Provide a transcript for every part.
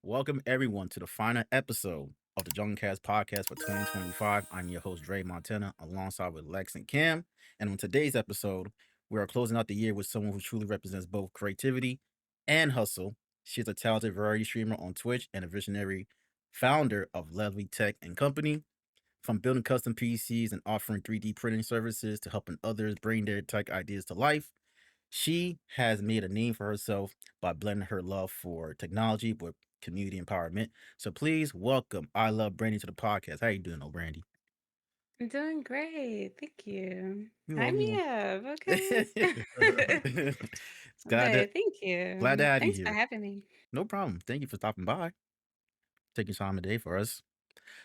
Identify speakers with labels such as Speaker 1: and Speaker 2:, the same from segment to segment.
Speaker 1: Welcome everyone to the final episode of the JungleCast Podcast for 2025. I'm your host Dre Montana, alongside with Lex and Cam. And on today's episode, we are closing out the year with someone who truly represents both creativity and hustle. She's a talented variety streamer on Twitch and a visionary founder of Lovely Tech and Company. From building custom PCs and offering 3D printing services to helping others bring their tech ideas to life, she has made a name for herself by blending her love for technology with community empowerment. So please welcome iLoveBrandii's to the podcast. How you doing, oh Brandy?
Speaker 2: I'm doing great. Thank you.
Speaker 1: You
Speaker 2: Hi,
Speaker 1: welcome.
Speaker 2: Mia. Okay.
Speaker 1: It's
Speaker 2: But thank
Speaker 1: glad to
Speaker 2: you.
Speaker 1: have you
Speaker 2: Thanks for
Speaker 1: here.
Speaker 2: having me.
Speaker 1: No problem. Thank you for stopping by, taking time today for us.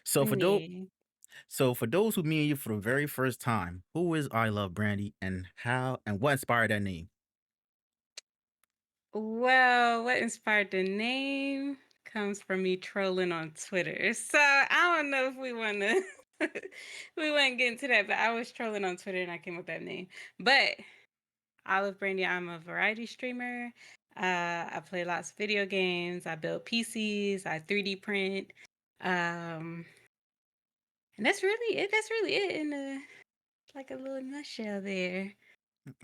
Speaker 1: So for those
Speaker 2: Yeah.
Speaker 1: for those who meet you for the very first time, who is I Love Brandy and how and what inspired that name?
Speaker 2: Well, what inspired the name comes from me trolling on Twitter. So I don't know if we want to we wouldn't get into that, but I was trolling on Twitter and I came up with that name. But I love Brandi. I'm a variety streamer. I play lots of video games. I build PCs. I 3D print. Um, And that's really it. That's really it in a little nutshell there.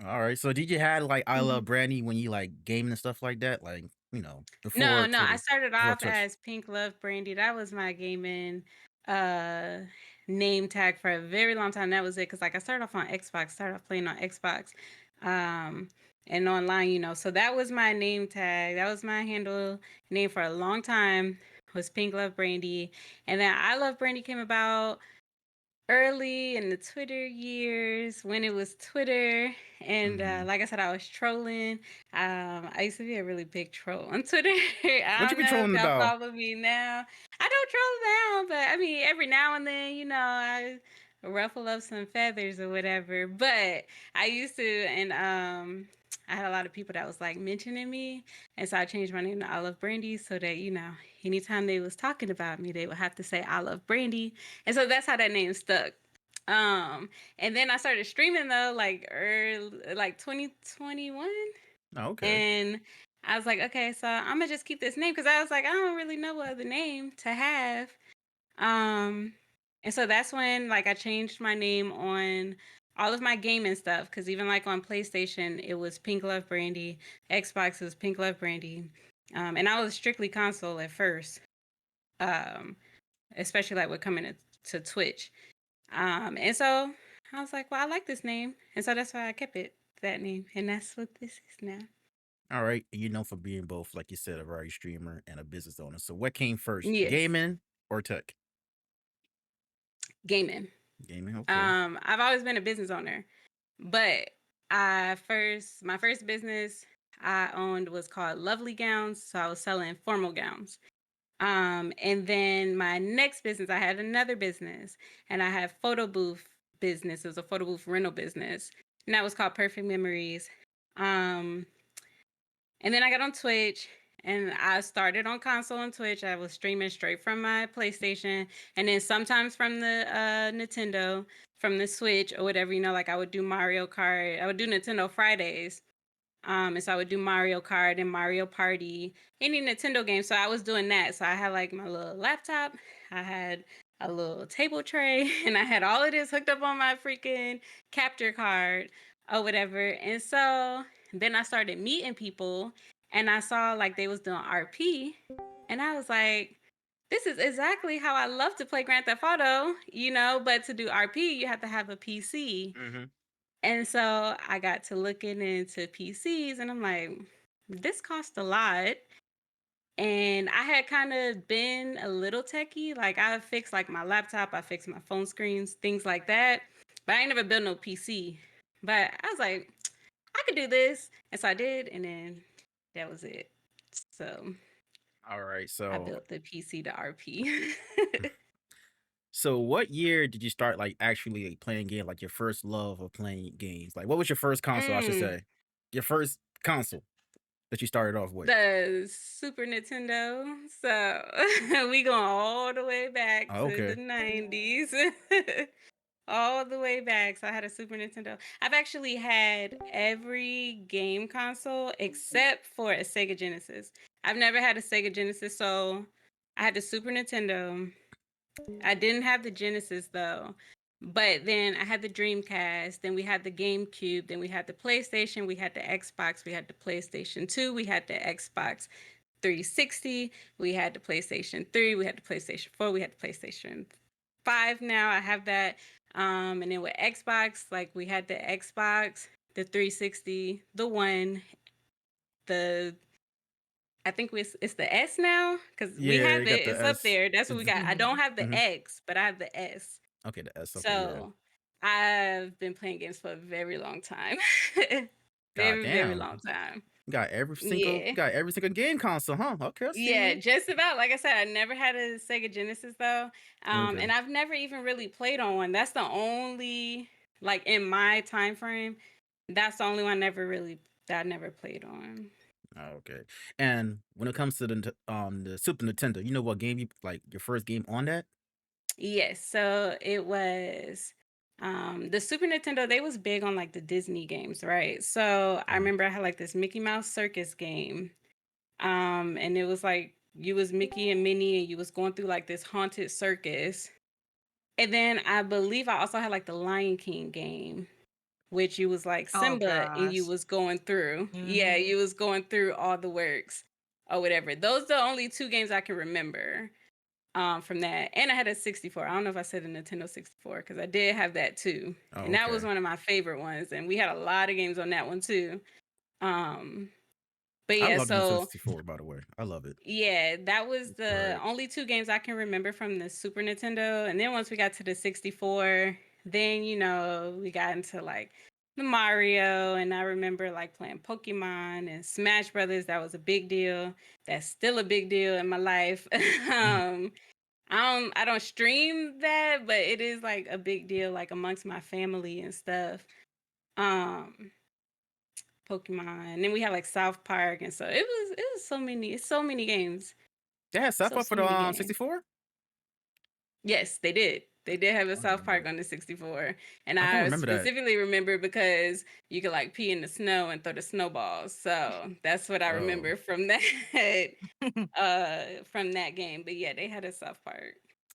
Speaker 1: All right. So did you had like I
Speaker 2: Mhm.
Speaker 1: Love Brandy when you like gaming and stuff like that? Like,
Speaker 2: No,
Speaker 1: before
Speaker 2: no, I
Speaker 1: Twitter,
Speaker 2: started
Speaker 1: before
Speaker 2: off
Speaker 1: Twitch.
Speaker 2: as Pink Love Brandy. That was my gaming uh name tag for a very long time. That was it. Cause like I started off on Xbox, started off playing on Xbox. Um and online, so that was my name tag. That was my handle name for a long time was Pink Love Brandy. And then I Love Brandy came about early in the Twitter years when it was Twitter. And
Speaker 1: Hmm.
Speaker 2: like I said, I was trolling. I used to be a really big troll on Twitter. I
Speaker 1: What you
Speaker 2: don't
Speaker 1: be
Speaker 2: know if
Speaker 1: trolling
Speaker 2: y'all
Speaker 1: about?
Speaker 2: follow me now. I don't troll now, but I mean, every now and then, I ruffle up some feathers or whatever. But I used to, and I had a lot of people that was like mentioning me, and so I changed my name to I Love Brandy so that anytime they was talking about me, they would have to say I Love Brandy, and so that's how that name stuck. Um, and then I started streaming though, like early, like 2021,
Speaker 1: Oh, okay.
Speaker 2: and I was like, okay, so I'm gonna just keep this name because I was like, I don't really know what other name to have. Um, and so that's when like I changed my name on all of my gaming stuff because even like on PlayStation, it was Pink Love Brandy. Xbox was Pink Love Brandy. And I was strictly console at first, um, especially like with coming to Twitch. And so I was like, well, I like this name. And so that's why I kept it that name. And that's what this is now.
Speaker 1: All right. You know, for being both, like you said, a variety streamer and a business owner. So what came first,
Speaker 2: Yes,
Speaker 1: gaming or tech?
Speaker 2: gaming.
Speaker 1: Gaming. Okay.
Speaker 2: I've always been a business owner, but my first business I owned was called Lovely Gowns. So I was selling formal gowns. And then my next business, I had another business and I had photo booth business. It was a photo booth rental business. And that was called Perfect Memories. Um, And then I got on Twitch and I started on console on Twitch. I was streaming straight from my PlayStation and then sometimes from the Nintendo, from the Switch or whatever, like I would do Mario Kart. I would do Nintendo Fridays. And so I would do Mario Kart and Mario Party, any Nintendo game. So I was doing that. So I had like my little laptop, I had a little table tray, and I had all of this hooked up on my freaking capture card or whatever. And so then I started meeting people and I saw like they was doing RP. And I was like, this is exactly how I love to play Grand Theft Auto, but to do RP, you have to have a PC.
Speaker 1: Mm-hmm.
Speaker 2: And so I got to looking into PCs and I'm like, this costs a lot. And I had kind of been a little techie. Like I fixed like my laptop, I fixed my phone screens, things like that. But I ain't never built no PC. But I was like, I could do this. And so I did. And then that was it. So
Speaker 1: All right.
Speaker 2: I
Speaker 1: So,
Speaker 2: built the PC to RP.
Speaker 1: what year did you start like actually like, playing games? Like your first love of playing games? Like, what was your first console? I should
Speaker 2: mm,
Speaker 1: say, your first console that you started off with.
Speaker 2: the Super Nintendo. So we going all the way back
Speaker 1: Oh,
Speaker 2: to the
Speaker 1: okay.
Speaker 2: 90s. all the way back. So I had a Super Nintendo. I've actually had every game console except for a Sega Genesis. I've never had a Sega Genesis, so I had the Super Nintendo. I didn't have the Genesis though. But then I had the Dreamcast, then we had the GameCube, then we had the PlayStation, we had the Xbox, we had the PlayStation 2, we had the Xbox 360, we had the PlayStation 3, we had the PlayStation 4, we had the PlayStation 5 now. I have that. And then with Xbox, like we had the Xbox, the 360, the One, the I think it's the S now because we
Speaker 1: Yeah,
Speaker 2: have
Speaker 1: you
Speaker 2: it.
Speaker 1: got the
Speaker 2: It's up
Speaker 1: S.
Speaker 2: there. That's what we
Speaker 1: It's
Speaker 2: got. I don't have the
Speaker 1: hmm
Speaker 2: X, but I have the S.
Speaker 1: okay, the S. Okay, yeah.
Speaker 2: So I've been playing games for a very long time.
Speaker 1: God
Speaker 2: Very, very
Speaker 1: damn.
Speaker 2: long time.
Speaker 1: You
Speaker 2: Yeah.
Speaker 1: got every single game console, huh? Okay, I see
Speaker 2: Yeah,
Speaker 1: you.
Speaker 2: just about. Like I said, I never had a Sega Genesis though.
Speaker 1: Okay.
Speaker 2: And I've never even really played on one. That's the only like in my time frame, that's the only one that I never played on.
Speaker 1: Okay. And when it comes to the Super Nintendo, you know what game you like your first game on that?
Speaker 2: Yes, so it was the Super Nintendo, they was big on like the Disney games, right? So I
Speaker 1: Mhm.
Speaker 2: remember I had like this Mickey Mouse Circus game. And it was like you was Mickey and Minnie and you was going through like this haunted circus. And then I believe I also had like the Lion King game, which you was like
Speaker 3: Oh
Speaker 2: Simba and you
Speaker 3: gosh.
Speaker 2: was going through. Yeah,
Speaker 3: Hmm.
Speaker 2: you was going through all the works or whatever. Those are the only two games I can remember from that. And I had a 64. I don't know if I said a Nintendo 64 because I did have that too.
Speaker 1: Oh,
Speaker 2: And that was
Speaker 1: okay.
Speaker 2: one of my favorite ones. And we had a lot of games on that one too. Um, but
Speaker 1: I
Speaker 2: yeah,
Speaker 1: love the Nintendo
Speaker 2: so
Speaker 1: 64, by the way. I love it.
Speaker 2: yeah, that was
Speaker 1: It's
Speaker 2: the
Speaker 1: great.
Speaker 2: only two games I can remember from the Super Nintendo. And then once we got to the 64, then we got into like the Mario, and I remember like playing Pokemon and Smash Brothers. That was a big deal. That's still a big deal in my life.
Speaker 1: Mhm.
Speaker 2: I don't stream that, but it is like a big deal like amongst my family and stuff. Um Pokemon. And then we had like South Park, and so it was so many games.
Speaker 1: They had South
Speaker 2: So
Speaker 1: Park for
Speaker 2: so
Speaker 1: the
Speaker 2: many games.
Speaker 1: 64?
Speaker 2: Yes, they did. They did have a
Speaker 1: I don't
Speaker 2: South
Speaker 1: remember
Speaker 2: Park
Speaker 1: that.
Speaker 2: on the 64. And
Speaker 1: I don't
Speaker 2: I
Speaker 1: remember that.
Speaker 2: specifically remember because you could like pee in the snow and throw the snowballs. So that's what I
Speaker 1: Oh.
Speaker 2: remember from that from that game. But yeah, they had a South Park.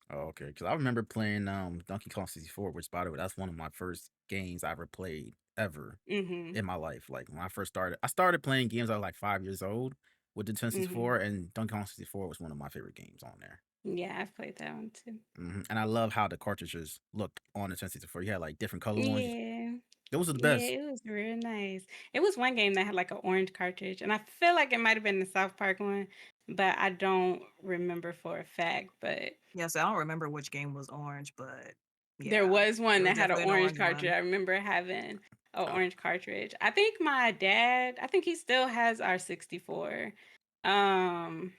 Speaker 1: Oh, okay. Because I remember playing Donkey Kong 64, which by the way, that's one of my first games I ever played ever
Speaker 2: Mhm.
Speaker 1: in my life. Like when I started playing games, I was like 5 years old with the Nintendo
Speaker 2: Mhm.
Speaker 1: 64, and Donkey Kong 64 was one of my favorite games on there.
Speaker 2: Yeah, I've played that one too.
Speaker 1: And I love how the cartridges looked on the Nintendo 64. You had like different color ones.
Speaker 2: Yeah.
Speaker 1: Those are the
Speaker 2: Yeah,
Speaker 1: best.
Speaker 2: it was real nice. It was one game that had like an orange cartridge, and I feel like it might have been the South Park one, but I don't remember for a fact. But
Speaker 3: Yes, I don't remember which game was orange, but
Speaker 2: there
Speaker 3: yeah,
Speaker 2: was one
Speaker 3: it was
Speaker 2: that had an
Speaker 3: definitely an
Speaker 2: orange
Speaker 3: orange
Speaker 2: cartridge.
Speaker 3: one.
Speaker 2: I remember having an
Speaker 1: Uh,
Speaker 2: orange cartridge. I think my dad, I think he still has our 64. Um,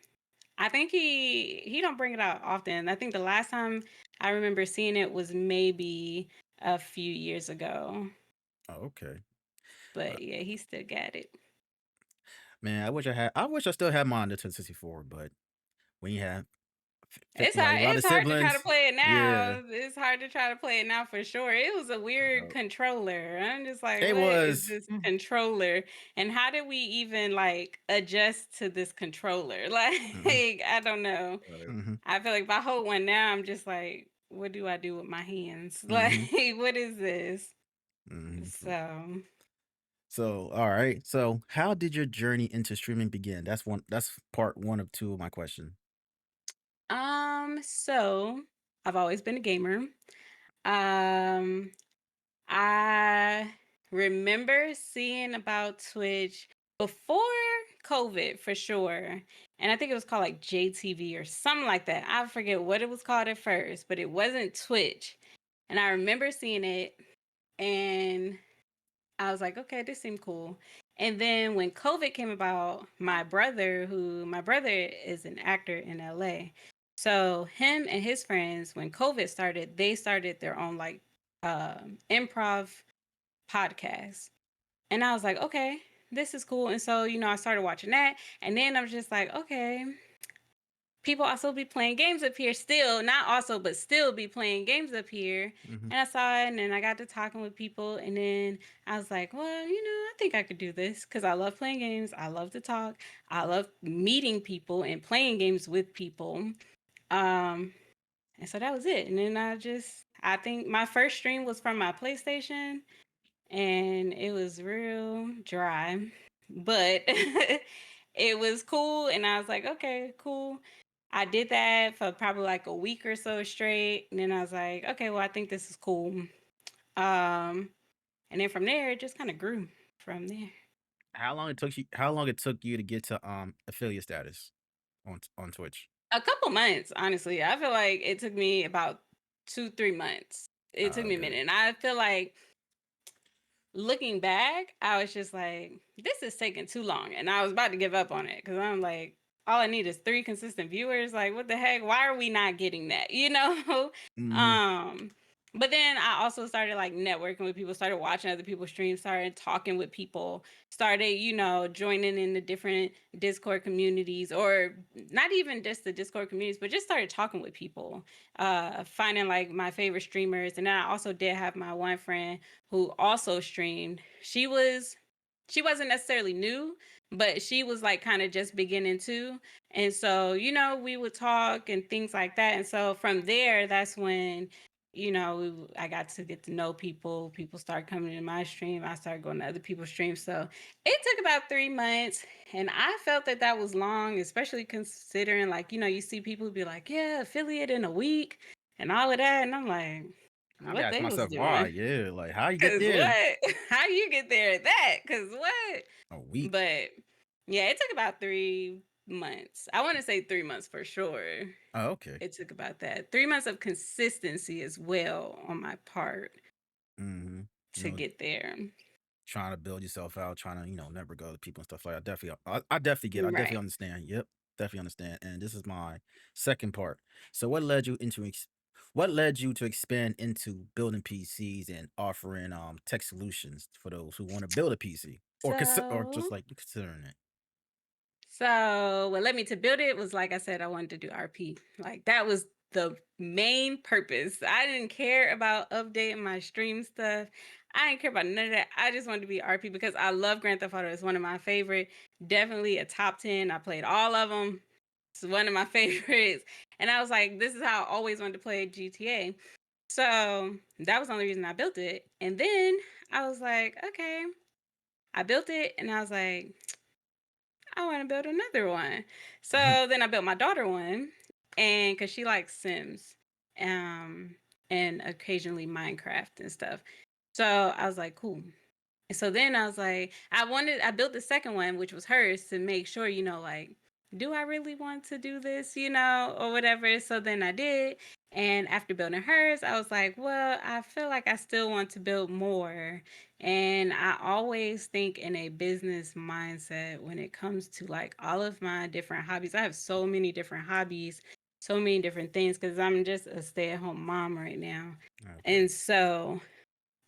Speaker 2: I think he don't bring it out often. I think the last time I remember seeing it was maybe a few years ago.
Speaker 1: oh, okay.
Speaker 2: But
Speaker 1: But
Speaker 2: yeah, he still got it.
Speaker 1: man, I wish I still had mine on the Nintendo 64, but when you have
Speaker 2: It's
Speaker 1: like
Speaker 2: hard.
Speaker 1: a lot of
Speaker 2: It's hard to try to
Speaker 1: siblings,
Speaker 2: play it
Speaker 1: yeah.
Speaker 2: now. It's hard to try to play it now for sure. It was a weird
Speaker 1: uh,
Speaker 2: controller. I'm just like,
Speaker 1: It
Speaker 2: what is
Speaker 1: was.
Speaker 2: this
Speaker 3: Mhm.
Speaker 2: controller? And how did we even like adjust to this controller? Like,
Speaker 1: hmm
Speaker 2: I don't know.
Speaker 1: hmm
Speaker 2: I feel like if I hold one now, I'm just like, what do I do with my hands? Like,
Speaker 1: hmm
Speaker 2: what is this?
Speaker 1: hmm
Speaker 2: So,
Speaker 1: So, all right. So, how did your journey into streaming begin? That's part one of two of my question.
Speaker 2: so I've always been a gamer. Um, I remember seeing about Twitch before COVID for sure. And I think it was called like JTV or something like that. I forget what it was called at first, but it wasn't Twitch. And I remember seeing it and I was like, okay, this seemed cool. And then when COVID came about, my brother is an actor in LA. So him and his friends, when COVID started, they started their own like improv podcast. And I was like, okay, this is cool. And so, I started watching that. And then I was just like, okay, people also be playing games up here still, not also, but still be playing games up here.
Speaker 1: Hmm.
Speaker 2: And I saw it and then I got to talking with people. And then I was like, well, I think I could do this because I love playing games. I love to talk. I love meeting people and playing games with people. Um, and so that was it. And then I think my first stream was from my PlayStation and it was real dry, but it was cool. And I was like, okay, cool. I did that for probably like a week or so straight. And then I was like, okay, well, I think this is cool. And then from there, it just kind of grew from there.
Speaker 1: How long it took you? How long it took you to get to affiliate status on Twitch?
Speaker 2: A couple months, honestly. I feel like it took me about 2, 3 months. It took me a
Speaker 1: Okay.
Speaker 2: minute. And I feel like looking back, I was just like, this is taking too long. And I was about to give up on it because I'm like, all I need is 3 consistent viewers. Like, what the heck? Why are we not getting that?
Speaker 1: Hmm.
Speaker 2: um, but then I also started like networking with people, started watching other people's streams, started talking with people, started, joining in the different Discord communities, or not even just the Discord communities, but just started talking with people, finding like my favorite streamers. And then I also did have my one friend who also streamed. She wasn't necessarily new, but she was like kind of just beginning too. And so, we would talk and things like that. And so from there, that's when, I got to get to know people. People started coming to my stream. I started going to other people's streams. So it took about 3 months. And I felt that that was long, especially considering like, you see people be like, yeah, affiliate in a week and all of that. And I'm like,
Speaker 1: I be
Speaker 2: what
Speaker 1: asking
Speaker 2: they was
Speaker 1: myself why.
Speaker 2: doing.
Speaker 1: Yeah, like how you get
Speaker 2: Cause
Speaker 1: there
Speaker 2: what? How you get there at that? Cause what?
Speaker 1: a week?
Speaker 2: But yeah, it took about 3 months. I want to say 3 months for sure.
Speaker 1: Oh, okay.
Speaker 2: It took about that. 3 months of consistency as well on my part
Speaker 1: Hmm. You
Speaker 2: to
Speaker 1: know,
Speaker 2: get there.
Speaker 1: trying to build yourself out, trying to never go to people and stuff like that. Definitely, I definitely get. I definitely
Speaker 2: Right.
Speaker 1: understand. Yep, definitely understand. And this is my second part. So, what led you to expand into building PCs and offering tech solutions for those who want to build a PC or just
Speaker 2: So
Speaker 1: like you considering it?
Speaker 2: So what led me to build it was, like I said, I wanted to do RP. Like that was the main purpose. I didn't care about updating my stream stuff. I didn't care about none of that. I just wanted to be RP because I love Grand Theft Auto. It's one of my favorite. Definitely a top 10. I played all of them. It's one of my favorites. And I was like, this is how I always wanted to play GTA. So that was the only reason I built it. And then I was like, okay, I built it and I was like, I want to build another one. So then I built my daughter one, and because she likes Sims, um, and occasionally Minecraft and stuff. So I was like, cool. And so then I was like, I built the second one, which was hers, to make sure, like, do I really want to do this, or whatever. So then I did. And after building hers, I was like, well, I feel like I still want to build more. And I always think in a business mindset when it comes to like all of my different hobbies. I have so many different hobbies, so many different things because I'm just a stay-at-home mom right now.
Speaker 1: Okay.
Speaker 2: And so,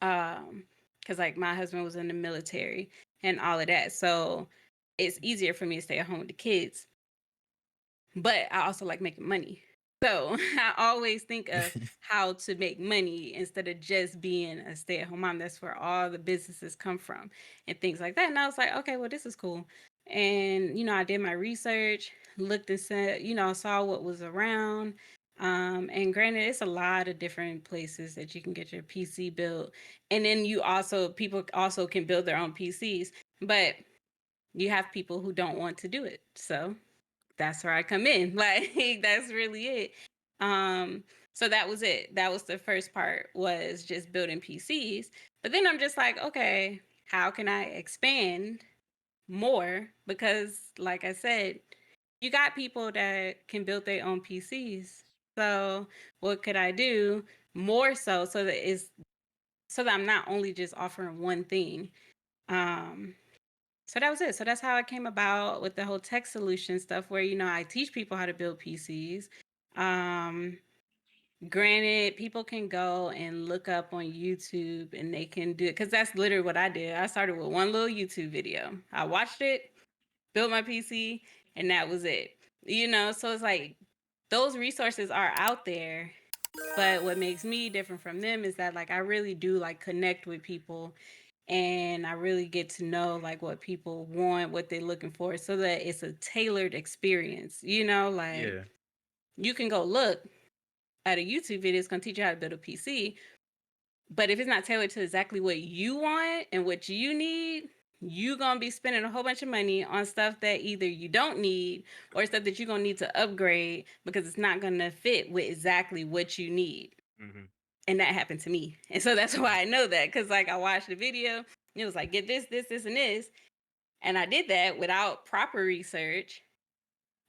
Speaker 2: because like my husband was in the military and all of that. So it's easier for me to stay at home with the kids. But I also like making money. So I always think of how to make money instead of just being a stay-at-home mom. That's where all the businesses come from and things like that. And I was like, okay, well, this is cool. And I did my research, looked and said, saw what was around. And granted, it's a lot of different places that you can get your PC built. And then people also can build their own PCs, but you have people who don't want to do it. So that's where I come in. Like that's really it. Um, so that was it. That was the first part, was just building PCs. But then I'm just like, okay, how can I expand more? Because like I said, you got people that can build their own PCs. So what could I do more so that I'm not only just offering one thing. Um, so that was it. So that's how it came about with the whole tech solution stuff where, I teach people how to build PCs. Um, Granted, people can go and look up on YouTube and they can do it because that's literally what I did. I started with one little YouTube video. I watched it, built my PC, and that was it. So it's like those resources are out there. But what makes me different from them is that like I really do like connect with people, and I really get to know like what people want, what they're looking for, so that it's a tailored experience. Like
Speaker 1: Yeah.
Speaker 2: you can go look at a YouTube video, it's gonna teach you how to build a PC. But if it's not tailored to exactly what you want and what you need, you're gonna be spending a whole bunch of money on stuff that either you don't need or stuff that you're gonna need to upgrade because it's not gonna fit with exactly what you need.
Speaker 1: Mm-hmm.
Speaker 2: And that happened to me. And so that's why I know that, because like I watched the video, it was like, get this, and this. And I did that without proper research.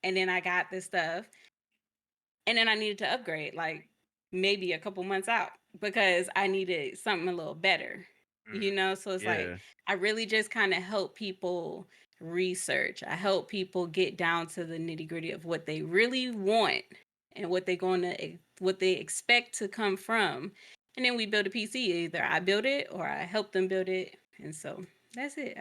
Speaker 2: And then I got this stuff. And then I needed to upgrade like maybe a couple months out because I needed something a little better. So it's like
Speaker 1: Yeah.
Speaker 2: I really just kind of help people research. I help people get down to the nitty-gritty of what they really want and what they expect to come from. And then we build a PC. Either I build it or I help them build it. And so that's it.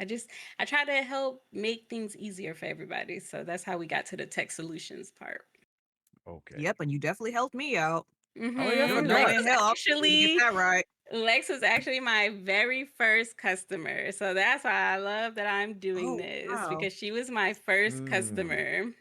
Speaker 2: I try to help make things easier for everybody. So that's how we got to the tech solutions part.
Speaker 1: Okay.
Speaker 3: Yep, and you definitely helped me out.
Speaker 1: Oh yeah, I
Speaker 3: No,
Speaker 2: Mm-hmm.
Speaker 3: no
Speaker 1: forgot.
Speaker 3: way in hell I was able to get that right.
Speaker 2: Lex was actually my very first customer. So that's why I love that I'm doing
Speaker 3: Oh,
Speaker 2: this,
Speaker 3: wow.
Speaker 2: because she was my first
Speaker 1: Mm.
Speaker 2: customer.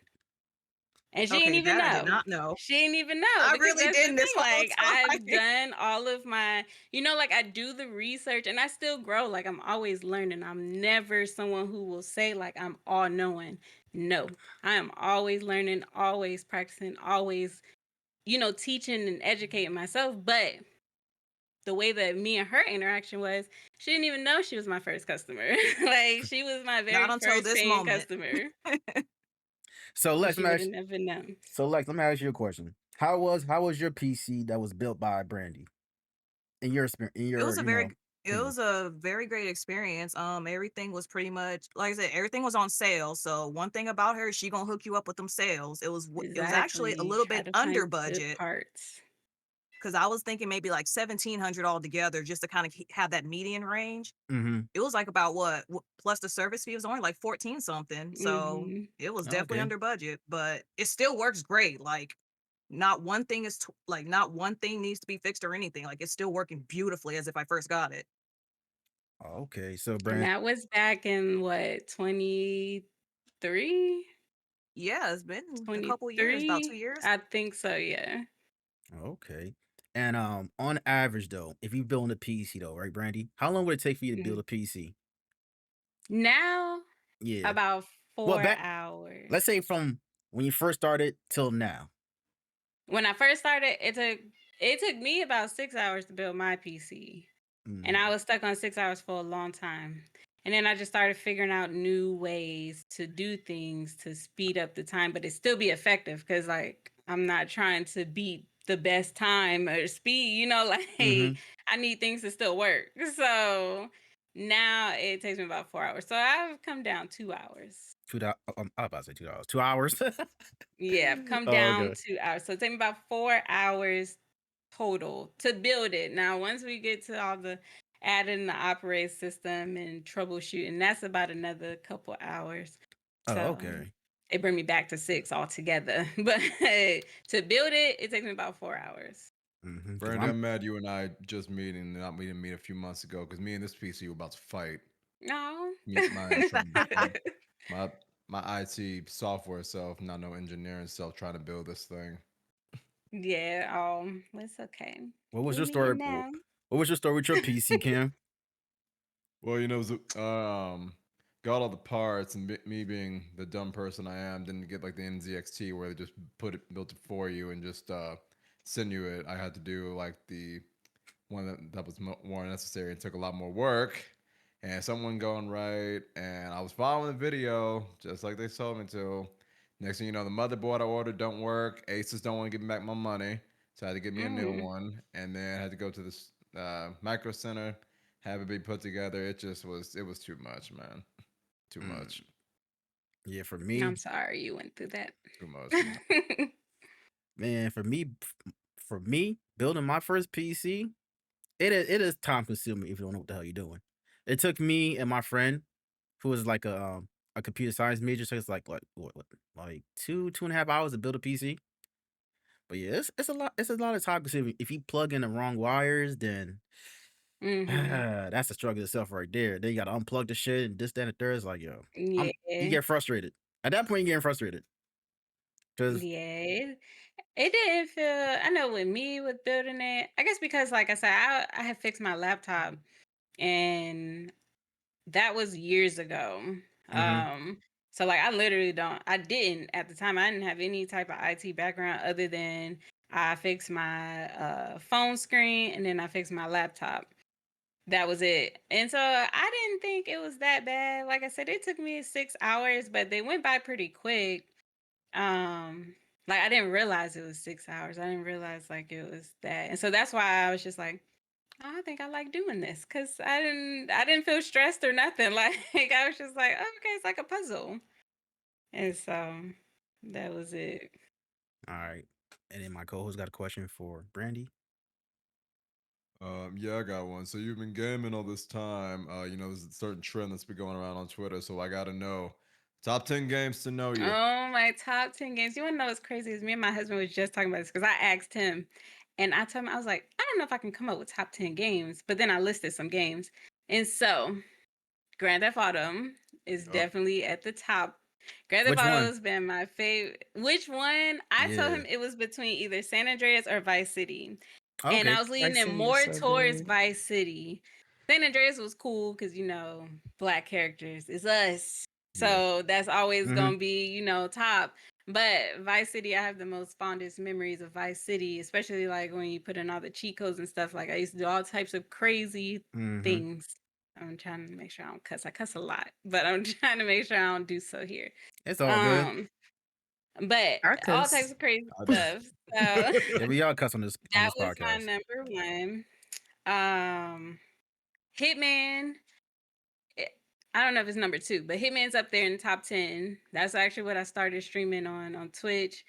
Speaker 2: And she didn't
Speaker 3: Okay,
Speaker 2: even
Speaker 3: that I did
Speaker 2: know.
Speaker 3: not know.
Speaker 2: She didn't even know,
Speaker 3: I
Speaker 2: because
Speaker 3: really
Speaker 2: that's the
Speaker 3: didn't this
Speaker 2: thing.
Speaker 3: whole
Speaker 2: Like, I've
Speaker 3: time.
Speaker 2: done all of my, like I do the research and I still grow. Like, I'm always learning. I'm never someone who will say, like, I'm all knowing. No, I am always learning, always practicing, always, teaching and educating myself. But the way that me and her interaction was, she didn't even know she was my first customer. Like, she was my
Speaker 3: Not
Speaker 2: very
Speaker 3: until
Speaker 2: first
Speaker 3: this
Speaker 2: paying
Speaker 3: moment.
Speaker 2: customer.
Speaker 1: So
Speaker 2: And
Speaker 1: Lex,
Speaker 2: she would have never known.
Speaker 1: let me ask you a question. How was your PC that was built by Brandi? In your experience, in
Speaker 3: It was
Speaker 1: your
Speaker 3: a very it
Speaker 1: opinion.
Speaker 3: was a very great experience. Everything was pretty much like I said, everything was on sale. So one thing about her, she gonna hook you up with them sales. It was actually a
Speaker 2: Exactly.
Speaker 3: little
Speaker 2: Try
Speaker 3: bit
Speaker 2: to
Speaker 3: under
Speaker 2: find good
Speaker 3: budget
Speaker 2: parts.
Speaker 3: because I was thinking maybe like 1,700 altogether just to kind of have that median range.
Speaker 1: Mm-hmm.
Speaker 3: It was like about plus the service fee was only like 14 something. So
Speaker 2: Mm-hmm.
Speaker 3: it was definitely
Speaker 1: Okay.
Speaker 3: under budget, but it still works great. Like not one thing not one thing needs to be fixed or anything. Like it's still working beautifully as if I first got it.
Speaker 1: Okay. So
Speaker 2: And
Speaker 1: Brand.
Speaker 2: that was back in what, 23?
Speaker 3: Yeah, it's been a couple years, about 2
Speaker 2: 23?
Speaker 3: years.
Speaker 2: I think so, yeah.
Speaker 1: Okay. And on average though, if you build a PC though, right, Brandi, how long would it take for you to build
Speaker 2: Mhm.
Speaker 1: a PC?
Speaker 2: Now,
Speaker 1: Yeah.
Speaker 2: about
Speaker 1: Well,
Speaker 2: 4
Speaker 1: back.
Speaker 2: hours.
Speaker 1: Let's say from when you first started till now.
Speaker 2: When I first started, it took me about 6 hours to build my PC. And I
Speaker 1: Mm.
Speaker 2: was stuck on 6 hours for a long time. And then I just started figuring out new ways to do things to speed up the time, but it still be effective, because like I'm not trying to beat the best time or speed, like
Speaker 1: Mm-hmm.
Speaker 2: I need things to still work. So now it takes me about 4 hours. So I've come down 2 hours.
Speaker 1: $2. I was about to say $2. 2 hours.
Speaker 2: Yeah, I've come
Speaker 1: Oh,
Speaker 2: down
Speaker 1: okay.
Speaker 2: 2 hours. So it takes me about 4 hours total to build it. Now, once we get to all the adding the operating system and troubleshooting, that's about another couple hours.
Speaker 1: Oh,
Speaker 2: So
Speaker 1: okay.
Speaker 2: it bring me back to 6 altogether. But to build it, it takes me about 4 hours.
Speaker 1: Mm-hmm. Because
Speaker 4: Brandi, I'm mad you and I just meeting, not we didn't meet a few months ago because me and this PC were about to fight.
Speaker 2: No.
Speaker 4: My my IT software self, not no engineering self, trying to build this thing.
Speaker 2: Yeah, it's okay.
Speaker 1: what was
Speaker 2: We
Speaker 1: your story?
Speaker 2: meeting now.
Speaker 1: What was your story with your PC, Cam?
Speaker 4: Well, you know, got all the parts, and me being the dumb person I am, didn't get like the NZXT where they just built it for you and just send you it. I had to do like the one that was more necessary and took a lot more work. And someone going right, and I was following the video just like they told me to. Next thing you know, the motherboard I ordered don't work. Asus don't want to give me back my money, so I had to get me a new
Speaker 2: Mm.
Speaker 4: one. And then I had to go to this micro center, have it be put together. It was too much, man. Too much.
Speaker 1: Yeah, for me,
Speaker 2: I'm sorry you went through that.
Speaker 4: Too much.
Speaker 1: man, for me, building my first PC, it is time consuming if you don't know what the hell you're doing. It took me and my friend, who was like a computer science major, so it's like what like 2.5 hours to build a PC. But yeah, it's a lot. It's a lot of time because if you plug in the wrong wires, then that's a struggle itself right there. Then you got to unplug the shit and this, that, and the third. It's like, yo,
Speaker 2: Yeah.
Speaker 1: you get frustrated. At that point, you're getting frustrated because
Speaker 2: Yeah. It didn't feel, I know with me with building it, I guess because like I said, I had fixed my laptop and that was years ago.
Speaker 1: hmm
Speaker 2: Um, so like I didn't at the time, I didn't have any type of IT background other than I fixed my phone screen and then I fixed my laptop. That was it. And so I didn't think it was that bad. Like I said, it took me 6 hours, but they went by pretty quick. Um, like I didn't realize it was 6 hours. I didn't realize like it was that. And so that's why I was just like, I think I like doing this because I didn't feel stressed or nothing. Like I was just like, oh, okay, it's like a puzzle. And so that was it.
Speaker 1: all right. And then my co-host got a question for Brandi.
Speaker 4: Yeah, I got one. So you've been gaming all this time. There's a certain trend that's been going around on Twitter. So I gotta know top 10 games to know you.
Speaker 2: Oh, my top 10 games. You want to know what's crazy is me and my husband was just talking about this because I asked him and I told him, I was like, I don't know if I can come up with top 10 games, but then I listed some games. And so Grand Theft Auto is
Speaker 4: Oh,
Speaker 2: definitely at the top. Grand Theft
Speaker 1: Which
Speaker 2: Auto
Speaker 1: one?
Speaker 2: has been my favorite. Which one? I told
Speaker 1: Yeah.
Speaker 2: him it was between either San Andreas or Vice City. And I
Speaker 1: Okay.
Speaker 2: was
Speaker 5: Vice
Speaker 2: leaning
Speaker 5: City is
Speaker 2: more
Speaker 5: so
Speaker 2: towards
Speaker 5: good.
Speaker 2: Vice City. San Andreas was cool because, black characters. It's us.
Speaker 4: yeah.
Speaker 2: So that's always
Speaker 1: hmm
Speaker 2: going to be, top. But Vice City, I have the most fondest memories of Vice City, especially like when you put in all the cheat codes and stuff. Like I used to do all types of crazy
Speaker 1: hmm
Speaker 2: things. I'm trying to make sure I don't cuss. I cuss a lot, but I'm trying to make sure I don't do so here.
Speaker 1: It's all good.
Speaker 2: Um, but all types
Speaker 5: Arcus.
Speaker 2: of crazy
Speaker 4: I do.
Speaker 2: stuff. So
Speaker 1: Yeah, we all cuss on this
Speaker 2: that was my
Speaker 1: podcast.
Speaker 2: number one. Um, Hitman. eh, I don't know if it's number two, but Hitman's up there in the top 10. That's actually what I started streaming on Twitch.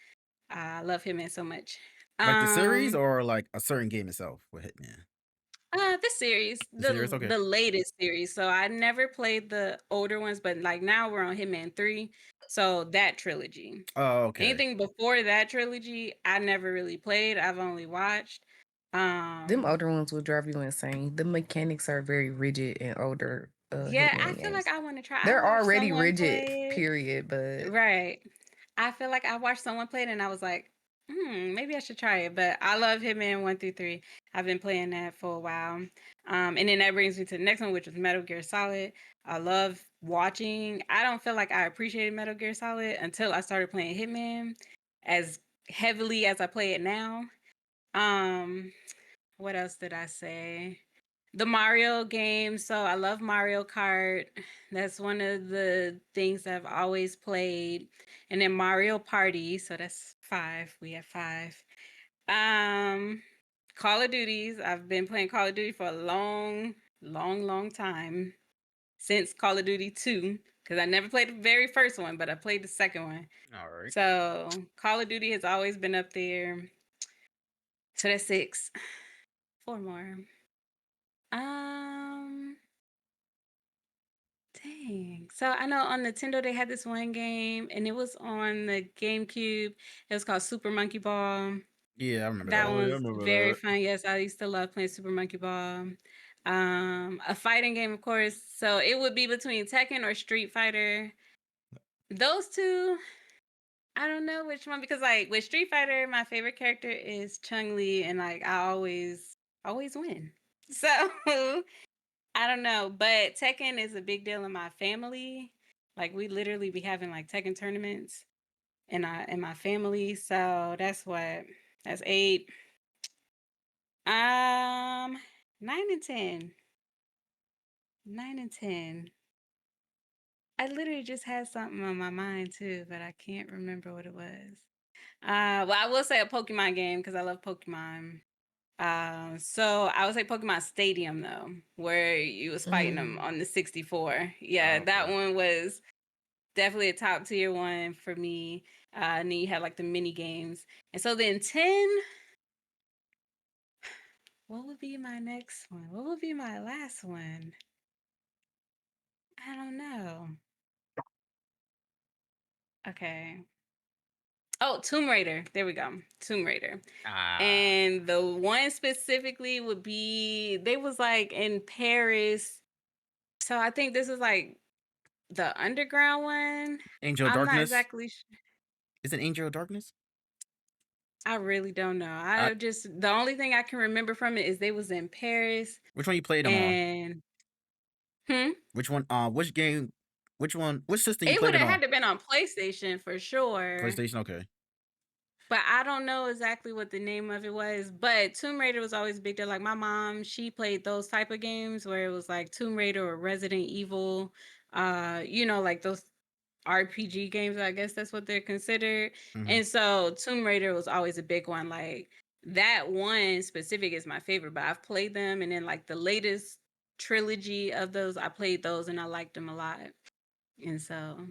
Speaker 2: I love Hitman so much.
Speaker 1: Like the series
Speaker 2: Um,
Speaker 1: or like a certain game itself with Hitman.
Speaker 2: the series,
Speaker 1: The series, okay.
Speaker 2: the latest series. So I never played the older ones, but like now we're on Hitman 3. So that trilogy.
Speaker 1: Oh, okay.
Speaker 2: Anything before that trilogy, I never really played. I've only watched.
Speaker 5: Them
Speaker 2: Um
Speaker 5: older ones will drive you insane. The mechanics are very rigid in older
Speaker 2: yeah, I
Speaker 5: Hitman
Speaker 2: feel like
Speaker 5: games.
Speaker 2: I want to try. I
Speaker 5: They're
Speaker 2: watched
Speaker 5: already
Speaker 2: someone
Speaker 5: rigid,
Speaker 2: play
Speaker 5: period,
Speaker 2: it.
Speaker 5: but
Speaker 2: Right. I feel like I watched someone play it and I was like, maybe I should try it. But I love Hitman 1 through 3. I've been playing that for a while. And then that brings me to the next one, which was Metal Gear Solid. I love watching. I don't feel like I appreciated Metal Gear Solid until I started playing Hitman as heavily as I play it now. Um, what else did I say? The Mario game. So I love Mario Kart. That's one of the things I've always played. And then Mario Party. So that's 5. We have 5. Um, Call of Duties. I've been playing Call of Duty for a long, long, long time. Since Call of Duty 2. Because I never played the very first one, but I played the second one.
Speaker 1: All right.
Speaker 2: So Call of Duty has always been up there. So that's 6. 4 more. Um, Dang. So I know on Nintendo they had this one game and it was on the GameCube. It was called Super Monkey Ball.
Speaker 1: Yeah, I remember
Speaker 2: That
Speaker 1: that.
Speaker 4: Oh yeah, I
Speaker 2: one's
Speaker 4: remember
Speaker 2: very
Speaker 4: that.
Speaker 2: fun. Yes, I used to love playing Super Monkey Ball. A fighting game, of course. So it would be between Tekken or Street Fighter. Those two, I don't know which one because like with Street Fighter, my favorite character is Chun-Li and like I always win. So I don't know, but Tekken is a big deal in my family. Like we literally be having like Tekken tournaments in my family. So that's 8. 9 and 10. 9 and 10. I literally just had something on my mind too, but I can't remember what it was. Well, I will say a Pokemon game because I love Pokemon. So I would say Pokemon Stadium though, where you was fighting them on the 64. Yeah,
Speaker 4: Oh,
Speaker 2: that
Speaker 4: okay.
Speaker 2: one was definitely a top tier one for me. And then you had like the mini games. And so then 10, what would be my next one? What would be my last one? I don't know. Okay. Oh, Tomb Raider. There we go. Tomb Raider.
Speaker 1: Ah,
Speaker 2: And the one specifically would be they was like in Paris. So I think this is like the underground one.
Speaker 1: Angel of
Speaker 2: I'm not
Speaker 1: Darkness.
Speaker 2: exactly sure.
Speaker 1: Is it Angel of Darkness?
Speaker 2: I really don't know.
Speaker 1: I,
Speaker 2: The only thing I can remember from it is they was in Paris
Speaker 1: which one you played them on?
Speaker 2: and hmm?
Speaker 1: Which one? Which game? Which one? Which system you
Speaker 2: It
Speaker 1: played
Speaker 2: would
Speaker 1: it
Speaker 2: have
Speaker 1: on?
Speaker 2: had to been on PlayStation for sure.
Speaker 1: PlayStation. Okay.
Speaker 2: But I don't know exactly what the name of it was. But Tomb Raider was always a big deal. Like my mom, she played those type of games where it was like Tomb Raider or Resident Evil. Like those RPG games, I guess that's what they're considered.
Speaker 1: Mhm.
Speaker 2: And so Tomb Raider was always a big one. Like that one specific is my favorite, but I've played them. And then like the latest trilogy of those, I played those and I liked them a lot. And so,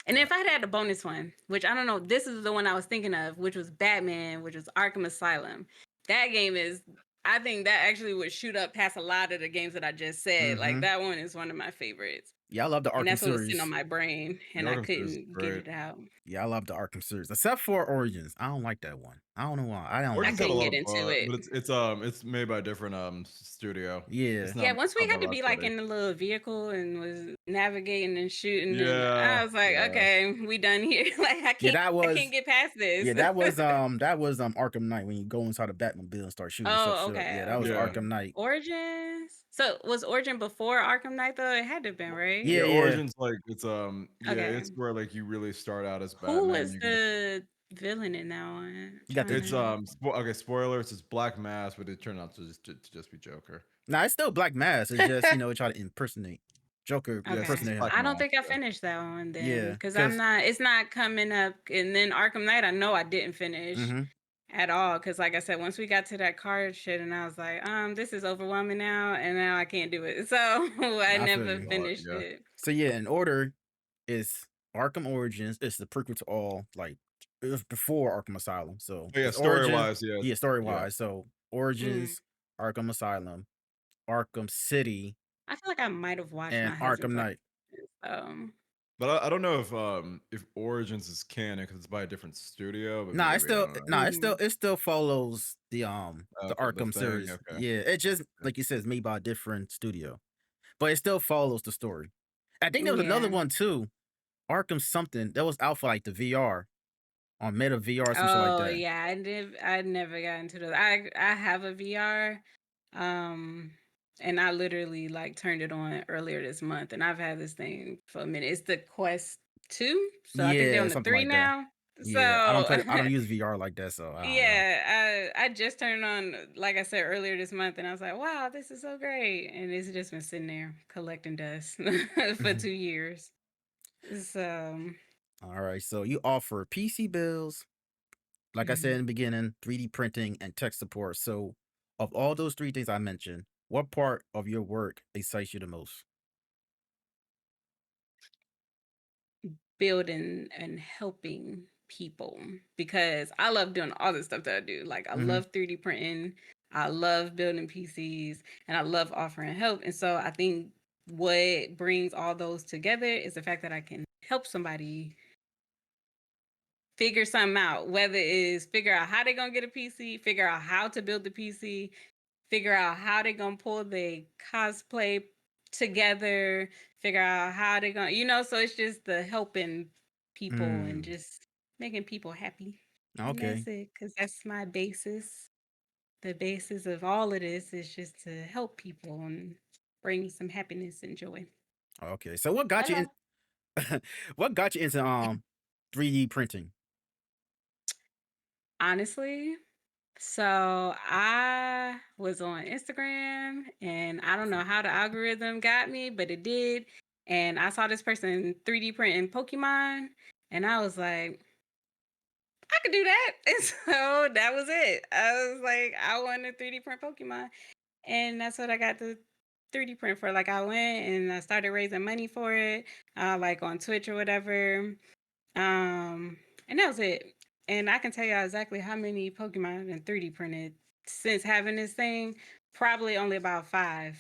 Speaker 2: and if I had a bonus one, which I don't know, this is the one I was thinking of, which was Batman, which was Arkham Asylum. That game is, I think that actually would shoot up past a lot of the games that I just said. Like
Speaker 1: Mhm.
Speaker 2: that one is one of my favorites.
Speaker 1: Yeah, I love the
Speaker 2: And
Speaker 1: Arkham
Speaker 2: that's what was sitting
Speaker 1: series.
Speaker 2: on my brain and
Speaker 4: The
Speaker 2: I
Speaker 4: Arkham series is
Speaker 2: couldn't get
Speaker 4: great.
Speaker 2: it out.
Speaker 1: Yeah, I love the Arkham series, except for Origins. I don't like that one. I don't know why. I don't
Speaker 2: I
Speaker 4: Origins
Speaker 1: like
Speaker 4: had
Speaker 1: it.
Speaker 4: a
Speaker 2: couldn't
Speaker 4: lot
Speaker 2: get
Speaker 4: of
Speaker 2: into it.
Speaker 4: but it's made by a different studio.
Speaker 1: Yeah.
Speaker 4: It's
Speaker 2: Yeah,
Speaker 4: not
Speaker 2: once we
Speaker 4: by
Speaker 2: had to be like
Speaker 4: Rocksteady.
Speaker 2: in the little vehicle and was navigating and shooting, and
Speaker 4: Yeah,
Speaker 2: I was like,
Speaker 4: yeah.
Speaker 2: okay, we done here. Like I
Speaker 1: Yeah,
Speaker 2: can't,
Speaker 1: that
Speaker 2: I
Speaker 1: was.
Speaker 2: can't get past this.
Speaker 1: Yeah, that was Arkham Knight when you go inside the Batmobile and start shooting stuff.
Speaker 2: Oh,
Speaker 1: Shit up.
Speaker 2: okay,
Speaker 1: Yeah, that was
Speaker 4: Yeah.
Speaker 2: okay.
Speaker 1: Arkham Knight.
Speaker 2: Origins. So was Origin before Arkham Knight though? It had to have been, right?
Speaker 1: Yeah,
Speaker 4: Yeah,
Speaker 1: yeah.
Speaker 4: Origins like it's
Speaker 2: Okay.
Speaker 4: it's where like you really start out as
Speaker 2: Who
Speaker 4: Batman.
Speaker 2: was
Speaker 4: You get
Speaker 2: the villain in that one?
Speaker 1: You got the.
Speaker 4: it's okay, spoilers, it's Black Mask, but it turned out to just be Joker.
Speaker 1: Nah, it's still Black Mask. It's just it try to impersonate Joker.
Speaker 4: Yes, it's
Speaker 1: Impersonate him.
Speaker 4: Black
Speaker 2: I don't
Speaker 4: Mask,
Speaker 2: think I
Speaker 4: yeah.
Speaker 2: finished that one then
Speaker 1: Yeah,
Speaker 2: because
Speaker 1: because
Speaker 2: it's not coming up. And then Arkham Knight, I know I didn't finish
Speaker 1: mhm.
Speaker 2: at all because, like I said, once we got to that card shit, and I was like, this is overwhelming now, and now I can't do it. So I
Speaker 1: I feel
Speaker 2: never
Speaker 1: you.
Speaker 2: finished
Speaker 4: Yeah.
Speaker 2: it.
Speaker 1: So yeah, in order is Arkham Origins. It's the prequel to all like it was before Arkham Asylum. So
Speaker 4: But yeah,
Speaker 1: it's
Speaker 4: story
Speaker 1: Origins.
Speaker 4: wise, yeah.
Speaker 1: Yeah, story
Speaker 4: Yeah.
Speaker 1: wise. So
Speaker 2: Mm.
Speaker 1: Origins, Arkham Asylum, Arkham City,
Speaker 2: I feel like I might have watched
Speaker 1: and
Speaker 2: My Husband
Speaker 1: Arkham
Speaker 2: Play.
Speaker 1: Knight.
Speaker 4: But I don't know if Origins is canon because it's by a different studio. But
Speaker 1: Nah,
Speaker 4: maybe
Speaker 1: it still
Speaker 4: I don't know.
Speaker 1: it still follows the
Speaker 4: Okay, the
Speaker 1: Arkham
Speaker 4: thing.
Speaker 1: series.
Speaker 4: Okay.
Speaker 1: Yeah, it just like you said, it's made by a different studio, but it still follows the story. I think there was another
Speaker 2: Yeah.
Speaker 1: one too, Arkham something that was out for like the VR on Meta VR or some shit like
Speaker 2: Oh
Speaker 1: that.
Speaker 2: yeah, I never got into those. I have a VR, and I literally like turned it on earlier this month, and I've had this thing for a minute. It's the Quest 2, so I think they're
Speaker 1: Yeah,
Speaker 2: on the
Speaker 1: something
Speaker 2: 3
Speaker 1: like that.
Speaker 2: now.
Speaker 1: Yeah, I don't
Speaker 2: So
Speaker 1: play. I don't use VR like that, so I don't know.
Speaker 2: yeah, I just turned it on, like I said earlier this month, and I was like, wow, this is so great, and it's just been sitting there collecting dust for 2 years. So
Speaker 1: All right, so you offer PC bills, like I said in the beginning, 3D printing and tech support. So, of all those three things I mentioned, what part of your work excites you the most?
Speaker 2: building and helping people because I love doing all the stuff that I do. Like I
Speaker 1: Mhm.
Speaker 2: love 3D printing, I love building PCs, and I love offering help. And so I think what brings all those together is the fact that I can help somebody figure something out, whether it's figure out how they're gonna get a PC, figure out how to build the PC, figure out how they're gonna pull the cosplay together, figure out how they're gonna, so it's just the helping people and
Speaker 1: Mm,
Speaker 2: just making people happy. And
Speaker 1: okay.
Speaker 2: that's it, because that's my basis. The basis of all of this is just to help people and bring some happiness and joy.
Speaker 1: Okay. So what got you
Speaker 2: Hello.
Speaker 1: in what got you into 3D printing?
Speaker 2: Honestly, so I was on Instagram and I don't know how the algorithm got me, but it did. And I saw this person 3D printing Pokemon, and I was like, I could do that. And so that was it. I was like, I want to 3D print Pokemon. And that's what I got the 3D print for. Like I went and I started raising money for it, like on Twitch or whatever. And that was it. And I can tell you exactly how many Pokemon I've been 3D printed since having this thing. Probably only about 5.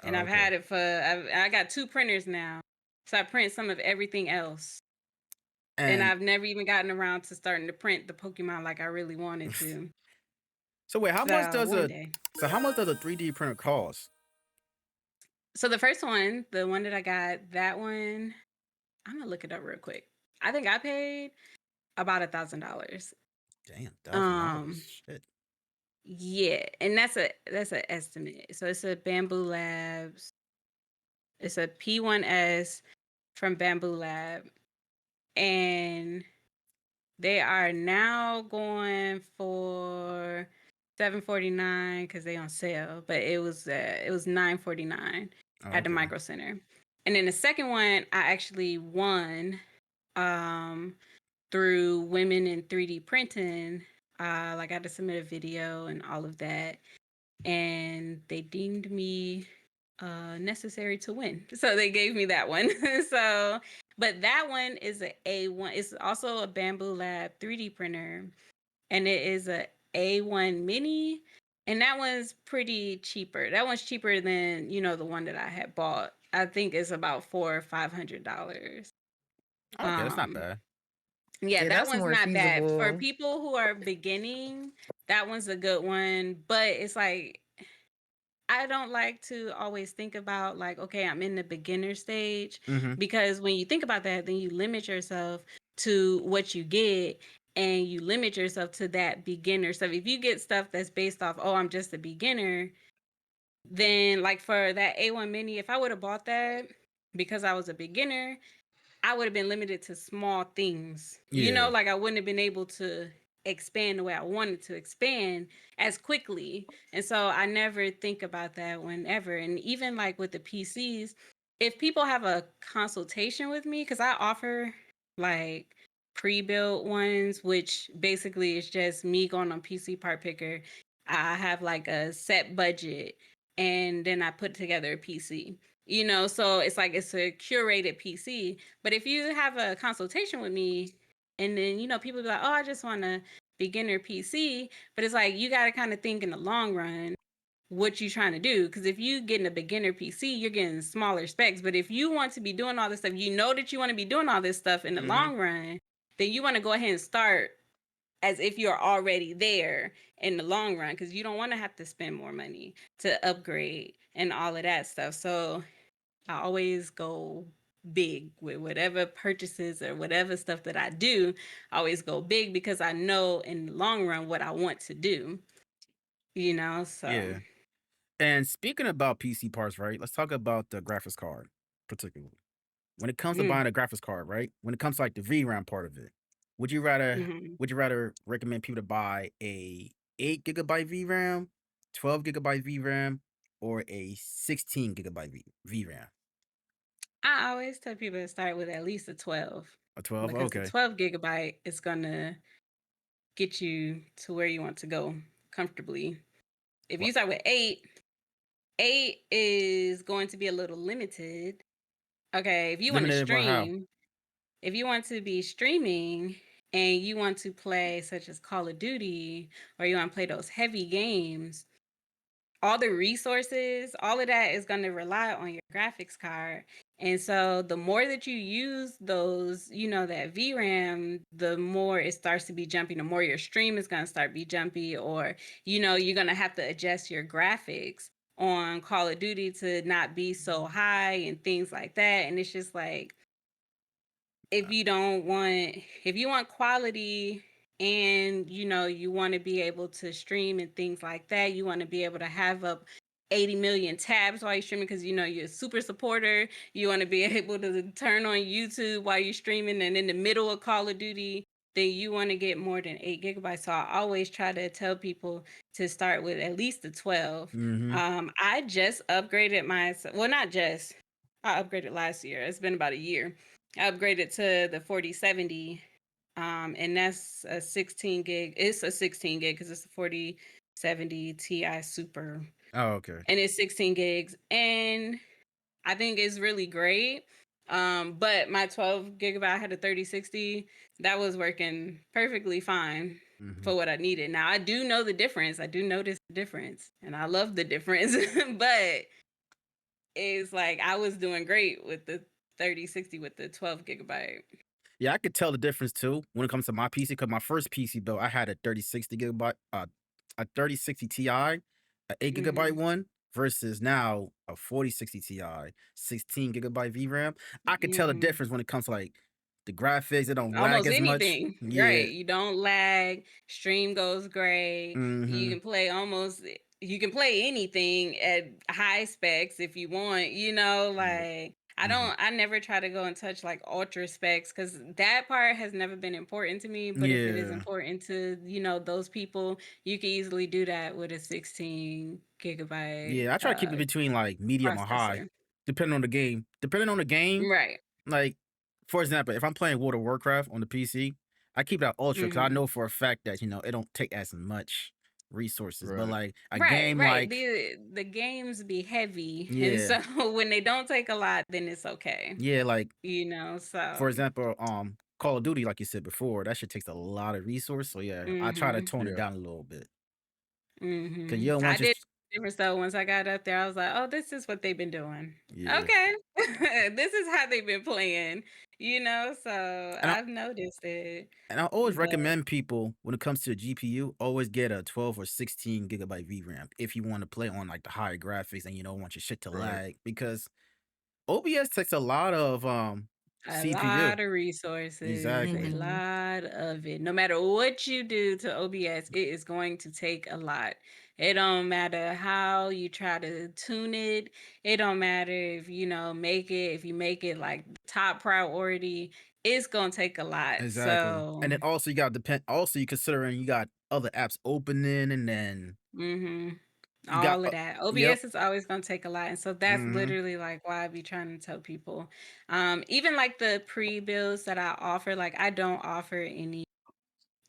Speaker 2: And I've
Speaker 1: Okay.
Speaker 2: had it for, I got 2 printers now. So I print some of everything else. And
Speaker 1: And
Speaker 2: I've never even gotten around to starting to print the Pokemon like I really wanted to.
Speaker 1: so wait,
Speaker 2: So one day.
Speaker 1: how much does a 3D printer cost?
Speaker 2: So the first one, the one that I got, that one, I'm gonna look it up real quick. I think I paid about $1,000.
Speaker 1: Damn,
Speaker 2: Um,
Speaker 1: $1,000. Shit.
Speaker 2: yeah, and that's an estimate. So it's a Bamboo Labs. It's a P1S from Bamboo Lab, and they are now going for $749 because they on sale, but it was $949 at the
Speaker 1: Okay.
Speaker 2: Micro Center. And then the second one, I actually won through Women in 3D Printing. Like I had to submit a video and all of that, and they deemed me necessary to win, so they gave me that one. So, but that one is a A1. It's also a Bamboo Lab 3D printer, and it is a A1 mini, and that one's pretty cheaper. That one's cheaper than the one that I had bought. I think it's about $400 or $500.
Speaker 1: Okay, that's not
Speaker 2: Um,
Speaker 1: bad.
Speaker 2: yeah,
Speaker 5: Yeah,
Speaker 2: that
Speaker 5: that's
Speaker 2: one's
Speaker 5: more
Speaker 2: not bad for
Speaker 5: feasible.
Speaker 2: people who are beginning. That one's a good one, but it's like I don't like to always think about like, okay, I'm in the beginner stage,
Speaker 1: Mm-hmm.
Speaker 2: because when you think about that, then you limit yourself to what you get, and you limit yourself to that beginner stuff. If you get stuff that's based off, oh, I'm just a beginner, then like for that A1 mini, if I would have bought that because I was a beginner, I would have been limited to small things.
Speaker 1: Yeah.
Speaker 2: Like I wouldn't have been able to expand the way I wanted to expand as quickly. And so I never think about that whenever. And even like with the PCs, if people have a consultation with me, because I offer like pre-built ones, which basically is just me going on PC Part Picker. I have like a set budget, and then I put together a PC. So it's like it's a curated PC. But if you have a consultation with me, and then people be like, oh, I just want a beginner PC, but it's like you got to kind of think in the long run what you trying to do, because if you getting a beginner PC, you're getting smaller specs. But if you want to be doing all this stuff, that you want to be doing all this stuff in the
Speaker 1: Mhm.
Speaker 2: long run, then you want to go ahead and start as if you're already there in the long run, because you don't want to have to spend more money to upgrade and all of that stuff. So I always go big with whatever purchases or whatever stuff that I do. I always go big because I know in the long run what I want to do, so.
Speaker 1: Yeah. And speaking about PC parts, right? Let's talk about the graphics card, particularly. When it comes to
Speaker 2: Mm,
Speaker 1: buying a graphics card, right? When it comes to like the VRAM part of it, would you rather
Speaker 2: mhm.
Speaker 1: recommend people to buy a 8 GB VRAM, 12 GB VRAM, or a 16 GB VRAM?
Speaker 2: I always tell people to start with at least a 12,
Speaker 1: A 12?
Speaker 2: because the
Speaker 1: Okay.
Speaker 2: 12 gigabyte is going to get you to where you want to go comfortably. If
Speaker 1: Wha-
Speaker 2: you start with 8 is going to be a little limited. Okay, if you want to
Speaker 1: Limited by how?
Speaker 2: stream, if you want to be streaming and you want to play such as Call of Duty, or you want to play those heavy games, all the resources, all of that is going to rely on your graphics card. And so the more that you use those, that VRAM, the more it starts to be jumpy, the more your stream is going to start be jumpy, or, you're going to have to adjust your graphics on Call of Duty to not be so high and things like that. And it's just like, if you want quality, and you want to be able to stream and things like that, you want to be able to have up 80 million tabs while you're streaming, because you're a super supporter, you want to be able to turn on YouTube while you're streaming, and in the middle of Call of Duty, then you want to get more than 8 GB. So I always try to tell people to start with at least the 12.
Speaker 1: Mm-hmm.
Speaker 2: I just upgraded not just, I upgraded last year. It's been about a year. I upgraded to the 4070, and that's a 16 gig. It's a 16 gig because it's a 4070 Ti Super,
Speaker 1: Oh, okay.
Speaker 2: and it's 16 gigs, and I think it's really great. But my 12 gigabyte, I had a 3060, that was working perfectly fine
Speaker 1: Mm-hmm.
Speaker 2: for what I needed. Now I do know the difference. I do notice the difference, and I love the difference. But it's like I was doing great with the 3060 with the 12 gigabyte.
Speaker 1: Yeah, I could tell the difference too when it comes to my PC. Because my first PC build, I had a 3060 gigabyte, a 3060 Ti, a 8 gigabyte
Speaker 2: Mm-hmm.
Speaker 1: one, versus now a 4060 Ti, 16 gigabyte VRAM. I could tell the
Speaker 2: Mm-hmm.
Speaker 1: difference when it comes to like the graphics. It don't lag
Speaker 2: Almost
Speaker 1: as much.
Speaker 2: anything.
Speaker 1: Yeah.
Speaker 2: Right. You don't lag. Stream goes great. You
Speaker 1: Mm-hmm.
Speaker 2: can play you can play anything at high specs if you want, like
Speaker 1: Mm-hmm.
Speaker 2: I never try to go and touch like ultra specs because that part has never been important to me. But if it is
Speaker 1: Yeah.
Speaker 2: important to, those people, you can easily do that with a 16 gigabyte
Speaker 1: Yeah. I try to keep it between like medium or high,
Speaker 2: processor.
Speaker 1: depending on the game. Depending on the game,
Speaker 2: Right.
Speaker 1: like for example, if I'm playing World of Warcraft on the PC, I keep it at ultra because I
Speaker 2: Hmm.
Speaker 1: know for a fact that it don't take as much resources. But
Speaker 4: Right.
Speaker 1: like a
Speaker 2: Right,
Speaker 1: game
Speaker 2: right.
Speaker 1: like
Speaker 2: The games be heavy, and
Speaker 1: yeah,
Speaker 2: so when they don't take a lot, then it's okay.
Speaker 1: yeah, like for
Speaker 2: So
Speaker 1: example, Call of Duty, like you said before, that shit takes a lot of resource. So yeah, I try to
Speaker 2: mhm.
Speaker 1: tone it
Speaker 4: Yeah.
Speaker 1: down a little bit because you
Speaker 2: Mhm.
Speaker 1: don't
Speaker 2: I
Speaker 1: want
Speaker 2: did
Speaker 1: just
Speaker 2: different so once I got up there, I was like, "Oh, this is what they've been doing.
Speaker 1: yeah.
Speaker 2: Okay. This is how they've been playing, so
Speaker 1: And I
Speaker 2: I've noticed it.
Speaker 1: and I always
Speaker 2: But
Speaker 1: recommend people when it comes to a GPU, always get a 12 or 16 gigabyte VRAM if you want to play on like the higher graphics and you don't want your shit to
Speaker 4: Right.
Speaker 1: lag because OBS takes a lot of
Speaker 2: a
Speaker 1: CPU.
Speaker 2: lot of resources, a
Speaker 1: Exactly.
Speaker 3: Mhm.
Speaker 2: lot of it. No matter what you do to OBS, it is going to take a lot. It don't matter how you try to tune it. It don't matter if you make it like top priority, it's gonna take a lot.
Speaker 1: Exactly.
Speaker 2: So,
Speaker 1: And then also you got depend also you considering you got other apps opening and then
Speaker 2: mhm.
Speaker 1: you got
Speaker 2: All of that.
Speaker 1: yep.
Speaker 2: OBS is always going to take a lot. And so that's
Speaker 1: Mhm.
Speaker 2: literally like why I be trying to tell people. Even like the pre-builds that I offer, like I don't offer any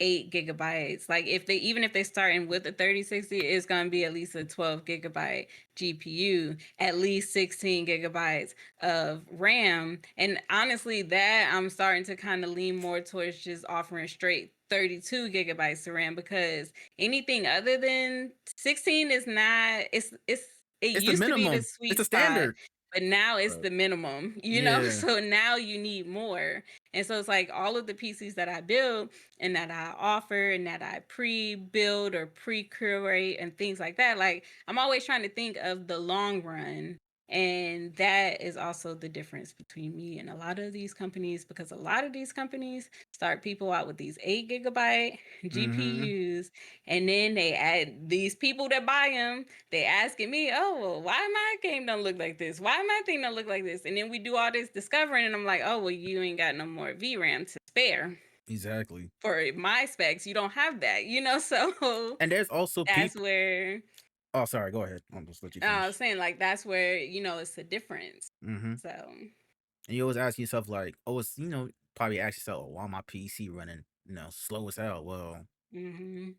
Speaker 2: 8 gigabytes. Like even if they starting with a 3060, it's gonna be at least a 12 gigabyte GPU, at least 16 gigabytes of RAM. And honestly, that I'm starting to kind of lean more towards just offering straight 32 gigabytes of RAM because anything other than 16 is not it
Speaker 1: It's the
Speaker 2: used to be the
Speaker 1: minimum. It's
Speaker 2: sweet
Speaker 1: a
Speaker 2: spot,
Speaker 1: standard.
Speaker 2: but now it's
Speaker 4: Right.
Speaker 2: the minimum.
Speaker 1: Yeah.
Speaker 2: So now you need more. And so it's like all of the PCs that I build and that I offer and that I pre-build or pre-curate and things like that. Like I'm always trying to think of the long run. And that is also the difference between me and a lot of these companies because a lot of these companies start people out with these 8 gigabyte
Speaker 1: Mhm.
Speaker 2: GPUs and then they add these people that buy them. They asking me, oh, well, why my game don't look like this? Why my thing don't look like this? And then we do all this discovering and I'm like, oh, well, you ain't got no more VRAM to spare
Speaker 1: Exactly.
Speaker 2: for my specs. You don't have that. So
Speaker 1: And there's also
Speaker 2: that's
Speaker 1: people
Speaker 2: where
Speaker 1: oh sorry, go ahead. I'm just let you
Speaker 2: I was
Speaker 1: finish.
Speaker 2: saying, like, that's where, it's the difference.
Speaker 1: Mhm.
Speaker 2: So,
Speaker 1: And you always ask yourself like, oh, it's probably ask yourself, oh, why my PC running, slow as hell. Well,
Speaker 2: mm-hmm,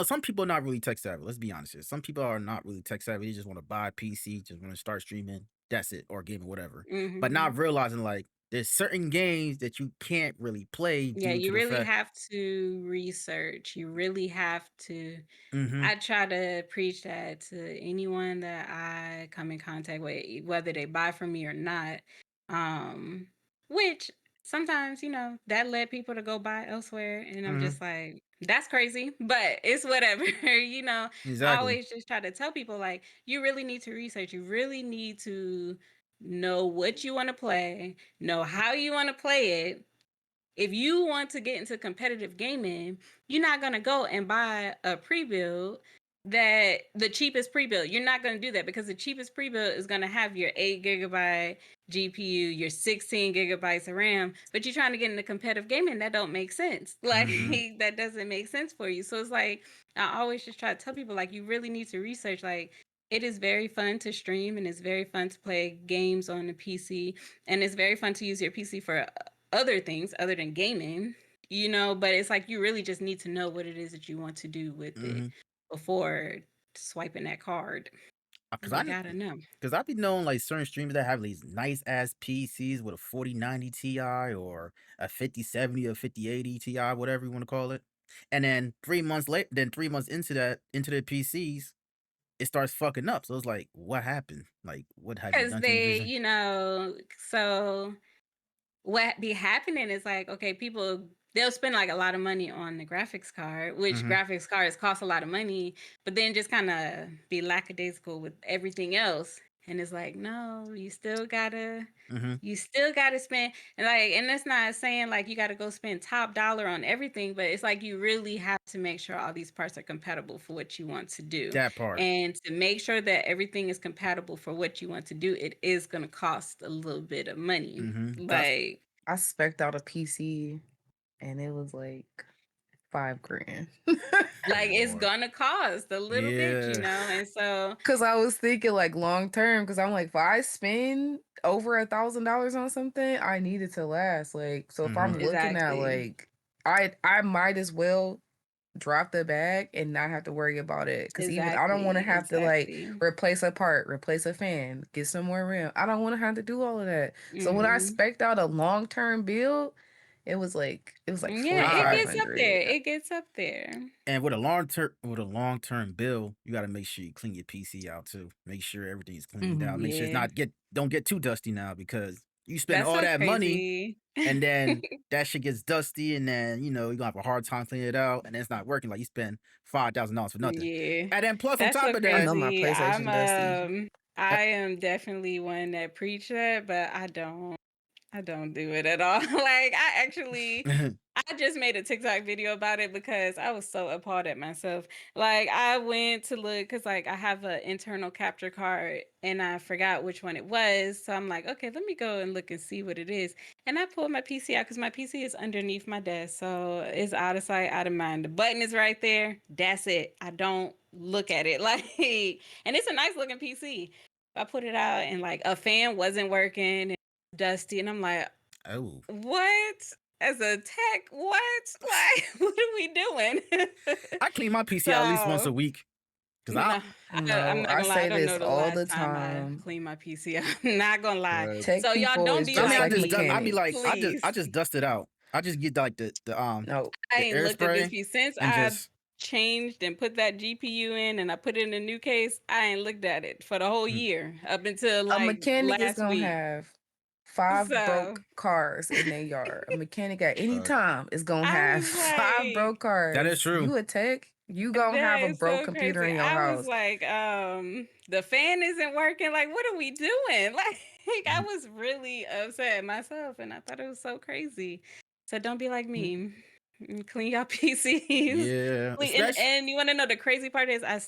Speaker 1: some people are not really tech savvy. Let's be honest here. Some people are not really tech savvy. They just want to buy a PC, just want to start streaming. That's it, or gaming, whatever. But
Speaker 2: mm-hmm.
Speaker 1: not realizing like there's certain games that you can't really play
Speaker 2: Yeah,
Speaker 1: due to
Speaker 2: you
Speaker 1: the
Speaker 2: really
Speaker 1: fact.
Speaker 2: have to research. You really have to.
Speaker 1: Mm-hmm.
Speaker 2: I try to preach that to anyone that I come in contact with, whether they buy from me or not. Um, which sometimes, that led people to go buy elsewhere. And I'm
Speaker 1: Mm-hmm.
Speaker 2: just like, that's crazy, but it's whatever. I
Speaker 1: Exactly.
Speaker 2: always just try to tell people, like, you really need to research. You really need to know what you want to play, know how you want to play it. If you want to get into competitive gaming, you're not going to go and buy a pre-build that the cheapest pre-build. You're not going to do that because the cheapest pre-build is going to have your 8 gigabyte GPU, your 16 gigabytes of RAM, but you're trying to get into competitive gaming, that don't make sense. Like
Speaker 1: Mm-hmm.
Speaker 2: that doesn't make sense for you. So it's like I always just try to tell people, like, you really need to research. Like, it is very fun to stream and it's very fun to play games on the PC and it's very fun to use your PC for other things other than gaming, but it's like you really just need to know what it is that you want to do with it
Speaker 1: Mm-hmm.
Speaker 2: before swiping that card.
Speaker 1: Cause
Speaker 2: You gotta know.
Speaker 1: cause I be knowing like certain streamers that have these nice ass PCs with a 4090 Ti or a 5070 or 5080 Ti, whatever you want to call it. And then 3 months later, then 3 months into the PCs, it starts fucking up. So it's like, what happened? Like, what have you
Speaker 2: Because
Speaker 1: done to these
Speaker 2: they,
Speaker 1: PCs?
Speaker 2: so what be happening is like, okay, people they'll spend like a lot of money on the graphics card, which
Speaker 1: Mhm.
Speaker 2: graphics cards cost a lot of money, but then just kind of be lackadaisical with everything else. And it's like, no,
Speaker 1: Mhm.
Speaker 2: you still gotta spend, and like, and that's not saying like you gotta go spend top dollar on everything, but it's like you really have to make sure all these parts are compatible for what you want to do.
Speaker 1: That part.
Speaker 2: And to make sure that everything is compatible for what you want to do, it is gonna cost a little bit of money.
Speaker 1: Mhm.
Speaker 2: Like
Speaker 5: I spec'd out a PC and it was like $5,000.
Speaker 2: like it's
Speaker 4: Lord.
Speaker 2: gonna cost a little bit, you
Speaker 1: Yeah.
Speaker 2: know. And so
Speaker 5: Cause I was thinking like long term, cause I'm like, if I spend over $1,000 on something, I need it to last. Like, so if I'm
Speaker 1: Mhm.
Speaker 5: looking at
Speaker 2: exactly.
Speaker 5: like, I might as well drop the bag and not have to worry about it. Cause even I don't want to have to like
Speaker 2: Exactly.
Speaker 5: replace a part, replace a fan, get some more RAM. I don't want to have to do all of that. So when I
Speaker 2: Hmm.
Speaker 5: spec'd out a long term build, it was like
Speaker 2: Yeah, it
Speaker 1: Alright.
Speaker 2: gets up there.
Speaker 5: 4,500.
Speaker 2: It gets up there.
Speaker 1: And with a long term bill, you got to make sure you clean your PC out too. Make sure everything's cleaned out. Make sure it's
Speaker 2: Yeah.
Speaker 1: not don't get too dusty now, because you spend
Speaker 2: That's
Speaker 1: all
Speaker 2: so
Speaker 1: that money
Speaker 2: crazy.
Speaker 1: and then that shit gets dusty, and then you're gonna have a hard time cleaning it out, and it's not working. Like you spend $5,000 for nothing.
Speaker 2: Yeah.
Speaker 1: And then plus on
Speaker 2: That's so
Speaker 1: top of
Speaker 5: I
Speaker 1: that,
Speaker 5: know my
Speaker 2: crazy.
Speaker 5: PlayStation dusty.
Speaker 1: uh,
Speaker 2: I am definitely one that preach that, but I don't do it at all. Like I just made a TikTok video about it because I was so appalled at myself. Like I went to look because like I have an internal capture card and I forgot which one it was. So I'm like, okay, let me go and look and see what it is. And I pulled my PC out because my PC is underneath my desk. So it's out of sight, out of mind. The button is right there. That's it. I don't look at it. Like, and it's a nice looking PC. I put it out and like a fan wasn't working and dusty. And I'm like,
Speaker 1: oh,
Speaker 2: what? As a tech, what? Like, what are we doing?
Speaker 1: I clean my PC out at least once a
Speaker 2: So,
Speaker 1: week because
Speaker 2: no, I'm
Speaker 5: No,
Speaker 2: not
Speaker 5: I
Speaker 2: gonna lie. I
Speaker 5: say
Speaker 2: don't
Speaker 5: this
Speaker 2: know the
Speaker 5: all the
Speaker 2: last time I
Speaker 5: time.
Speaker 2: cleaned my PC. I'm not gonna lie.
Speaker 4: Right.
Speaker 5: Tech
Speaker 2: So y'all
Speaker 5: people
Speaker 2: don't
Speaker 5: is
Speaker 2: be
Speaker 1: I mean,
Speaker 5: just
Speaker 2: like
Speaker 5: like
Speaker 1: I be
Speaker 2: me,
Speaker 1: like,
Speaker 5: mechanics.
Speaker 2: please.
Speaker 1: I just dust it out. I just get like
Speaker 5: No,
Speaker 2: I
Speaker 1: the
Speaker 2: ain't
Speaker 1: air
Speaker 2: looked at this
Speaker 1: spray
Speaker 2: piece since
Speaker 1: and
Speaker 2: I
Speaker 1: just
Speaker 2: changed and put that GPU in and I put it in a new case. I ain't looked at it for the whole
Speaker 1: mm,
Speaker 2: year up until
Speaker 5: a
Speaker 2: like
Speaker 5: mechanic is
Speaker 2: last
Speaker 5: gonna
Speaker 2: week.
Speaker 5: have 5
Speaker 2: So
Speaker 5: broke cars in their yard. A mechanic at any
Speaker 4: Facts.
Speaker 5: time is gonna
Speaker 2: I
Speaker 5: have
Speaker 2: was
Speaker 5: 5 broke
Speaker 2: like,
Speaker 1: that is
Speaker 5: cars.
Speaker 1: true.
Speaker 5: You a tech, you gonna have
Speaker 2: that
Speaker 5: a
Speaker 2: is
Speaker 5: broke
Speaker 2: so
Speaker 5: computer
Speaker 2: crazy.
Speaker 5: in your
Speaker 2: I was
Speaker 5: house.
Speaker 2: like, the fan isn't working. Like, what are we doing? Like, I
Speaker 1: Mhm.
Speaker 2: was really upset at myself, and I thought it was so crazy. So don't be like me. Clean your PCs.
Speaker 1: Yeah,
Speaker 2: Clean,
Speaker 1: especially
Speaker 2: and you want to know the crazy part is I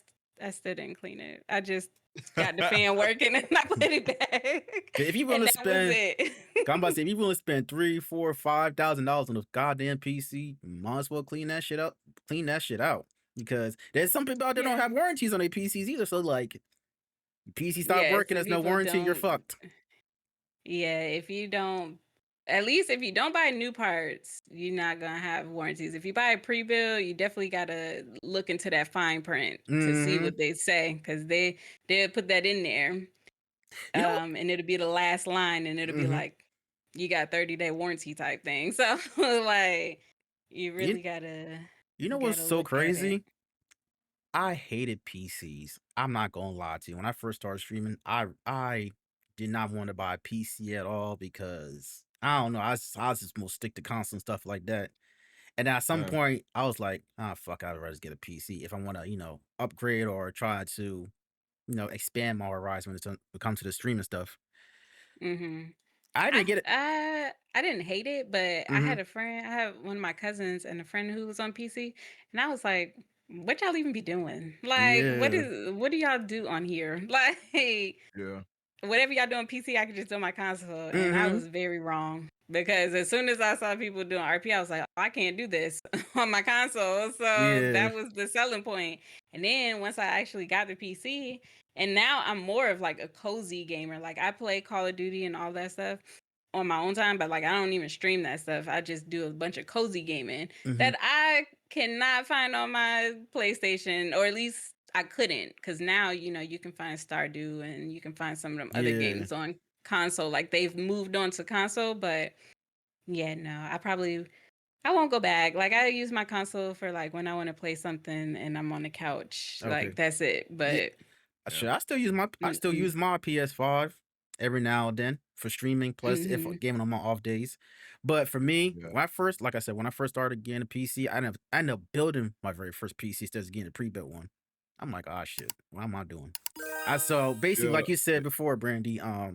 Speaker 2: still didn't clean it. I just got the fan working and I put it back,
Speaker 1: if you want
Speaker 2: and
Speaker 1: to
Speaker 2: that was
Speaker 1: spend.
Speaker 2: it.
Speaker 1: I'm about to say, if you want to spend $3, $4, $5,000 on a goddamn PC, you might as well clean that shit up. Clean that shit out, because there's some people out there don't
Speaker 2: Yeah.
Speaker 1: have warranties on their PCs either. So like, PC stop
Speaker 2: Yeah,
Speaker 1: working,
Speaker 2: some
Speaker 1: there's no
Speaker 2: people
Speaker 1: warranty, you're
Speaker 2: don't.
Speaker 1: fucked.
Speaker 2: Yeah, if you don't, at least if you don't buy new parts, you're not gonna have warranties. If you buy a pre-build, you definitely gotta look into that fine print to see
Speaker 1: Mm-hmm.
Speaker 2: what they say, because they'll put that in there.
Speaker 1: You know.
Speaker 2: And it'll be the last line, and it'll be
Speaker 1: Mm-hmm.
Speaker 2: like you got 30-day warranty type thing. So like, you
Speaker 1: You
Speaker 2: really gotta
Speaker 1: you know what's
Speaker 2: gotta
Speaker 1: so
Speaker 2: look at it.
Speaker 1: crazy? I hated PCs. I'm not gonna lie to you. When I first started streaming, I did not want to buy a PC at all, because I don't know. I was just more stick to console and stuff like that. And at some
Speaker 4: Right.
Speaker 1: point, I was like, ah, fuck, I'd rather just get a PC if I want to, upgrade or try to, expand my horizon when it comes to the streaming stuff.
Speaker 2: Mm-hmm.
Speaker 1: I didn't get it.
Speaker 2: I didn't hate it, but I
Speaker 1: Mm-hmm.
Speaker 2: had a friend. I had one of my cousins and a friend who was on PC, and I was like, "What y'all even be doing? Like,
Speaker 1: Yeah.
Speaker 2: what do y'all do on here? Like,
Speaker 4: Yeah.
Speaker 2: whatever y'all do on PC, I could just do on my console." And I
Speaker 1: Mm-hmm.
Speaker 2: was very wrong, because as soon as I saw people doing RP, I was like, "Oh, I can't do this on my console." So
Speaker 1: Yeah.
Speaker 2: that was the selling point. And then once I actually got the PC, and now I'm more of like a cozy gamer. Like I play Call of Duty and all that stuff on my own time, but like I don't even stream that stuff. I just do a bunch of cozy gaming
Speaker 1: Mm-hmm.
Speaker 2: that I cannot find on my PlayStation, or at least I couldn't, because now you can find Stardew and you can find some of them other
Speaker 1: Yeah.
Speaker 2: games on console. Like they've moved on to console, but yeah, no, I won't go back. Like I use my console for like when I want to play something and I'm on the couch.
Speaker 1: Okay.
Speaker 2: Like that's it.
Speaker 1: Yeah.
Speaker 2: But
Speaker 1: Sure. I still use my
Speaker 2: mm-mm.
Speaker 1: PS5. every now and then for streaming, plus if
Speaker 2: Hmm.
Speaker 1: gaming on my off days. But for me,
Speaker 4: Yeah.
Speaker 1: when I first, like I said, when I first started getting a PC, I ended up building my very first PC instead of getting a pre-built one. I'm like, ah, shit, what am I doing? So basically,
Speaker 4: Yeah.
Speaker 1: like you said before, Brandy, I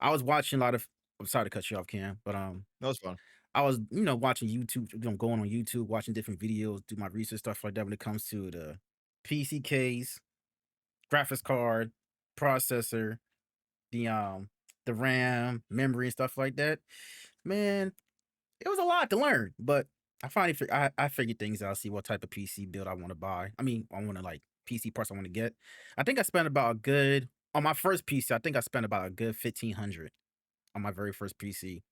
Speaker 1: was watching a lot of. I'm sorry to cut you off, Cam, but
Speaker 4: That was fun.
Speaker 1: I was, watching YouTube, going on YouTube, watching different videos, do my research, stuff like that when it comes to the PC case, graphics card, processor, the um the RAM, memory, and stuff like that. Man, it was a lot to learn, but I finally I figured things out, see what type of PC build I want to buy. I mean, I want to like PC parts I want to get. I think I spent about a good on my first PC. I think I spent about a good 1,500 on my very first PC,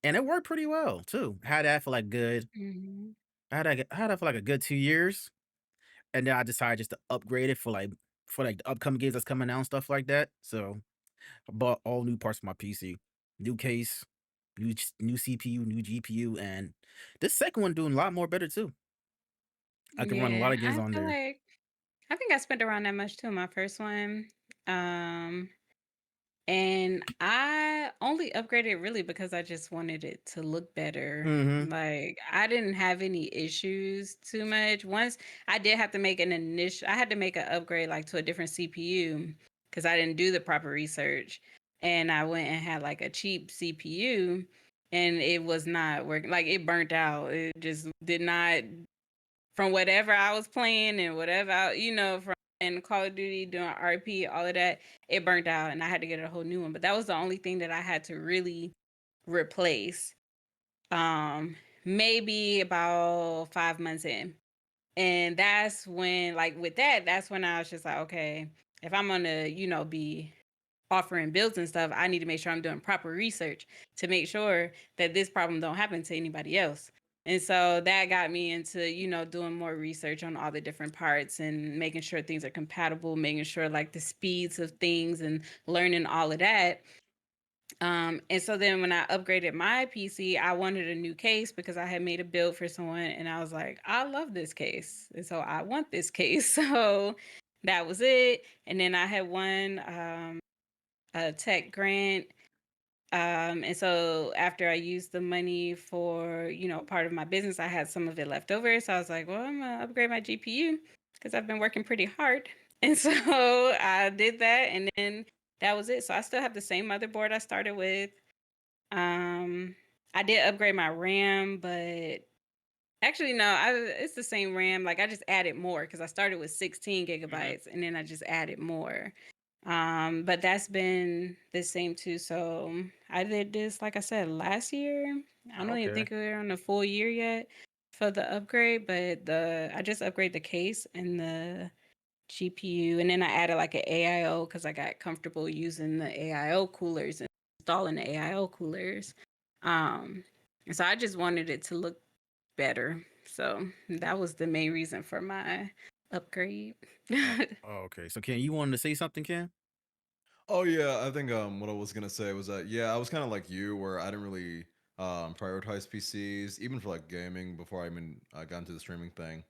Speaker 1: and it worked pretty well too. Had that for like good.
Speaker 2: Hmm.
Speaker 1: I had that for like a good 2 years, and then I decided just to upgrade it for like the upcoming games that's coming out and stuff like that. So I bought all new parts for my PC, new case, new CPU, new GPU, and this second one doing a lot more better too. I can run a lot
Speaker 2: Yeah,
Speaker 1: of games
Speaker 2: I
Speaker 1: on
Speaker 2: feel
Speaker 1: there.
Speaker 2: like I think I spent around that much too. My first one. Um, And I only upgraded really because I just wanted it to look better.
Speaker 1: Mm-hmm.
Speaker 2: Like I didn't have any issues too much. Once I did have to make I had to make an upgrade like to a different CPU because I didn't do the proper research. And I went and had like a cheap CPU and it was not working. Like it burnt out. It just did not from whatever I was playing and whatever from and Call of Duty doing RP, all of that, it burnt out and I had to get a whole new one. But that was the only thing that I had to really replace. Um, Maybe about 5 months in. And that's when, like with that, that's when I was just like, okay, if I'm gonna, be offering builds and stuff, I need to make sure I'm doing proper research to make sure that this problem don't happen to anybody else. And so that got me into, doing more research on all the different parts and making sure things are compatible, making sure like the speeds of things and learning all of that. And so then when I upgraded my PC, I wanted a new case because I had made a build for someone and I was like, I love this case. And so I want this case. So that was it. And then I had won a tech grant. And so after I used the money for, part of my business, I had some of it left over. So I was like, well, I'm gonna upgrade my GPU because I've been working pretty hard. And so I did that and then that was it. So I still have the same motherboard I started with. Um, I did upgrade my RAM, but actually no, it's the same RAM. Like I just added more because I started with 16 gigabytes and then I just added more. But that's been the same too. So I did this, like I said, last year. I don't even
Speaker 1: Okay.
Speaker 2: think we're on the full year yet for the upgrade, but I just upgraded the case and the GPU, and then I added like an AIO because I got comfortable using the AIO coolers and installing the AIO coolers. And so I just wanted it to look better. So that was the main reason for my upgrade.
Speaker 1: Okay. So, Ken, you wanted to say something, Ken?
Speaker 4: Oh yeah, I think what I was gonna say was that yeah, I was kind of like you where I didn't really prioritize PCs even for like gaming before I even got into the streaming thing.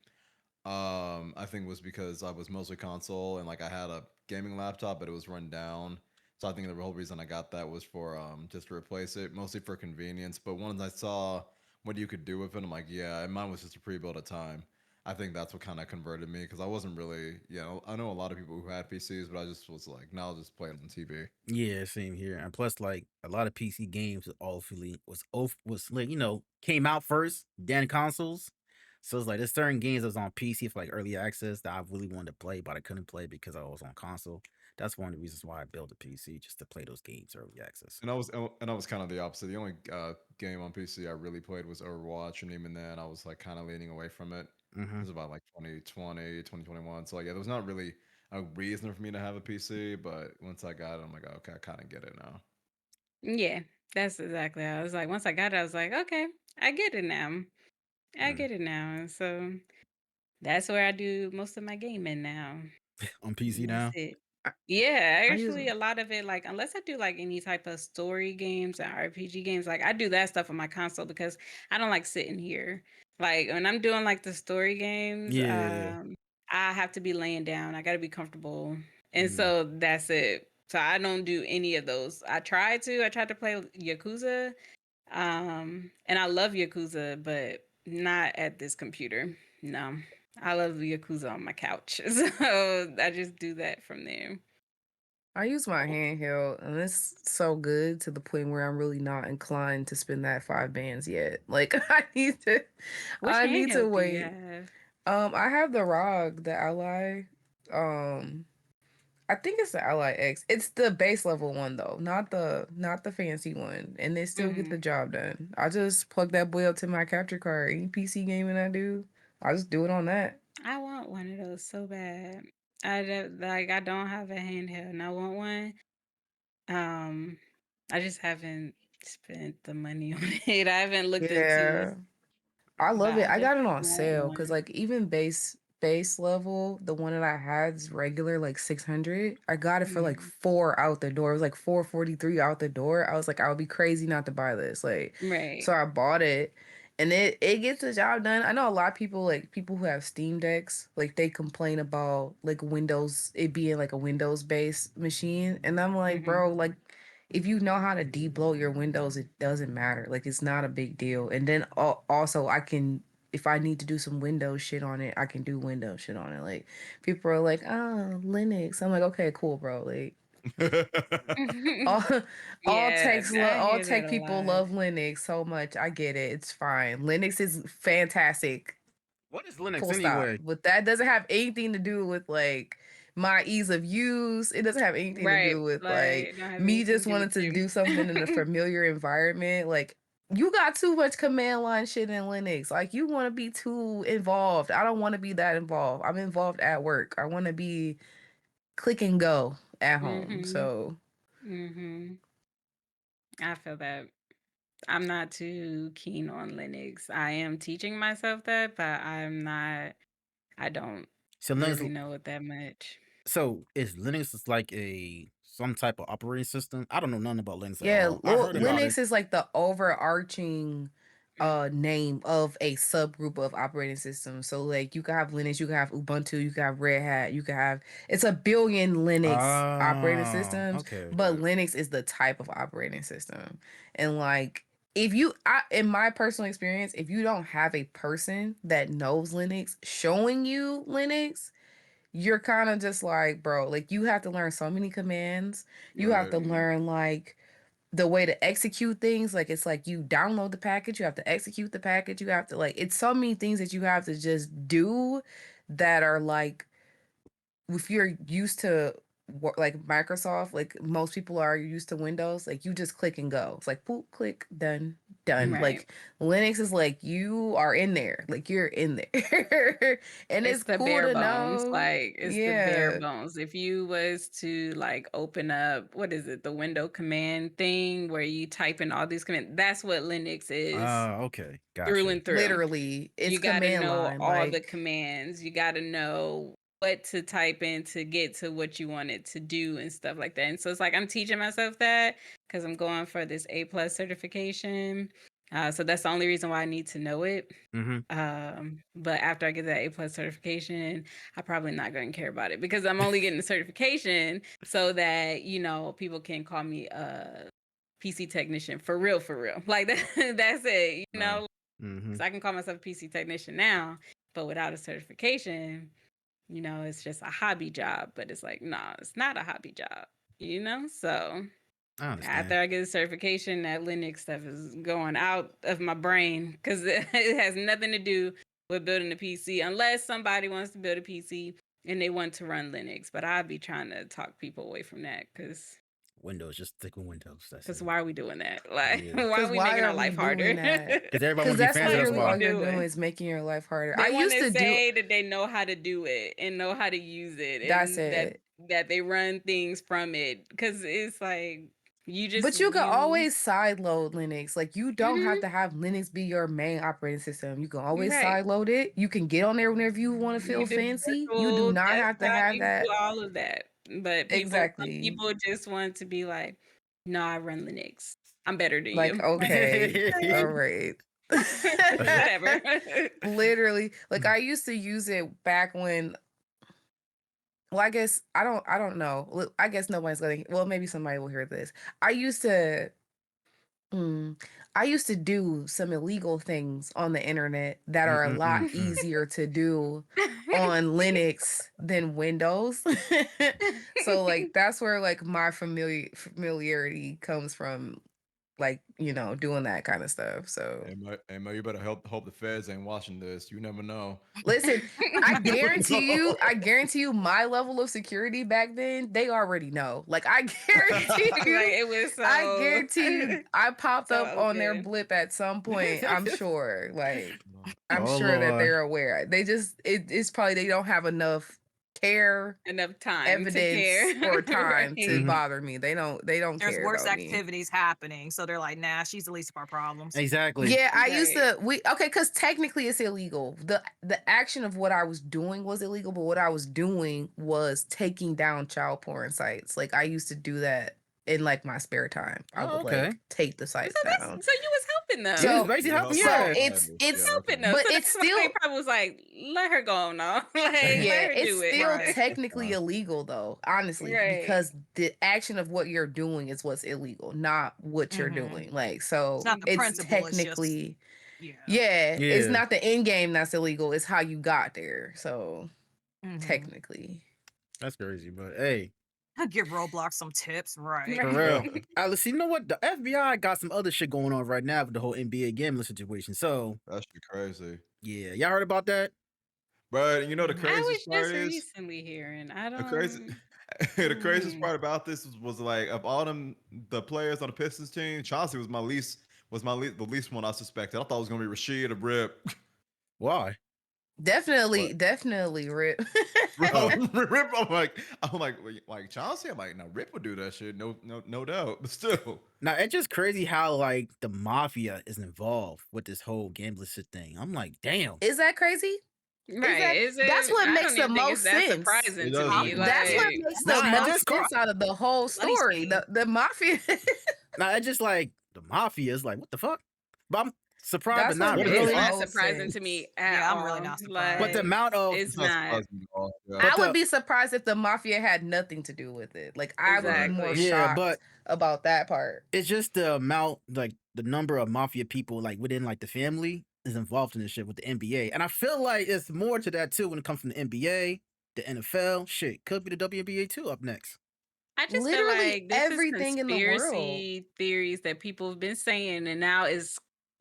Speaker 4: I think it was because I was mostly console and like I had a gaming laptop, but it was run down. So I think the whole reason I got that was for just to replace it, mostly for convenience. But once I saw what you could do with it, I'm like, yeah, and mine was just a pre-built at time. I think that's what kind of converted me because I wasn't really, I know a lot of people who had PCs, but I just was like, now I'll just play it on TV.
Speaker 1: Yeah, same here. And plus, like a lot of PC games was like came out first, then consoles. So it's like there's certain games that was on PC for like early access that I really wanted to play, but I couldn't play because I was on console. That's one of the reasons why I built a PC just to play those games early access.
Speaker 4: And I was kind of the opposite. The only game on PC I really played was Overwatch, and even then, I was like kind of leaning away from it. It
Speaker 1: Mm-hmm.
Speaker 4: was about like 2020, 2021. So like, yeah, there was not really a reason for me to have a PC, but once I got it, I'm like, okay, I kind of get it now.
Speaker 2: Yeah, that's exactly how I was like. Once I got it, I was like, okay, I get it now. I
Speaker 1: Mm.
Speaker 2: get it now. And so that's where I do most of my gaming now.
Speaker 1: On PC
Speaker 2: And that's
Speaker 1: now.
Speaker 2: it.
Speaker 5: I,
Speaker 2: Yeah,
Speaker 5: I use
Speaker 2: actually, a lot of it, like, unless I do like any type of story games and RPG games, like, I do that stuff on my console because I don't like sitting here. Like, when I'm doing like the story games,
Speaker 1: Yeah.
Speaker 2: I have to be laying down. I got to be comfortable. And
Speaker 1: Mm.
Speaker 2: so that's it. So I don't do any of those. I tried to play Yakuza. And I love Yakuza, but not at this computer. No. I love Yakuza on my couch. So I just do that from there.
Speaker 5: I use my handheld, and it's so good to the point where I'm really not inclined to spend that $5 yet. Like
Speaker 2: Which
Speaker 5: I need to
Speaker 2: handheld do you
Speaker 5: wait.
Speaker 2: have?
Speaker 5: I have the ROG, the Ally. I think it's the Ally X. It's the base level one though, not the fancy one, and they still get the job done. I just plug that boy up to my capture card. Any PC gaming I do, I just do it on that.
Speaker 2: I want one of those so bad. I don't have a handheld and I want one. I just haven't spent the money on it. I haven't looked into
Speaker 5: Yeah. I
Speaker 2: but
Speaker 5: love it.
Speaker 2: I
Speaker 5: I got it on
Speaker 2: definitely want
Speaker 5: sale because
Speaker 2: one.
Speaker 5: like even base level, the one that I had is regular like 600. I got it for like
Speaker 2: Mhm.
Speaker 5: 4 out the door. It was like 443 out the door. I was like, I would be crazy not to buy this. Like,
Speaker 2: Right.
Speaker 5: so I bought it, and it gets the job done. I know a lot of people, like people who have Steam Decks, like they complain about like Windows, it being like a Windows based machine, and I'm like,
Speaker 2: Mhm.
Speaker 5: bro, like if you know how to debloat your windows, it doesn't matter. Like it's not a big deal. And then also I can, if I need to do some Windows shit on it, I can do Windows shit on it. Like people are like, oh, Linux. I'm like, okay, cool, bro. Like all
Speaker 2: Yeah, I
Speaker 5: all
Speaker 2: hear that
Speaker 5: tech
Speaker 2: a
Speaker 5: people
Speaker 2: lot.
Speaker 5: love Linux so much. I get it. It's fine. Linux is fantastic.
Speaker 1: What is Linux
Speaker 5: Full stop.
Speaker 1: anyway?
Speaker 5: But that doesn't have anything to do with like my ease of use. It doesn't have anything to
Speaker 2: Right.
Speaker 5: do with like
Speaker 2: Like, don't have
Speaker 5: me
Speaker 2: anything
Speaker 5: just
Speaker 2: to do with
Speaker 5: wanted to
Speaker 2: you.
Speaker 5: do something in a familiar environment. Like you got too much command line shit in Linux. Like you want to be too involved. I don't want to be that involved. I'm involved at work. I want to be click and go at home.
Speaker 2: Mhm.
Speaker 5: So
Speaker 2: Mhm. I feel that. I'm not too keen on Linux. I am teaching myself that, but I don't
Speaker 1: So
Speaker 2: really
Speaker 1: Linux.
Speaker 2: know it that much.
Speaker 1: So is Linux is like a some type of operating system? I don't know nothing about Linux at
Speaker 5: yeah,
Speaker 1: all. I heard about it.
Speaker 5: Linux is like the overarching name of a subgroup of operating systems. So like you can have Linux, you can have Ubuntu, you can have Red Hat, you can have it's a billion Linux operating
Speaker 1: Oh,
Speaker 5: systems,
Speaker 1: okay,
Speaker 5: but
Speaker 1: okay.
Speaker 5: Linux is the type of operating system. And like if you in my personal experience, if you don't have a person that knows Linux showing you Linux, you're kind of just like, bro, like you have to learn so many commands. You have
Speaker 1: Right.
Speaker 5: to
Speaker 2: Mhm.
Speaker 5: learn like the way to execute things. Like it's like you download the package, you have to execute the package, you have to like it's so many things that you have to just do that are like if you're used to like Microsoft, like most people are used to Windows, like you just click and go. It's like poop, click, done, done.
Speaker 2: Right.
Speaker 5: Like Linux is like you are in there, like you're in there, and
Speaker 2: It's
Speaker 5: it's
Speaker 2: the
Speaker 5: cool
Speaker 2: bare
Speaker 5: to
Speaker 2: bones.
Speaker 5: know.
Speaker 2: Like it's the bare
Speaker 5: Yeah,
Speaker 2: bones. If you was to like open up, what is it, the window command thing where you type in all these commands, that's what Linux is
Speaker 1: Okay,
Speaker 2: through
Speaker 1: gotcha.
Speaker 2: and through.
Speaker 5: literally, it's
Speaker 2: You got to
Speaker 5: command
Speaker 2: know
Speaker 5: line.
Speaker 2: all the
Speaker 5: Like
Speaker 2: commands. You got to know what to type in to get to what you want it to do and stuff like that. And so it's like I'm teaching myself that because I'm going for this A+ certification. So that's the only reason why I need to know it.
Speaker 1: Mm-hmm.
Speaker 2: But after I get that A+ certification, I'm probably not going to care about it because I'm only getting the certification so that, people can call me a PC technician for real, for real. Like that's it,
Speaker 1: Right. Mm-hmm.
Speaker 2: because I can call myself a PC technician now, but without a certification, it's just a hobby job. But it's like, no, it's not a hobby job. So
Speaker 1: I understand.
Speaker 2: after I get a certification, that Linux stuff is going out of my brain because it has nothing to do with building a PC unless somebody wants to build a PC and they want to run Linux. But I'd be trying to talk people away from that because
Speaker 1: Windows, just stick with Windows. That's it.
Speaker 2: why are we doing that? Like,
Speaker 1: Yeah.
Speaker 2: why are
Speaker 5: because
Speaker 2: we
Speaker 5: why
Speaker 2: making
Speaker 5: are
Speaker 2: our
Speaker 5: we
Speaker 2: life harder?
Speaker 5: doing that?
Speaker 1: Because everybody want
Speaker 5: Because
Speaker 1: to be
Speaker 5: that's
Speaker 1: fancy.
Speaker 2: Like,
Speaker 1: That's
Speaker 5: literally
Speaker 2: what we
Speaker 5: all
Speaker 1: why.
Speaker 5: you're doing
Speaker 2: doing?
Speaker 5: is making your life harder. I
Speaker 2: They want
Speaker 5: used
Speaker 2: to
Speaker 5: to do
Speaker 2: say that they know how to do it and know how to use it
Speaker 5: that's
Speaker 2: and that
Speaker 5: it.
Speaker 2: that they run things from it because it's like you just
Speaker 5: But you can
Speaker 2: you
Speaker 5: always sideload Linux. Like you don't have
Speaker 2: Mhm.
Speaker 5: to have Linux be your main operating system. You can always
Speaker 2: Right.
Speaker 5: sideload it. You can get on there whenever you want to feel
Speaker 2: You do
Speaker 5: fancy. You do
Speaker 2: virtual
Speaker 5: not have to
Speaker 2: desktop,
Speaker 5: have
Speaker 2: you can do
Speaker 5: that.
Speaker 2: all of that. But some
Speaker 5: Exactly.
Speaker 2: people just want to be like, no, I run Linux. I'm better than
Speaker 5: Like,
Speaker 2: you. Like,
Speaker 5: okay, all right.
Speaker 2: whatever.
Speaker 5: Literally, like I used to use it back when Well, I guess I don't know. I guess nobody's gonna. Well, maybe somebody will hear this. I used to. I used to do some illegal things on the internet that are a lot easier to do on Linux than Windows. So like that's where like my familiarity comes from, like, doing that kind of stuff. So
Speaker 4: Hey, Mo, you better hope the feds ain't watching this. You never know.
Speaker 5: listen, I
Speaker 4: You never
Speaker 5: guarantee you my level of security back then, they already know. Like I guarantee
Speaker 2: Like
Speaker 5: you,
Speaker 2: it was so.
Speaker 5: I guarantee you I popped
Speaker 2: so
Speaker 5: up on their
Speaker 2: open.
Speaker 5: blip at some point. I'm sure. Like I'm
Speaker 1: Oh,
Speaker 5: sure that
Speaker 1: Lord.
Speaker 5: they're aware. They just it's probably they don't have enough care,
Speaker 2: Enough time
Speaker 5: evidence,
Speaker 2: to care.
Speaker 5: or time to
Speaker 2: Right.
Speaker 5: bother me. They don't
Speaker 3: There's
Speaker 5: care
Speaker 3: worse
Speaker 5: about me.
Speaker 3: activities happening, so they're like, nah, she's the least of our problems.
Speaker 1: Exactly.
Speaker 5: Yeah, I used
Speaker 2: Right.
Speaker 5: to because technically it's illegal. The action of what I was doing was illegal, but what I was doing was taking down child porn sites. Like I used to do that in like my spare time. I
Speaker 1: Oh,
Speaker 5: would
Speaker 1: okay.
Speaker 5: like take the
Speaker 2: So
Speaker 5: sites
Speaker 2: that's
Speaker 5: down.
Speaker 2: so you was helping them.
Speaker 1: Yeah,
Speaker 5: So-
Speaker 1: it's basically helping.
Speaker 5: so
Speaker 1: Yeah.
Speaker 5: it's
Speaker 2: helping them.
Speaker 5: but
Speaker 2: So
Speaker 5: it's
Speaker 2: that's why
Speaker 5: still
Speaker 2: they probably was like, let her go on now. Like
Speaker 5: yeah,
Speaker 2: let her
Speaker 5: it's
Speaker 2: do it.
Speaker 5: still
Speaker 3: Right.
Speaker 5: technically illegal though, honestly,
Speaker 2: Right.
Speaker 5: because the action of what you're doing is what's illegal, not what you're
Speaker 3: Mhm.
Speaker 5: doing. Like so
Speaker 3: It's not the
Speaker 5: it's
Speaker 3: principle, it's just-
Speaker 5: technically
Speaker 3: Yeah.
Speaker 5: yeah, it's
Speaker 1: Yeah.
Speaker 5: not the end game that's illegal, it's how you got there. So
Speaker 3: Mhm.
Speaker 5: technically.
Speaker 1: That's crazy, but hey,
Speaker 3: Give Roblox some tips, right?
Speaker 1: for real. Let's see. You know what? The FBI got some other shit going on right now with the whole NBA gambling situation. So
Speaker 4: That shit crazy.
Speaker 1: yeah, y'all heard about that?
Speaker 4: But you know the
Speaker 3: Mhm.
Speaker 2: I was
Speaker 4: craziest part
Speaker 2: just
Speaker 4: is
Speaker 2: recently hearing. I
Speaker 4: the
Speaker 2: don't.
Speaker 4: crazy. The craziest
Speaker 2: Mm.
Speaker 4: part about this was like of all the players on the Pistons team, Chauncey was the least one I suspected. I thought it was gonna be Rashid or Rip.
Speaker 1: Why?
Speaker 5: Definitely,
Speaker 4: What?
Speaker 5: definitely Rip.
Speaker 4: Bro,
Speaker 1: Oh.
Speaker 4: Rip, I'm like Chauncey. I'm like, no, Rip would do that shit, no doubt. But still,
Speaker 1: Now it's just crazy how like the mafia is involved with this whole gambling shit thing. I'm like, damn.
Speaker 5: Is that crazy?
Speaker 2: Right. Is it?
Speaker 5: That's what
Speaker 2: I
Speaker 5: makes
Speaker 2: don't
Speaker 5: the
Speaker 2: even think it's
Speaker 5: most
Speaker 2: that
Speaker 5: sense.
Speaker 2: surprising
Speaker 4: It
Speaker 2: to
Speaker 4: does
Speaker 2: me.
Speaker 4: make
Speaker 5: That's what
Speaker 2: Like,
Speaker 5: makes
Speaker 1: Nah,
Speaker 5: the
Speaker 1: it
Speaker 5: most
Speaker 1: just
Speaker 5: sense out of the whole story.
Speaker 3: scheme.
Speaker 5: The mafia.
Speaker 1: Now it's just like the mafia is like, what the fuck? But I'm surprised,
Speaker 5: That's
Speaker 1: but not
Speaker 5: what
Speaker 2: it's
Speaker 5: makes
Speaker 1: really.
Speaker 5: the
Speaker 2: not
Speaker 5: most
Speaker 2: surprising to
Speaker 5: sense.
Speaker 2: me at
Speaker 3: Yeah,
Speaker 2: all.
Speaker 3: I'm really not
Speaker 2: Like,
Speaker 1: But the amount of
Speaker 2: it's
Speaker 4: not
Speaker 2: not.
Speaker 4: surprising at all. Yeah.
Speaker 1: But
Speaker 5: I would
Speaker 1: the-
Speaker 5: be surprised if the mafia had nothing to do with it. Like I would be more
Speaker 2: Exactly.
Speaker 1: yeah,
Speaker 5: shocked
Speaker 1: but
Speaker 5: about that part.
Speaker 1: it's just the amount, like the number of mafia people like within like the family is involved in this shit with the NBA, and I feel like it's more to that too when it comes from the NBA, the NFL. Shit, could be the WNBA too up next.
Speaker 2: I just feel
Speaker 5: Literally
Speaker 2: like this is
Speaker 5: everything in the world.
Speaker 2: conspiracy theories that people have been saying, and now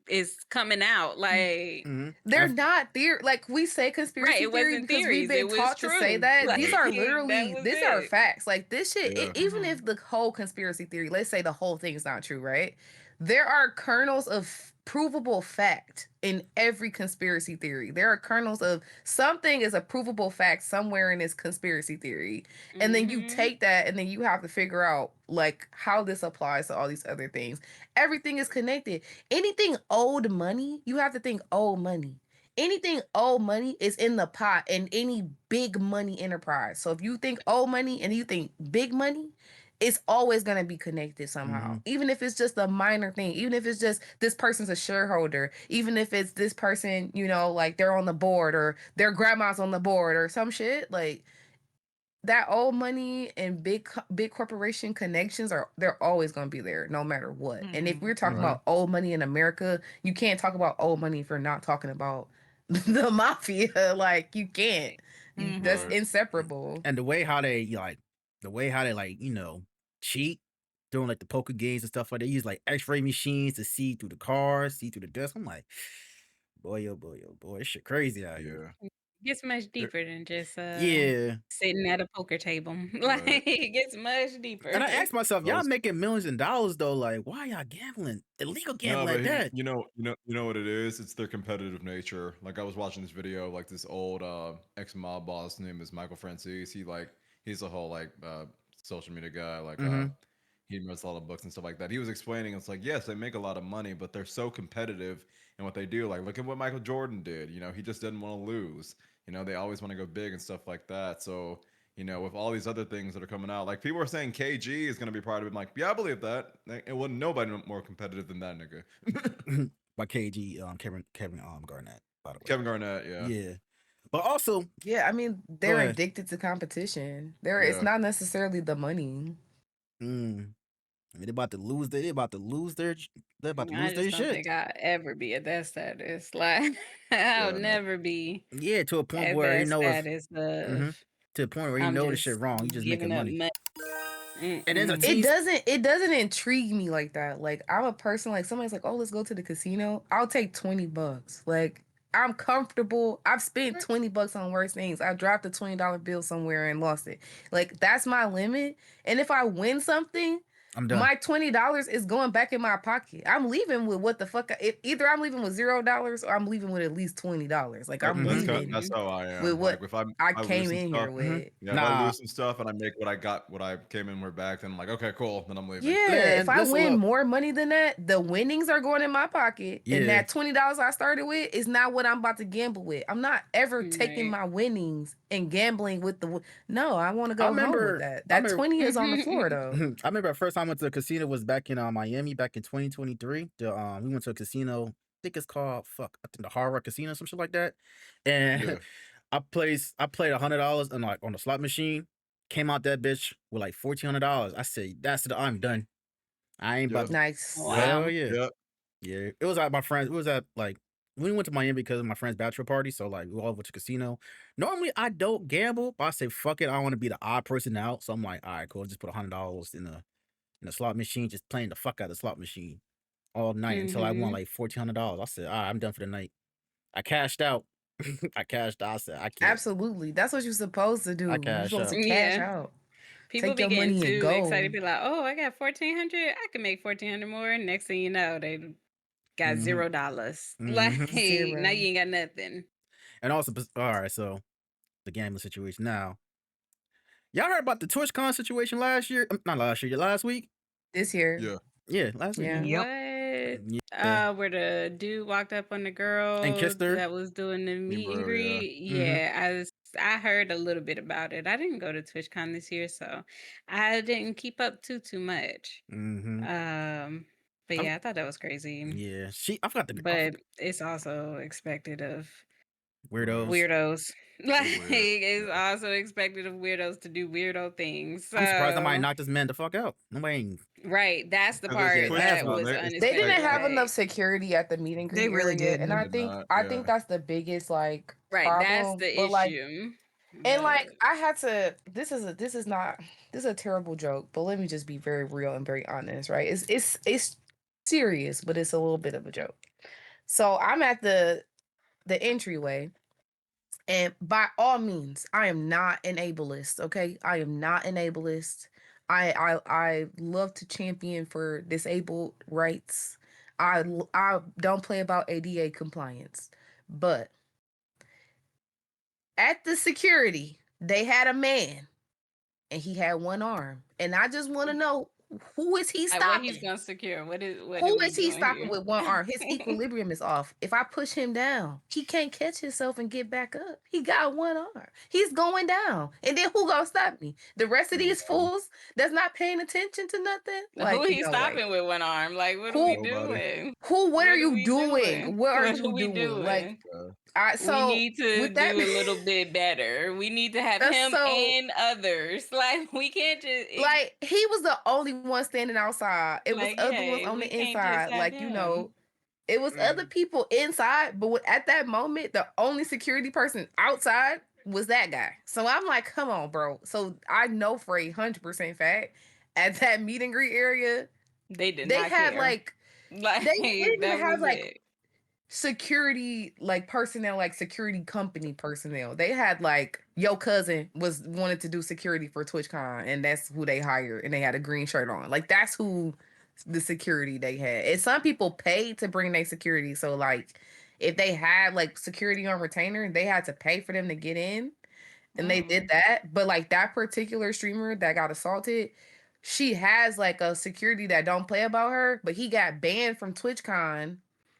Speaker 2: is coming out. Like,
Speaker 1: Mhm.
Speaker 5: They're
Speaker 1: I've-
Speaker 5: not theory. Like we say
Speaker 2: right?
Speaker 5: conspiracy
Speaker 2: It
Speaker 5: theory
Speaker 2: wasn't
Speaker 5: because we've
Speaker 2: theories. It
Speaker 5: been
Speaker 2: was
Speaker 5: taught to say
Speaker 2: true.
Speaker 5: that.
Speaker 2: Like,
Speaker 5: These are
Speaker 2: that
Speaker 5: literally
Speaker 2: was
Speaker 5: these are
Speaker 2: it.
Speaker 5: facts. Like this shit,
Speaker 4: Yeah.
Speaker 5: even if the whole conspiracy theory, let's say the whole thing is not true, right? There are kernels of provable fact in every conspiracy theory. There are kernels of something is a provable fact somewhere in this conspiracy theory. And then you
Speaker 2: Mhm.
Speaker 5: take that and then you have to figure out like how this applies to all these other things. Everything is connected. Anything owed money, you have to think old money. Anything old money is in the pot in any big money enterprise. So if you think old money and you think big money, it's always going to be connected somehow. Even if it's just a minor thing, even if it's just this person's a shareholder, even if it's this person, like they're on the board or their grandma's on the board or some shit, like that old money and big corporation connections they're always going to be there no matter what. And if we're talking
Speaker 1: Right.
Speaker 5: about old money in America, you can't talk about old money if you're not talking about the mafia. Like you can't. That's
Speaker 4: Right.
Speaker 5: inseparable.
Speaker 1: And the way how they cheat during like the poker games and stuff like they use like X-ray machines to see through the cars, see through the desk. I'm like, boy, oh boy, oh boy, this shit crazy out here.
Speaker 4: Yeah.
Speaker 2: Gets much deeper than just
Speaker 1: Yeah.
Speaker 2: sitting at a poker table. Like it gets much deeper.
Speaker 1: And I asked myself, y'all
Speaker 4: Those-
Speaker 1: making millions of dollars though, like why y'all gambling? Illegal
Speaker 4: No,
Speaker 1: gambling
Speaker 4: but
Speaker 1: like that.
Speaker 4: you know what it is? It's their competitive nature. Like I was watching this video, like this old ex-mob boss name is Michael Francis. He's a whole like social media guy. Like he writes a lot of books and stuff like that. He was explaining it's like, yes, they make a lot of money, but they're so competitive in what they do. Like look at what Michael Jordan did. He just didn't want to lose. They always want to go big and stuff like that. So with all these other things that are coming out, like people are saying KG is going to be part of it. I'm like, yeah, I believe that. It wasn't nobody more competitive than that nigga.
Speaker 1: By KG, Kevin Garnett, by the way.
Speaker 4: Kevin Garnett, yeah.
Speaker 1: Yeah. But also,
Speaker 5: Yeah, I mean,
Speaker 1: Go
Speaker 5: they're
Speaker 1: ahead.
Speaker 5: addicted to competition. It's
Speaker 4: Yeah.
Speaker 5: not necessarily the money.
Speaker 1: I mean, they're about to lose their
Speaker 2: I just don't
Speaker 1: shit.
Speaker 2: think I'll ever be at that status. Like I'll
Speaker 4: Yeah, no.
Speaker 2: never be
Speaker 1: Yeah, to a point
Speaker 2: at
Speaker 1: where
Speaker 2: that status
Speaker 1: Mhm.
Speaker 2: of
Speaker 1: to the point where you
Speaker 2: I'm
Speaker 1: know the shit
Speaker 2: just
Speaker 1: wrong, you just
Speaker 2: giving
Speaker 1: making
Speaker 2: up
Speaker 1: money.
Speaker 2: money.
Speaker 1: And then the
Speaker 2: Mm-mm.
Speaker 5: It
Speaker 1: teens,
Speaker 5: doesn't intrigue me like that. Like I'm a person like somebody's like, "Oh, let's go to the casino." I'll take $20. Like I'm comfortable. I've spent $20 on worse things. I dropped a $20 bill somewhere and lost it. Like that's my limit. And if I win something,
Speaker 1: I'm done.
Speaker 5: my $20 is going back in my pocket. I'm leaving with what the fuck? Either I'm leaving with $0 or I'm leaving with at least $20. Like I'm leaving
Speaker 4: That's how I am.
Speaker 5: with what
Speaker 4: Like if
Speaker 5: I
Speaker 4: I lose
Speaker 5: came
Speaker 4: some
Speaker 5: in
Speaker 4: stuff,
Speaker 5: here with.
Speaker 4: yeah, if I
Speaker 1: Nah,
Speaker 4: lose some stuff and I make what I came in with back, then I'm like, okay, cool, then I'm leaving.
Speaker 5: Yeah, if
Speaker 1: man,
Speaker 5: I
Speaker 1: listen,
Speaker 5: win
Speaker 1: look.
Speaker 5: more money than that, the winnings are going in my pocket. And
Speaker 1: Yeah.
Speaker 5: that $20 I started with is not what I'm about to gamble with. I'm not ever taking
Speaker 2: Right.
Speaker 5: my winnings and gambling with No, I want to
Speaker 1: I
Speaker 5: go home with
Speaker 1: remember
Speaker 5: that.
Speaker 1: I
Speaker 5: That
Speaker 1: remember
Speaker 5: 20 is on the floor though.
Speaker 1: I remember the first time I went to a casino was back in Miami back in 2023. We went to a casino. I think it's called I think the Hard Rock Casino, some shit like that. And
Speaker 4: Yeah.
Speaker 1: I played $100 and like on the slot machine. Came out that bitch with like $1,400. I said, that's it. I'm done. I ain't about.
Speaker 4: Yep.
Speaker 5: Nice.
Speaker 1: Hell
Speaker 2: Wow.
Speaker 1: yeah,
Speaker 4: Yep.
Speaker 1: yeah. It was at my friends. It was at like we went to Miami because of my friend's bachelor party. So like we all went to casino. Normally I don't gamble, but I say fuck it. I want to be the odd person out. So I'm like, all right, cool. Just put $100 in the slot machine, just playing the fuck out of the slot machine all night until I won
Speaker 2: Mhm.
Speaker 1: like $1,400. I said, all right, I'm done for the night. I cashed out. I cashed out. I said, I can't.
Speaker 5: Absolutely. That's what you're supposed to do.
Speaker 1: I
Speaker 5: You're
Speaker 1: cash
Speaker 5: supposed to
Speaker 1: out.
Speaker 5: cash
Speaker 2: Yeah.
Speaker 5: out.
Speaker 2: People
Speaker 5: Take
Speaker 2: be
Speaker 5: your
Speaker 2: getting
Speaker 5: money and
Speaker 2: too excited,
Speaker 5: go.
Speaker 2: be like, "Oh, I got 1,400. I can make 1,400 more." Next thing you know, they got
Speaker 1: hmm
Speaker 2: $0.
Speaker 1: hmm
Speaker 2: Like now
Speaker 5: Zero.
Speaker 2: you ain't got nothing.
Speaker 1: And also, all right, so the gambling situation now. Y'all heard about the TwitchCon situation last year? Not last year, last week?
Speaker 5: This year.
Speaker 4: Yeah.
Speaker 1: Yeah, last week.
Speaker 5: Yeah.
Speaker 3: Yep.
Speaker 2: What?
Speaker 1: Yeah.
Speaker 2: Where the dude walked up on the girl
Speaker 1: And kissed her.
Speaker 2: that was doing the meet and
Speaker 4: Bro, yeah.
Speaker 2: greet.
Speaker 1: hmm
Speaker 2: Yeah, I heard a little bit about it. I didn't go to TwitchCon this year, so I didn't keep up too much.
Speaker 1: hmm
Speaker 2: But
Speaker 1: I,
Speaker 2: yeah, I thought that was crazy.
Speaker 1: yeah, I forgot
Speaker 2: But it's also expected of
Speaker 1: weirdos.
Speaker 4: Right.
Speaker 2: weirdos. Like
Speaker 4: Weird.
Speaker 2: it's
Speaker 4: Yeah.
Speaker 2: also expected of weirdos to do weirdo things.
Speaker 1: I'm surprised nobody
Speaker 2: So
Speaker 1: knocked this man the fuck out. Nobody ain't
Speaker 2: right, that's the
Speaker 4: Because
Speaker 1: get
Speaker 2: part
Speaker 1: his ass
Speaker 2: that
Speaker 1: whooped.
Speaker 2: was
Speaker 4: They
Speaker 5: They didn't
Speaker 2: unexpected.
Speaker 5: have enough
Speaker 2: Like
Speaker 5: security at the meet and
Speaker 3: They
Speaker 5: greet
Speaker 3: really
Speaker 5: area. And
Speaker 3: didn't.
Speaker 4: did not.
Speaker 5: I
Speaker 4: Yeah.
Speaker 5: think that's the biggest like
Speaker 2: right, that's
Speaker 5: problem.
Speaker 2: the
Speaker 5: But like
Speaker 2: issue.
Speaker 5: and like
Speaker 2: But
Speaker 5: I had to this is a terrible joke, but let me just be very real and very honest, right? It's serious, but it's a little bit of a joke. So I'm at the entryway. And by all means, I am not an ableist, okay? I am not an ableist. I love to champion for disabled rights. I don't play about ADA compliance. But at the security, they had a man and he had one arm. And I just want to know, who is he
Speaker 2: like what he's
Speaker 5: stopping?
Speaker 2: gonna secure? What
Speaker 5: Who
Speaker 2: are we
Speaker 5: is he
Speaker 2: doing
Speaker 5: stopping
Speaker 2: here?
Speaker 5: with one arm? His equilibrium is off. If I push him down, he can't catch himself and get back up. He got one arm. He's going down. And then who gonna stop me? The rest of these
Speaker 4: Nobody.
Speaker 5: fools that's not paying attention to nothing?
Speaker 2: Who
Speaker 5: Like,
Speaker 2: he's
Speaker 5: no way.
Speaker 2: stopping with one arm? Like what are we
Speaker 5: Who
Speaker 4: Nobody.
Speaker 2: doing?
Speaker 5: what are
Speaker 2: What are
Speaker 5: you
Speaker 2: we
Speaker 5: doing?
Speaker 2: doing?
Speaker 5: What are
Speaker 2: What are
Speaker 5: you
Speaker 2: we
Speaker 5: doing? Like,
Speaker 2: doing? We
Speaker 5: so
Speaker 2: need to
Speaker 5: with that
Speaker 2: do a little bit better. We need to have him
Speaker 5: so
Speaker 2: and others. Like we can't just
Speaker 5: like he was the only one standing outside. It was
Speaker 2: like
Speaker 5: other ones
Speaker 2: yeah,
Speaker 5: on
Speaker 2: we
Speaker 5: the
Speaker 2: can't just
Speaker 5: inside.
Speaker 2: have
Speaker 5: Like,
Speaker 2: him.
Speaker 5: it was other people inside, but at that moment, the only security person outside was that guy. So I'm like, come on, bro. So I know for 100% fact, at that meet and greet area,
Speaker 2: They did
Speaker 5: they
Speaker 2: not
Speaker 5: had
Speaker 2: care.
Speaker 5: like
Speaker 2: Like
Speaker 5: they didn't even
Speaker 2: that
Speaker 5: have
Speaker 2: was
Speaker 5: like
Speaker 2: it.
Speaker 5: security like personnel, like security company personnel. They had like your cousin wanted to do security for TwitchCon, and that's who they hired, and they had a green shirt on. Like that's who the security they had. And some people paid to bring their security. So like if they had like security on retainer, they had to pay for them to get in. And they did that. But like that particular streamer that got assaulted, she has like a security that don't play about her, but he got banned from TwitchCon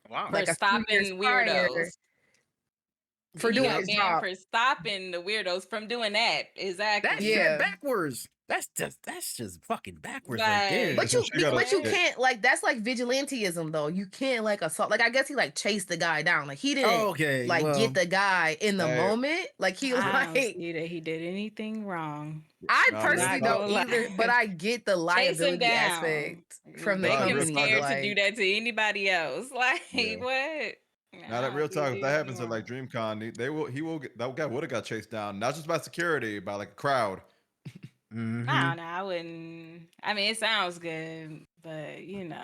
Speaker 1: Wow.
Speaker 2: For
Speaker 5: like a few years
Speaker 2: stopping
Speaker 5: prior
Speaker 2: weirdos.
Speaker 5: for
Speaker 2: He
Speaker 5: doing
Speaker 2: got
Speaker 5: his
Speaker 2: banned
Speaker 5: job.
Speaker 2: for stopping the weirdos from doing that.
Speaker 1: That
Speaker 2: Exactly.
Speaker 1: shit
Speaker 5: Yeah.
Speaker 1: backwards. That's just fucking backwards right
Speaker 2: Like,
Speaker 1: there.
Speaker 5: But
Speaker 4: So
Speaker 5: you,
Speaker 4: she gotta
Speaker 5: but you
Speaker 4: stick.
Speaker 5: can't like that's like vigilantism though. You can't like assault. Like I guess he like chased the guy down. Like he didn't
Speaker 1: Okay,
Speaker 5: like get
Speaker 1: well,
Speaker 5: the guy in the
Speaker 4: Hey,
Speaker 5: moment. Like he
Speaker 2: I don't
Speaker 5: like
Speaker 2: see that he did anything wrong.
Speaker 5: I
Speaker 4: nah, real
Speaker 5: personally
Speaker 2: Not
Speaker 5: don't
Speaker 4: talk.
Speaker 2: gonna
Speaker 5: either, but
Speaker 2: lie.
Speaker 5: I get the
Speaker 2: Chase him
Speaker 5: liability
Speaker 2: down.
Speaker 5: aspect from the
Speaker 2: Make
Speaker 4: Nah,
Speaker 2: him
Speaker 4: real
Speaker 5: company.
Speaker 4: talk.
Speaker 2: scared to do
Speaker 5: Like
Speaker 2: that to anybody else. Like,
Speaker 4: Yeah.
Speaker 2: what?
Speaker 4: Now that
Speaker 2: I
Speaker 4: real
Speaker 2: don't see
Speaker 4: talk, if that
Speaker 2: that
Speaker 4: happens at like
Speaker 2: anymore.
Speaker 4: DreamCon, he will get that guy would have got chased down, not just by security, by like a crowd.
Speaker 2: I
Speaker 1: mm-hmm.
Speaker 2: don't know. I wouldn't. I mean, it sounds good, but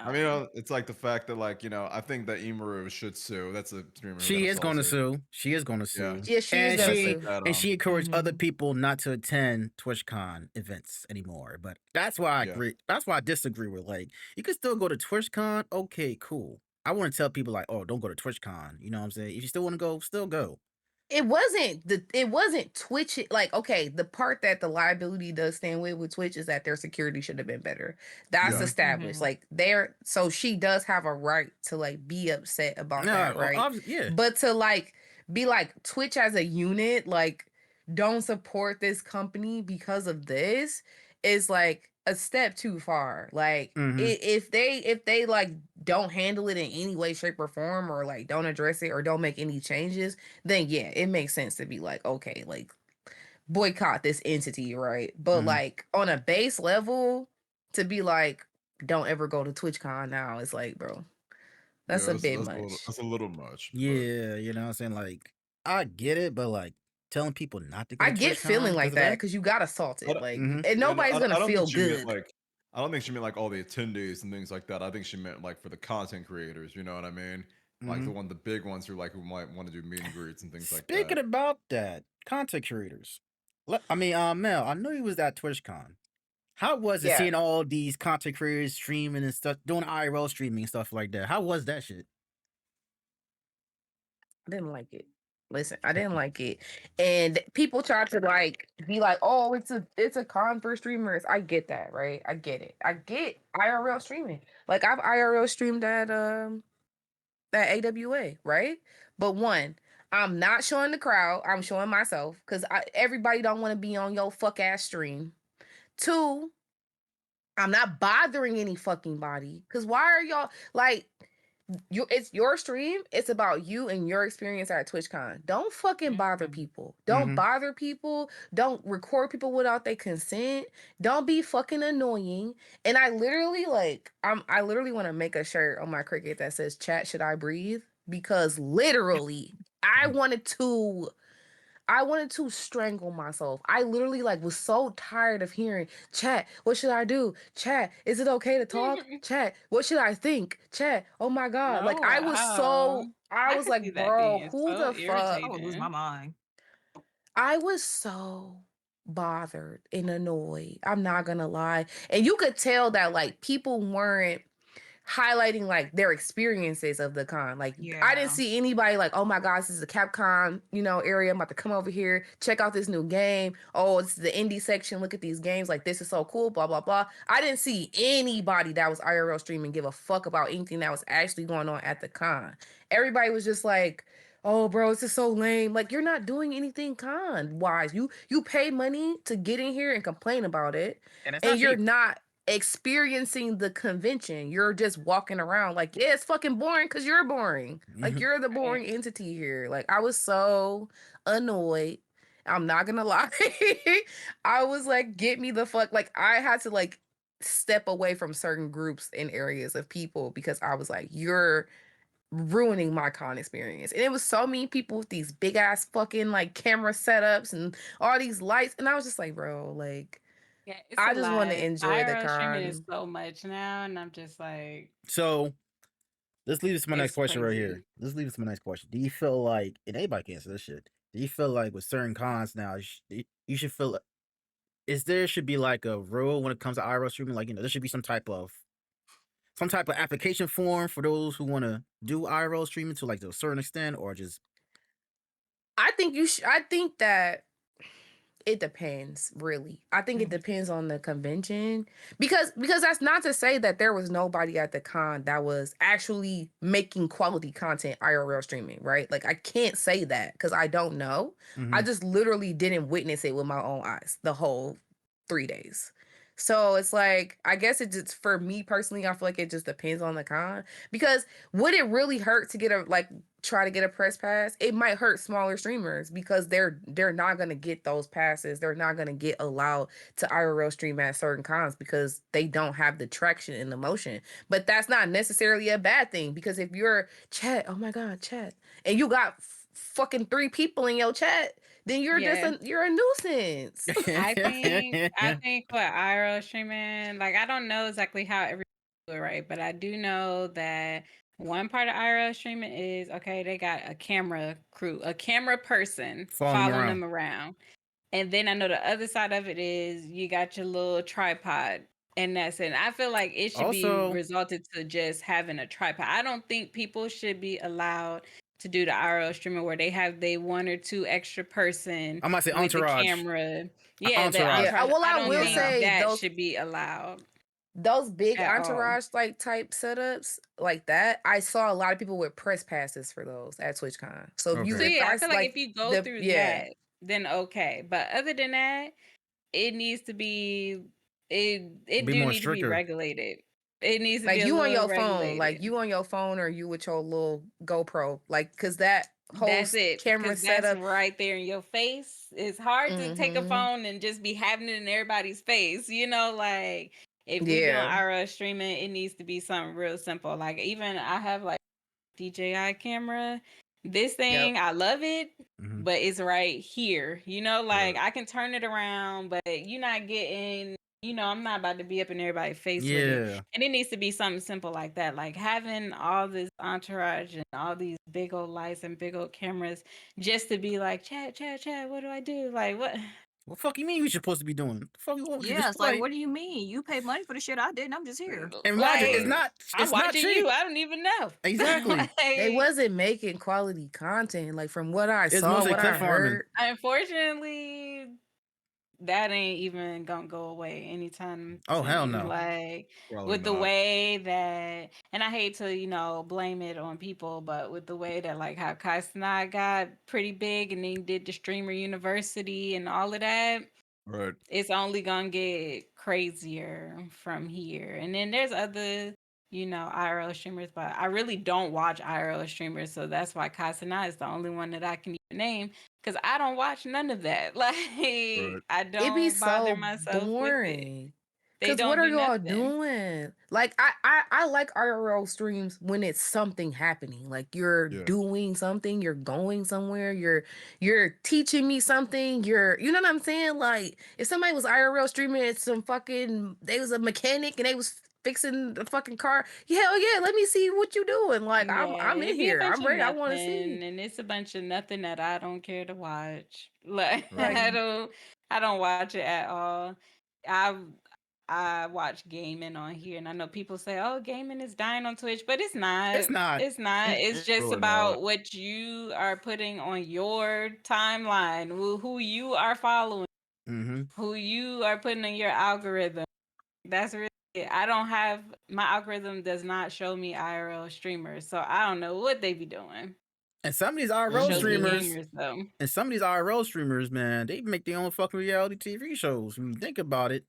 Speaker 4: I mean, it's like the fact that like I think that Imaru should sue. That's a streamer who
Speaker 1: She
Speaker 4: got
Speaker 1: is going to
Speaker 4: assaulted.
Speaker 1: sue. She is going to
Speaker 4: Yeah,
Speaker 1: sue.
Speaker 5: yeah, she is
Speaker 1: And
Speaker 4: and
Speaker 5: gonna
Speaker 4: I
Speaker 1: she
Speaker 4: think
Speaker 5: sue.
Speaker 4: that
Speaker 1: and she encouraged other
Speaker 5: Mhm.
Speaker 1: people not to attend TwitchCon events anymore. But that's why I
Speaker 4: yeah,
Speaker 1: agree. That's why I disagree with like you can still go to TwitchCon. Okay, cool. I want to tell people like, oh, don't go to TwitchCon. You know what I'm saying? If you still want to go, still go.
Speaker 5: It wasn't Twitch. Like, okay, the part that the liability does stand with Twitch is that their security should have been better. That's
Speaker 4: yeah,
Speaker 5: established.
Speaker 2: Mhm.
Speaker 5: Like so she does have a right to like be upset about that,
Speaker 1: No,
Speaker 5: right?
Speaker 1: yeah.
Speaker 5: But to like be like Twitch as a unit, like don't support this company because of this is like a step too far. Like
Speaker 1: Mm-hmm.
Speaker 5: if they like don't handle it in any way, shape, or form, or like don't address it or don't make any changes, then yeah, it makes sense to be like, okay, like boycott this entity, right? But
Speaker 1: Mm-hmm.
Speaker 5: like on a base level, to be like, don't ever go to TwitchCon now, it's like, bro, that's
Speaker 4: yeah.
Speaker 5: a bit much.
Speaker 4: That's a little much, but
Speaker 1: Yeah, you know what I'm saying? Like, I get it, but like telling people not to go
Speaker 5: I
Speaker 1: to
Speaker 5: get feeling
Speaker 1: TwitchCon because
Speaker 5: like
Speaker 1: of
Speaker 5: that
Speaker 1: that.
Speaker 5: because you got assaulted, like,
Speaker 1: Mm-hmm.
Speaker 5: and
Speaker 4: yeah, no,
Speaker 5: nobody's gonna
Speaker 4: I don't
Speaker 5: feel
Speaker 4: think she meant
Speaker 5: good.
Speaker 4: like I don't think she meant like all the attendees and things like that. I think she meant like for the content creators. You know what I mean? Like
Speaker 1: Mm-hmm.
Speaker 4: the big ones who might want to do meet and greets and things like
Speaker 1: Speaking
Speaker 4: that.
Speaker 1: about that, content creators. Mel, I know you was at TwitchCon. How was it
Speaker 5: Yeah,
Speaker 1: seeing all these content creators streaming and stuff, doing IRL streaming and stuff like that? How was that shit?
Speaker 5: I didn't like it. Listen, I didn't like it. And people try to like be like, oh, it's a con for streamers. I get that, right? I get it. I get IRL streaming. Like I've IRL streamed at AWA, right? But one, I'm not showing the crowd. I'm showing myself because everybody don't want to be on your fuck ass stream. Two, I'm not bothering any fucking body. Cause why are y'all like it's your stream. It's about you and your experience at TwitchCon. Don't fucking bother
Speaker 2: Mhm.
Speaker 5: people. Don't
Speaker 1: Mm-hmm.
Speaker 5: bother people. Don't record people without their consent. Don't be fucking annoying. And I literally want to make a shirt on my Cricut that says chat should I breathe? Because literally I wanted to strangle myself. I literally like was so tired of hearing chat. What should I do? Chat. Is it okay to talk? Chat. What should I think? Chat. Oh my god.
Speaker 2: Oh wow.
Speaker 5: I
Speaker 2: I
Speaker 5: was
Speaker 2: could see
Speaker 5: like,
Speaker 2: that
Speaker 5: bro,
Speaker 2: being
Speaker 5: who
Speaker 2: so
Speaker 5: the fuck?
Speaker 3: I would lose my
Speaker 2: irritating.
Speaker 3: mind.
Speaker 5: I was so bothered and annoyed. I'm not gonna lie. And you could tell that like people weren't highlighting like their experiences of the con. Like I didn't
Speaker 3: Yeah.
Speaker 5: see anybody like, oh my gosh, this is a Capcom, area. I'm about to come over here, check out this new game. Oh, it's the indie section. Look at these games. Like this is so cool. Blah blah blah. I didn't see anybody that was IRL streaming give a fuck about anything that was actually going on at the con. Everybody was just like, oh bro, this is so lame. Like you're not doing anything con wise. You pay money to get in here and complain about it,
Speaker 1: And it's
Speaker 5: and
Speaker 1: not
Speaker 5: you're
Speaker 1: cheap.
Speaker 5: not experiencing the convention. You're just walking around like, yeah, it's fucking boring because you're boring. Like
Speaker 1: Mm-hmm.
Speaker 5: you're the
Speaker 2: Right.
Speaker 5: boring entity here. Like I was so annoyed. I'm not gonna lie. I was like, get me the fuck. Like I had to like step away from certain groups and areas of people because I was like, you're ruining my con experience. And it was so many people with these big ass fucking like camera setups and all these lights. And I was just like, bro, like
Speaker 2: Yeah, it's
Speaker 5: I
Speaker 2: a
Speaker 5: just want to
Speaker 2: lot.
Speaker 5: enjoy the
Speaker 2: IRL streaming is
Speaker 5: con.
Speaker 2: so much now, and I'm just like,
Speaker 1: So let's leave this to my next
Speaker 2: it's
Speaker 1: question right
Speaker 2: crazy.
Speaker 1: here. Let's leave this to my next question. Do you feel like, and anybody can answer this shit, do you feel like with certain cons now, you should feel, should be like a rule when it comes to IRL streaming? Like, there should be some type of application form for those who want to do IRL streaming to like to a certain extent, or just
Speaker 5: I think that it depends, really. I think it
Speaker 2: Mhm.
Speaker 5: depends on the convention because that's not to say that there was nobody at the con that was actually making quality content IRL streaming, right? Like I can't say that because I don't know. I
Speaker 1: Mhm.
Speaker 5: just literally didn't witness it with my own eyes the whole 3 days. So it's like, I guess it just, for me personally, I feel like it just depends on the con. Because would it really hurt to get try to get a press pass? It might hurt smaller streamers because they're not gonna get those passes. They're not gonna get allowed to IRL stream at certain cons because they don't have the traction and the motion. But that's not necessarily a bad thing, because if you're chat, oh my god, chat, and you got fucking 3 people in your chat, then you're
Speaker 2: Yeah.
Speaker 5: you're a nuisance.
Speaker 2: I think what IRL streaming, like, I don't know exactly how everyone do it, right, but I do know that one part of IRL streaming is, okay, they got a camera crew, a camera person following them around. And then I know the other side of it is you got your little tripod, and that's it. And I feel like it should be
Speaker 1: Also,
Speaker 2: resulted to just having a tripod. I don't think people should be allowed to do the IRL streaming where they have they 1 or 2 extra person
Speaker 1: I might say
Speaker 2: with the
Speaker 1: entourage.
Speaker 2: camera. Yeah, the
Speaker 1: Entourage.
Speaker 5: Yeah,
Speaker 2: entourage.
Speaker 5: well,
Speaker 2: I
Speaker 5: I
Speaker 2: don't
Speaker 5: will
Speaker 2: think
Speaker 5: say
Speaker 2: that
Speaker 5: those
Speaker 2: should be allowed
Speaker 5: big
Speaker 2: at all.
Speaker 5: entourage like type setups like that, I saw a lot of people with press passes for those at TwitchCon. So if you,
Speaker 2: So
Speaker 1: Okay.
Speaker 5: if
Speaker 2: yeah, I
Speaker 5: I
Speaker 2: feel like if you go
Speaker 5: the
Speaker 2: through
Speaker 5: yeah,
Speaker 2: that, then okay. But other than that, it needs to be it
Speaker 1: Be
Speaker 2: do
Speaker 1: more
Speaker 2: need to be
Speaker 1: stricter.
Speaker 2: regulated. It needs to be
Speaker 5: like
Speaker 2: a
Speaker 5: you on
Speaker 2: little
Speaker 5: your phone, like
Speaker 2: regulated.
Speaker 5: you on your phone, or you with your little GoPro, like, because that whole
Speaker 2: That's it,
Speaker 5: camera
Speaker 2: because that's
Speaker 5: setup.
Speaker 2: right there in your face. It's hard to take a
Speaker 5: Mm-hmm.
Speaker 2: phone and just be having it in everybody's face. Like if we doing
Speaker 5: Yeah.
Speaker 2: IRL streaming, it needs to be something real simple. Like even I have like DJI camera. This
Speaker 5: Yep.
Speaker 2: thing, I love it,
Speaker 1: Mhm.
Speaker 2: but it's right here. Like
Speaker 4: Right.
Speaker 2: I can turn it around, but you're not getting, I'm not about to be up in everybody's face with it.
Speaker 1: Yeah.
Speaker 2: And it needs to be something simple like that. Like having all this entourage and all these big old lights and big old cameras just to be like, chat, what do I do? Like what?
Speaker 1: What the fuck you mean you supposed to be doing? The fuck you want? You
Speaker 3: Yeah,
Speaker 1: just
Speaker 3: it's like,
Speaker 1: play.
Speaker 3: what do you mean? You paid money for the shit I did. I'm just here.
Speaker 1: And mind you, it's
Speaker 2: Like
Speaker 1: not.
Speaker 2: I'm
Speaker 1: It's not
Speaker 2: watching
Speaker 1: cheap.
Speaker 2: you. I don't even know.
Speaker 1: Exactly.
Speaker 5: They
Speaker 2: Like,
Speaker 5: wasn't making quality content, like from what I
Speaker 1: It's
Speaker 5: saw,
Speaker 1: mostly
Speaker 5: what I
Speaker 1: clip farming.
Speaker 5: heard.
Speaker 2: unfortunately, that ain't even gonna go away anytime
Speaker 1: Oh hell
Speaker 2: soon.
Speaker 1: no.
Speaker 2: Like
Speaker 4: Probably
Speaker 2: with the
Speaker 4: not.
Speaker 2: way that, and I hate to, blame it on people, but with the way that like how Kai Cenat got pretty big and then did the Streamer University and all of that,
Speaker 4: Right.
Speaker 2: it's only gonna get crazier from here. And then there's other, IRL streamers, but I really don't watch IRL streamers, so that's why Kai Cenat is the only one that I can even name, because I don't watch none of that. Like
Speaker 4: Right.
Speaker 2: I
Speaker 5: It be
Speaker 2: don't bother
Speaker 5: so
Speaker 2: myself with it.
Speaker 5: boring.
Speaker 2: They
Speaker 5: Cause what
Speaker 2: don't
Speaker 5: are
Speaker 2: do
Speaker 5: y'all
Speaker 2: nothing.
Speaker 5: doing? Like I like IRL streams when it's something happening. Like you're
Speaker 4: Yeah.
Speaker 5: doing something, you're going somewhere, you're teaching me something, you know what I'm saying? Like if somebody was IRL streaming at some fucking, they was a mechanic and they was fixing the fucking car, hell yeah, let me see what you doing. Like
Speaker 2: Yeah,
Speaker 5: I'm in
Speaker 2: it'd be a
Speaker 5: here.
Speaker 2: bunch
Speaker 5: I'm
Speaker 2: of
Speaker 5: ready. I want to see.
Speaker 2: nothing, and it's a bunch of nothing that I don't care to watch. Like
Speaker 5: Like
Speaker 4: Right.
Speaker 2: I don't watch it at all. I I watch gaming on here, and I know people say, "Oh, gaming is dying on Twitch," but it's not.
Speaker 1: It's not.
Speaker 2: It's not. It's just
Speaker 4: Really
Speaker 2: about
Speaker 4: not.
Speaker 2: what you are putting on your timeline, who you are following,
Speaker 1: Mm-hmm.
Speaker 2: who you are putting in your algorithm. That's really it. I don't have my algorithm does not show me IRL streamers, so I don't know what they be doing.
Speaker 1: And some of these
Speaker 2: It
Speaker 1: IRL
Speaker 2: shows me
Speaker 1: streamers,
Speaker 2: gamers though.
Speaker 1: and some of these IRL streamers, man, they make their own fucking reality TV shows. When you think about it.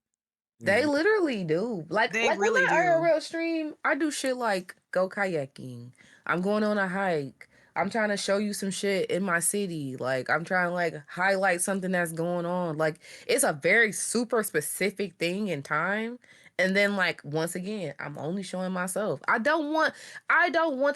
Speaker 5: they literally do.
Speaker 3: They
Speaker 5: Like when
Speaker 3: really
Speaker 5: I
Speaker 3: do.
Speaker 5: IRL stream, I do shit like go kayaking. I'm going on a hike. I'm trying to show you some shit in my city. Like I'm trying to like highlight something that's going on. Like it's a very super specific thing in time. And then like once again, I'm only showing myself. I don't want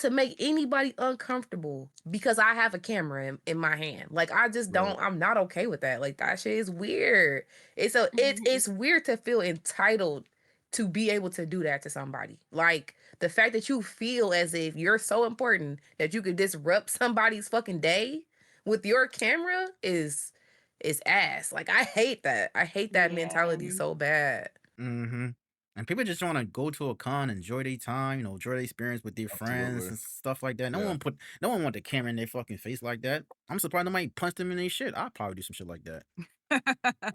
Speaker 5: to make anybody uncomfortable because I have a camera in my hand. Like I just
Speaker 4: Right.
Speaker 5: don't, I'm not okay with that. Like that shit is weird. It's weird to feel entitled to be able to do that to somebody. Like the fact that you feel as if you're so important that you could disrupt somebody's fucking day with your camera is ass. Like I hate that. I hate that
Speaker 2: Yeah.
Speaker 5: mentality so bad.
Speaker 1: Mm-hmm. And people just want to go to a con, enjoy their time, enjoy their experience with their friends
Speaker 4: Absolutely.
Speaker 1: and stuff like that.
Speaker 4: Yeah.
Speaker 1: No one want the camera in their fucking face like that. I'm surprised nobody punched them in their shit. I'll probably do some shit like that.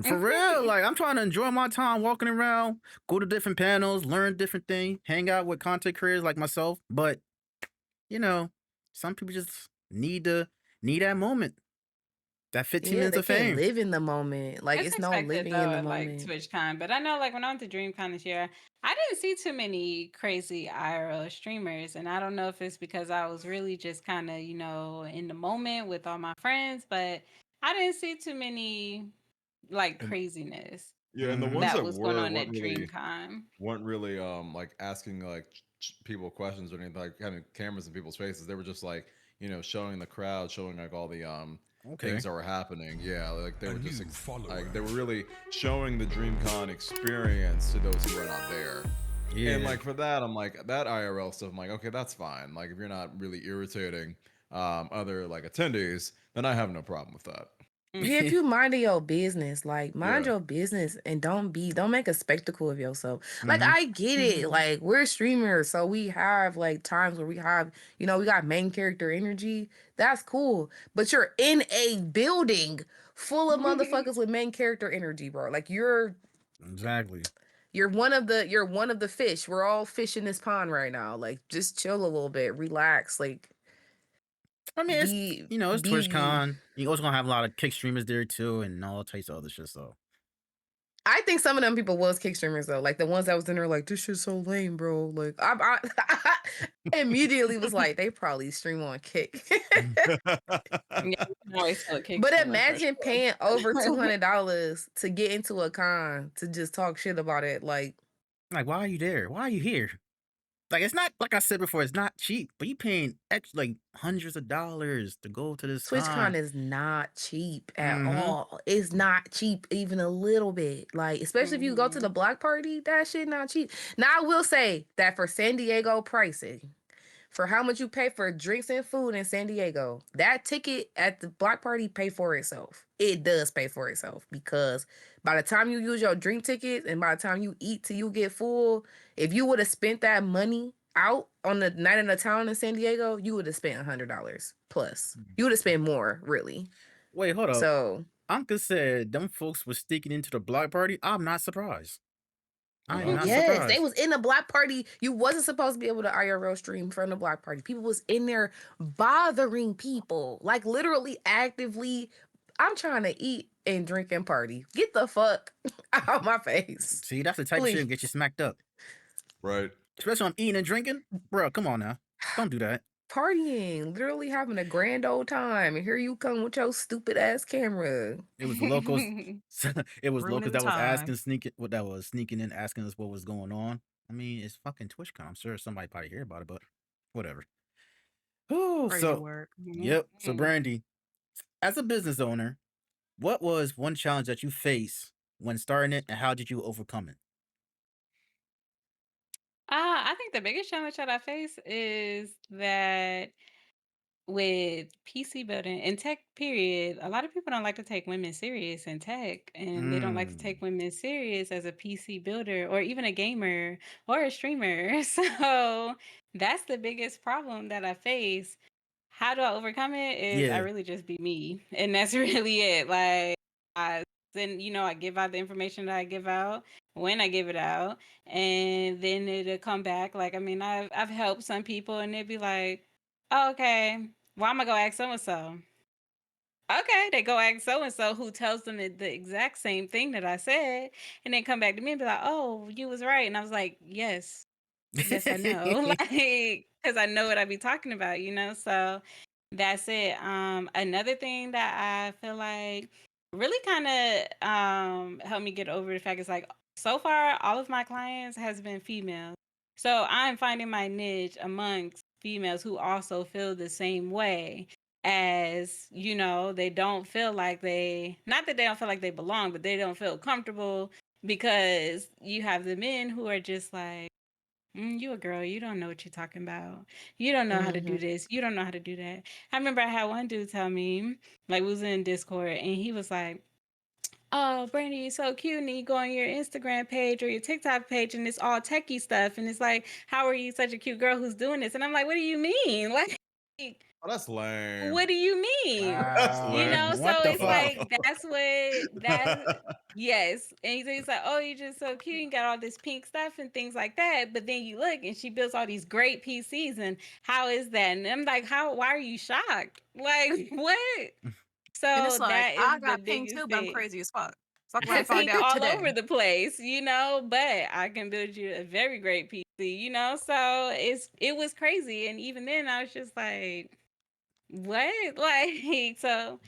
Speaker 1: For real, like I'm trying to enjoy my time walking around, go to different panels, learn different things, hang out with content creators like myself. But some people just need that moment. That 15
Speaker 5: Yeah,
Speaker 1: minutes
Speaker 5: they
Speaker 1: of
Speaker 5: can't
Speaker 1: fame.
Speaker 5: live in the moment. Like,
Speaker 2: It's
Speaker 5: it's no
Speaker 2: expected
Speaker 5: living
Speaker 2: though
Speaker 5: in the
Speaker 2: at like
Speaker 5: moment.
Speaker 2: TwitchCon, but I know like when I went to DreamCon this year, I didn't see too many crazy IRL streamers, and I don't know if it's because I was really just kind of in the moment with all my friends, but I didn't see too many like
Speaker 4: And
Speaker 2: craziness
Speaker 4: yeah, and the
Speaker 1: Mhm.
Speaker 4: ones
Speaker 2: that
Speaker 4: that
Speaker 2: was going
Speaker 4: were
Speaker 2: on at DreamCon.
Speaker 4: weren't really like asking like people questions or anything, like having cameras in people's faces. They were just like, showing the crowd, showing like all the
Speaker 1: Okay.
Speaker 4: things that were happening. Yeah, like they
Speaker 6: A
Speaker 4: were just
Speaker 6: new follower.
Speaker 4: like they were really showing the DreamCon experience to those who were not there.
Speaker 1: Yeah.
Speaker 4: And like for that, I'm like that IRL stuff. I'm like, okay, that's fine. Like if you're not really irritating other like attendees, then I have no problem with that.
Speaker 5: Yeah, if you minding your business, like mind
Speaker 4: Yeah.
Speaker 5: your business and don't make a spectacle of yourself. Like
Speaker 1: Mhm.
Speaker 5: I get it.
Speaker 3: Mhm.
Speaker 5: Like we're streamers, so we have like times where we have, we got main character energy. That's cool. But you're in a building full of motherfuckers with main character energy, bro. Like
Speaker 1: Exactly.
Speaker 5: you're one of the fish. We're all fish in this pond right now. Like just chill a little bit, relax, like
Speaker 1: I mean, it's
Speaker 5: be
Speaker 1: it's
Speaker 5: be you.
Speaker 1: TwitchCon. You also gonna have a lot of kick streamers there too, and all types of other shit. So
Speaker 5: I think some of them people was kick streamers though, like the ones that was in there like this shit's so lame, bro. Like I immediately was like they probably stream on Kick.
Speaker 2: Yeah, you can always tell a kick
Speaker 5: But
Speaker 2: streamer for
Speaker 5: imagine
Speaker 2: sure.
Speaker 5: paying over $200 to get into a con to just talk shit about it. Like
Speaker 1: why are you there? Why are you here? Like, it's not like I said before. It's not cheap, but you paying like hundreds of dollars to go to this
Speaker 5: TwitchCon
Speaker 1: con.
Speaker 5: is not cheap at
Speaker 1: Mm-hmm.
Speaker 5: all. It's not cheap even a little bit. Like, especially if you go to the block party, that shit not cheap. Now I will say that for San Diego pricing, for how much you pay for drinks and food in San Diego, that ticket at the block party pay for itself. It does pay for itself because by the time you use your drink tickets and by the time you eat till you get full, if you would have spent that money out on the night in the town in San Diego, you would have spent $100 plus. You would have spent more, really.
Speaker 1: Wait, hold up.
Speaker 5: So
Speaker 1: Uncle said them folks was sneaking into the block party. I'm not surprised. I am not
Speaker 5: yes, they
Speaker 1: surprised.
Speaker 5: was in the block party. You wasn't supposed to be able to IRL stream from the block party. People was in there bothering people, like literally actively. I'm trying to eat and drink and party. Get the fuck out my face,
Speaker 1: See, that's the type of shit that get you smacked up.
Speaker 4: Right.
Speaker 1: Especially when I'm eating and drinking. Bro, come on now. Don't do that.
Speaker 5: Partying, literally having a grand old time, and here you come with your stupid ass camera.
Speaker 1: It was the locals. It was
Speaker 3: Ruining
Speaker 1: locals
Speaker 3: the
Speaker 1: that was asking,
Speaker 3: time.
Speaker 1: sneaking in, asking us what was going on. I mean, it's fucking TwitchCon. I'm sure somebody probably hear about it, but whatever. Oh,
Speaker 3: Crazy
Speaker 1: so
Speaker 3: work.
Speaker 1: yep. So Brandi, as a business owner, what was one challenge that you faced when starting it, and how did you overcome it?
Speaker 2: I think the biggest challenge that I face is that with PC building and tech, period, a lot of people don't like to take women serious in tech, and they don't like to take women serious as a PC builder or even a gamer or a streamer. So that's the biggest problem that I face. How do I overcome it? Is I
Speaker 1: Yeah.
Speaker 2: really just be me, and that's really it. Like I give out the information that I give out when I give it out, and then it'll come back. Like I mean, I've helped some people, and they'd be like, oh, "Okay, well I'm gonna go ask so and so." Okay, they go ask so and so who tells them the exact same thing that I said, and then come back to me and be like, "Oh, you was right," and I was like, "Yes, yes, I know," like because I know what I be talking about. So that's it. Another thing that I feel like really kind of helped me get over the fact is like so far all of my clients has been females. So I'm finding my niche amongst females who also feel the same way as, they don't feel like not that they don't feel like they belong, but they don't feel comfortable because you have the men who are just like, you a girl, you don't know what you're talking about. You don't know how to do this. You don't know how to do that. I remember I had one dude tell me, like we was in Discord, and he was like, "Oh, Brandi, you're so cute." And then you go on your Instagram page or your TikTok page, and it's all techie stuff. And it's like, how are you such a cute girl who's doing this? And I'm like, what do you mean? Like,
Speaker 4: Oh, that's lame.
Speaker 2: what do you mean?
Speaker 4: That's
Speaker 1: Wow.
Speaker 4: lame.
Speaker 1: What
Speaker 2: So
Speaker 1: the
Speaker 2: it's
Speaker 1: fuck?
Speaker 2: like that's yes. And he's like, oh, you're just so cute. You got all this pink stuff and things like that. But then you look and she builds all these great PCs. And how is that? And I'm like, why are you shocked? Like, what?
Speaker 3: And it's
Speaker 2: So
Speaker 3: like,
Speaker 2: that
Speaker 3: I
Speaker 2: is the
Speaker 3: got pink
Speaker 2: biggest
Speaker 3: too, but I'm
Speaker 2: thing.
Speaker 3: crazy as fuck. Fuck what I find
Speaker 2: Pink
Speaker 3: out
Speaker 2: all
Speaker 3: today.
Speaker 2: over the place, but I can build you a very great PC. So it was crazy. And even then I was just like, what? Like, so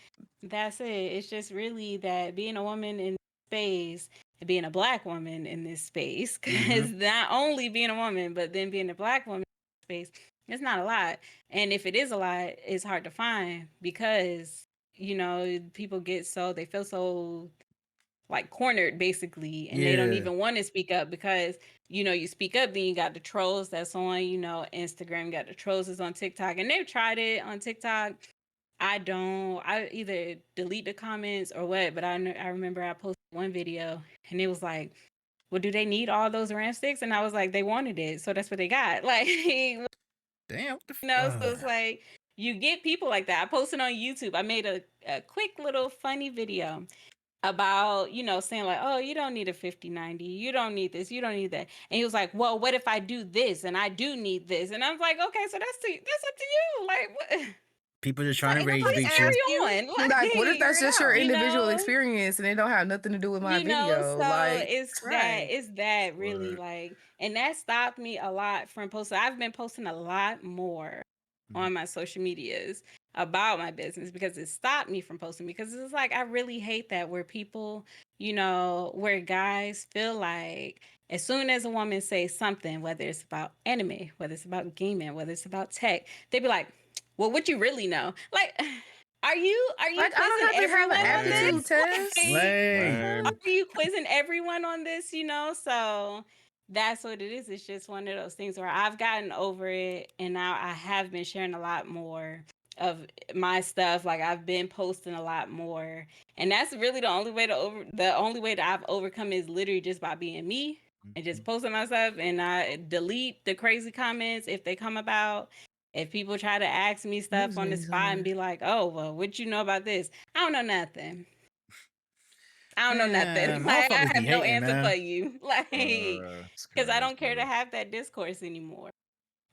Speaker 2: that's it. It's just really that being a woman in space, being a black woman in this space, because not only being a woman, but then being a black woman in this space, it's not a lot. And if it is a lot, it's hard to find because, people they feel so like cornered basically, and they don't
Speaker 1: Yeah.
Speaker 2: even want to speak up because you speak up, then you got the trolls that's on Instagram, you got the trolls that's on TikTok, and they've tried it on TikTok. I either delete the comments or what, but I remember I posted one video and it was like, well, do they need all those RAM sticks? And I was like, they wanted it, so that's what they got. Like,
Speaker 1: Damn. What the
Speaker 2: so it's like you get people like that. I posted on YouTube. I made a quick little funny video about, saying like, oh, you don't need a 5090. You don't need this. You don't need that. And he was like, well, what if I do this and I do need this? And I was like, okay, so that's up to you. Like, what?
Speaker 1: people just
Speaker 2: Like,
Speaker 1: trying to
Speaker 2: ain't
Speaker 1: rage
Speaker 2: nobody
Speaker 1: beat
Speaker 2: cheer
Speaker 1: you.
Speaker 2: you on.
Speaker 5: Like, what if
Speaker 3: Figure
Speaker 5: that's
Speaker 3: it
Speaker 5: just your
Speaker 3: out.
Speaker 5: individual experience and it don't have nothing to do with my video?
Speaker 2: So
Speaker 5: Like,
Speaker 3: Right.
Speaker 2: it's that really
Speaker 4: Right.
Speaker 2: like, and that stopped me a lot from posting. I've been posting a lot more on my social medias about my business because it stopped me from posting, because it's like I really hate that where people, where guys feel like as soon as a woman says something, whether it's about anime, whether it's about gaming, whether it's about tech, they be like, well, what you really know? Like, are you
Speaker 5: like I don't
Speaker 2: quizzing
Speaker 5: have to have an
Speaker 2: everyone on
Speaker 4: Lame.
Speaker 5: aptitude
Speaker 2: this?
Speaker 5: test.
Speaker 1: Lame.
Speaker 4: Lame.
Speaker 2: Are you quizzing everyone on this? So that's what it is. It's just one of those things where I've gotten over it, and now I have been sharing a lot more of my stuff. Like, I've been posting a lot more, and that's really the only way that I've overcome is literally just by being me and just posting my stuff. And I delete the crazy comments if they come about. If people try to ask me stuff on the spot and be like, "Oh, well, what you know about this?" I don't know nothing. I don't know nothing.
Speaker 1: Man,
Speaker 2: Like, I
Speaker 1: motherfuckers be
Speaker 2: have no
Speaker 1: hating,
Speaker 2: answer for
Speaker 1: man.
Speaker 2: you. Like,
Speaker 4: It's
Speaker 2: because I don't care to
Speaker 4: crazy.
Speaker 2: have that discourse anymore.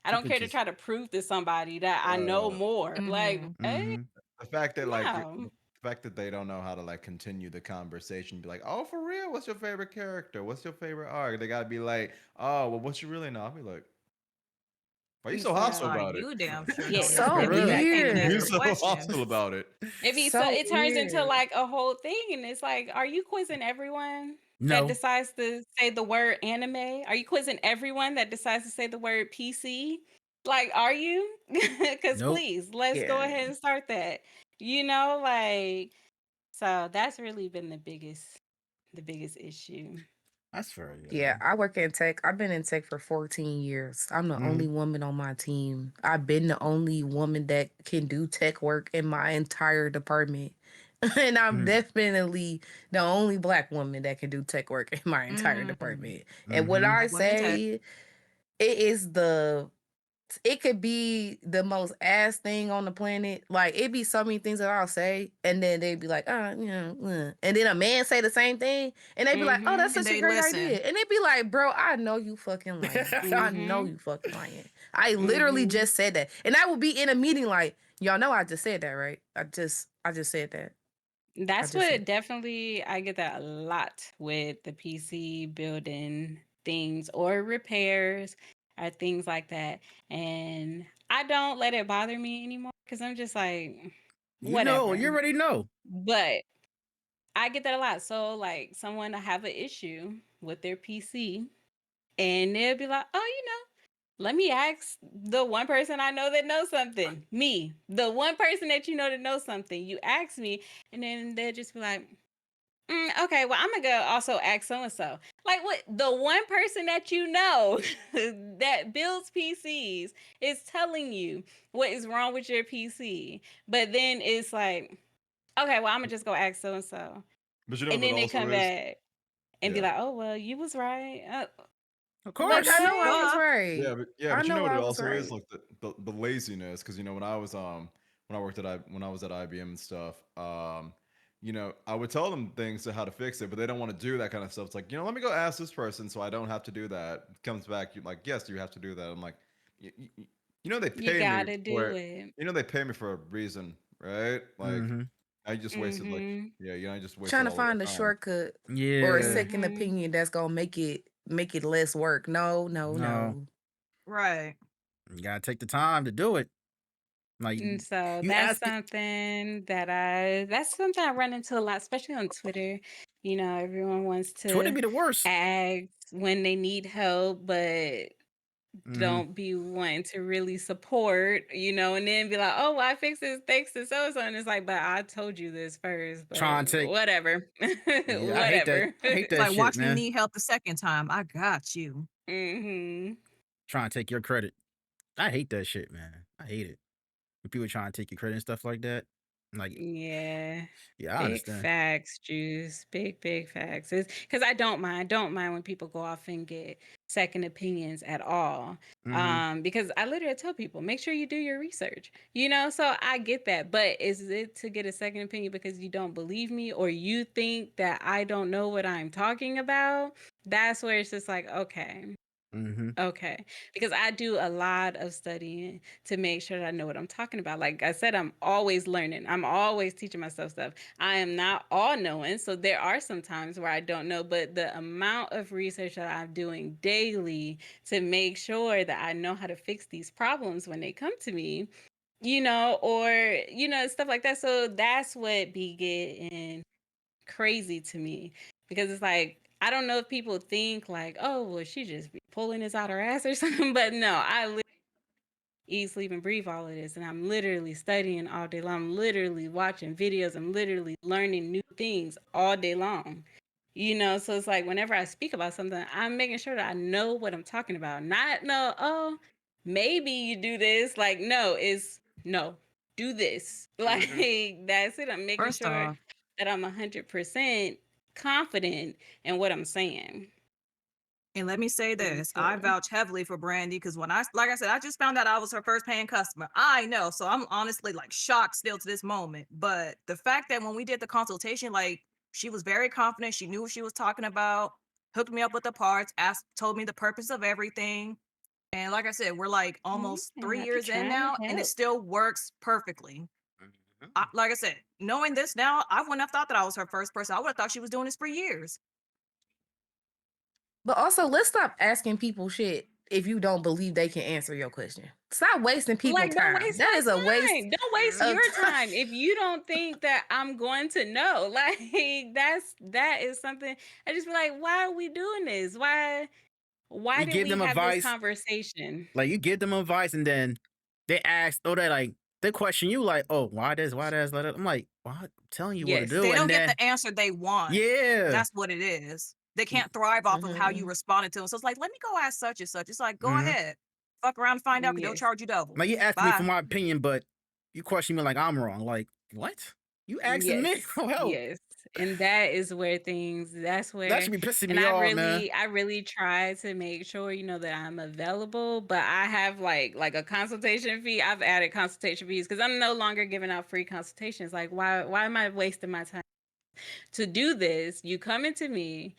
Speaker 2: I don't
Speaker 1: People
Speaker 2: care to
Speaker 1: just
Speaker 2: try to prove to somebody that I know
Speaker 4: Uh,
Speaker 2: more. Like, hey,
Speaker 4: the fact that
Speaker 2: no.
Speaker 4: the fact that they don't know how to like continue the conversation, be like, oh, for real, what's your favorite character? What's your favorite arc? They gotta be like, oh, well, what you really know? I'll be like, why you so hostile
Speaker 2: So,
Speaker 3: Like,
Speaker 4: about it?
Speaker 3: you damn sure
Speaker 2: yeah,
Speaker 3: don't know.
Speaker 5: So
Speaker 3: And then
Speaker 1: real.
Speaker 3: I can't even
Speaker 4: You
Speaker 3: answer
Speaker 5: weird.
Speaker 3: the
Speaker 4: so
Speaker 3: question.
Speaker 4: hostile about it.
Speaker 5: So
Speaker 2: it turns into
Speaker 5: weird.
Speaker 2: like a whole thing, and it's like, are you quizzing everyone that
Speaker 1: No.
Speaker 2: decides to say the word anime? Are you quizzing everyone that decides to say the word PC? Like, are you? Because
Speaker 1: Nope.
Speaker 2: please, let's go
Speaker 5: Yeah.
Speaker 2: ahead and start that. Like, so that's really been the biggest issue.
Speaker 1: That's fair.
Speaker 5: Yeah, I work in tech. I've been in tech for 14 years. I'm the only woman on my team. I've been the only woman that can do tech work in my entire department. And I'm definitely the only black woman that can do tech work in my entire department. And what I
Speaker 3: Black women tech.
Speaker 5: say, it is it could be the most ass thing on the planet. Like, it'd be so many things that I'll say, and then they'd be like, and then a man say the same thing, and they'd be like, oh, that's
Speaker 3: And
Speaker 5: such a
Speaker 3: they
Speaker 5: great
Speaker 3: listen.
Speaker 5: idea. And they'd be like, bro, I know you fucking lying. I know you fucking lying. I literally just said that. And I would be in a meeting like, y'all know I just said that, right? I just said that.
Speaker 2: That's
Speaker 5: just
Speaker 2: what
Speaker 5: said.
Speaker 2: definitely I get that a lot with the PC building things or repairs or things like that. And I don't let it bother me anymore because I'm just like,
Speaker 1: You know,
Speaker 2: whatever.
Speaker 1: you already know.
Speaker 2: But I get that a lot. So, like, someone will have an issue with their PC and they'll be like, oh, let me ask the one person I know that knows something. Me, the one person that you know that knows something. You ask me, and then they'll just be like, okay, well, I'm gonna go also ask so and so. Like, what? The one person that you know that builds PCs is telling you what is wrong with your PC, but then it's like, okay, well, I'm gonna just go ask so and so,
Speaker 4: But you know
Speaker 2: and
Speaker 4: what that
Speaker 2: then they
Speaker 4: also
Speaker 2: come
Speaker 4: is?
Speaker 2: back and be
Speaker 4: Yeah.
Speaker 2: like, oh, well, you was right.
Speaker 1: Of
Speaker 5: Like,
Speaker 1: course.
Speaker 5: I know I was
Speaker 3: Duh.
Speaker 5: right. I
Speaker 4: But you know
Speaker 5: know
Speaker 4: what it
Speaker 5: I was
Speaker 4: also is,
Speaker 5: right.
Speaker 4: like the laziness, because when I was when I was at IBM and stuff, I would tell them things to how to fix it, but they don't want to do that kind of stuff. It's like, let me go ask this person so I don't have to do that. It comes back, you like, yes, you have to do that. I'm like, you, you know they
Speaker 2: You
Speaker 4: pay me
Speaker 2: gotta
Speaker 4: for
Speaker 2: do
Speaker 4: it.
Speaker 2: it.
Speaker 4: They pay me for a reason, right? Like, I just wasted like
Speaker 2: Mm-hmm.
Speaker 4: I just wasted
Speaker 5: Trying to
Speaker 4: all of
Speaker 5: find
Speaker 4: that
Speaker 5: a
Speaker 4: time.
Speaker 5: shortcut or a
Speaker 1: Yeah.
Speaker 5: second
Speaker 2: Mm-hmm.
Speaker 5: opinion that's gonna make it less work. No, no,
Speaker 1: No.
Speaker 5: no.
Speaker 3: Right.
Speaker 1: You gotta take the time to do it. Like
Speaker 2: And so
Speaker 1: you
Speaker 2: that's
Speaker 1: ask it.
Speaker 2: something I run into a lot, especially on Twitter. You know, everyone wants
Speaker 1: Twitter
Speaker 2: to
Speaker 1: be the worst.
Speaker 2: ask when they need help, but
Speaker 1: Mhm.
Speaker 2: don't be wanting to really support, you know, and then be like, oh, well, I fixed this thanks to so and so. And it's like, but I told you this first,
Speaker 1: Try and
Speaker 2: but
Speaker 1: take.
Speaker 2: whatever.
Speaker 1: Yeah, I hate that.
Speaker 2: Whatever.
Speaker 1: I hate
Speaker 3: It's
Speaker 1: that
Speaker 3: like,
Speaker 1: shit,
Speaker 3: watch me
Speaker 1: man.
Speaker 3: need help the second time. I got you.
Speaker 2: Mm-hmm.
Speaker 1: Try and take your credit. I hate that shit, man. I hate it. When people try and take your credit and stuff like that. Like,
Speaker 2: Yeah.
Speaker 1: yeah, I
Speaker 2: Big
Speaker 1: understand.
Speaker 2: facts, Juice. Big facts. Because I don't mind. Don't mind when people go off and get second opinions at all. Because I literally tell people, make sure you do your research. You know, so I get that. But is it to get a second opinion because you don't believe me or you think that I don't know what I'm talking about? That's where it's just like, okay. Okay, because I do a lot of studying to make sure that I know what I'm talking about. Like I said, I'm always learning. I'm always teaching myself stuff. I am not all knowing, so there are some times where I don't know, but the amount of research that I'm doing daily to make sure that I know how to fix these problems when they come to me, you know, or stuff like that. So that's what be getting crazy to me because it's like I don't know if people think like, oh, well, she just be pulling this out her ass or something, but no, I literally eat, sleep, and breathe all of this, and I'm literally studying all day long. I'm literally watching videos. I'm literally learning new things all day long. You know, so it's like whenever I speak about something, I'm making sure that I know what I'm talking about. Not no, oh, maybe you do this. Like, no, no, do this. Like that's it. I'm making
Speaker 3: First
Speaker 2: sure
Speaker 3: off,
Speaker 2: that I'm 100% confident in what I'm saying.
Speaker 3: and let me say
Speaker 2: And
Speaker 3: this, I
Speaker 2: so,
Speaker 3: vouch heavily for Brandi because when like I said, I just found out I was her first paying customer. I know, so I'm honestly like shocked still to this moment. But the fact that when we did the consultation, like she was very confident, she knew what she was talking about, hooked me up with the parts, told me the purpose of everything. And like I said, we're like almost
Speaker 2: yeah,
Speaker 3: 3
Speaker 2: I be
Speaker 3: years in
Speaker 2: trying to
Speaker 3: now, and it
Speaker 2: help.
Speaker 3: still works perfectly. Like I said, knowing this now, I wouldn't have thought that I was her first person. I would have thought she was doing this for years.
Speaker 5: But also, let's stop asking people shit if you don't believe they can answer your question. Stop wasting people
Speaker 2: Like, don't
Speaker 5: time.
Speaker 2: waste
Speaker 5: That
Speaker 2: my
Speaker 5: is a waste
Speaker 2: time. Don't waste
Speaker 5: of
Speaker 2: your
Speaker 5: time.
Speaker 2: time if you don't think that I'm going to know. Like, that is something I just be like, why are we doing this? Why
Speaker 1: You
Speaker 2: did
Speaker 1: give
Speaker 2: we
Speaker 1: them
Speaker 2: have this
Speaker 1: advice.
Speaker 2: conversation?
Speaker 1: Like you give them advice, and then they ask, or they question you, like, oh, why this, like that. I'm like, well, I'm telling you what to
Speaker 2: Yes.
Speaker 1: do,
Speaker 3: They
Speaker 1: and
Speaker 3: don't get
Speaker 1: then
Speaker 3: the answer they want.
Speaker 1: yeah,
Speaker 3: That's what it is. They can't thrive off of how you
Speaker 5: Mhm.
Speaker 3: responded to them. So it's like, let me go ask such and such. It's like, go
Speaker 1: Mhm.
Speaker 3: ahead. Fuck around and find out because they'll
Speaker 2: Yes.
Speaker 3: charge you double.
Speaker 1: like you ask me for
Speaker 3: Bye.
Speaker 1: my opinion, but you question me like I'm wrong. Like what? You asking me
Speaker 2: Yes.
Speaker 1: for help?
Speaker 2: Yes. And that is where that's
Speaker 1: That
Speaker 2: where,
Speaker 1: should be pissing
Speaker 2: and
Speaker 1: me off, man.
Speaker 2: I really try to make sure, that I'm available, but I have like a consultation fee. I've added consultation fees because I'm no longer giving out free consultations. Like, why am I wasting my time to do this? You coming to me,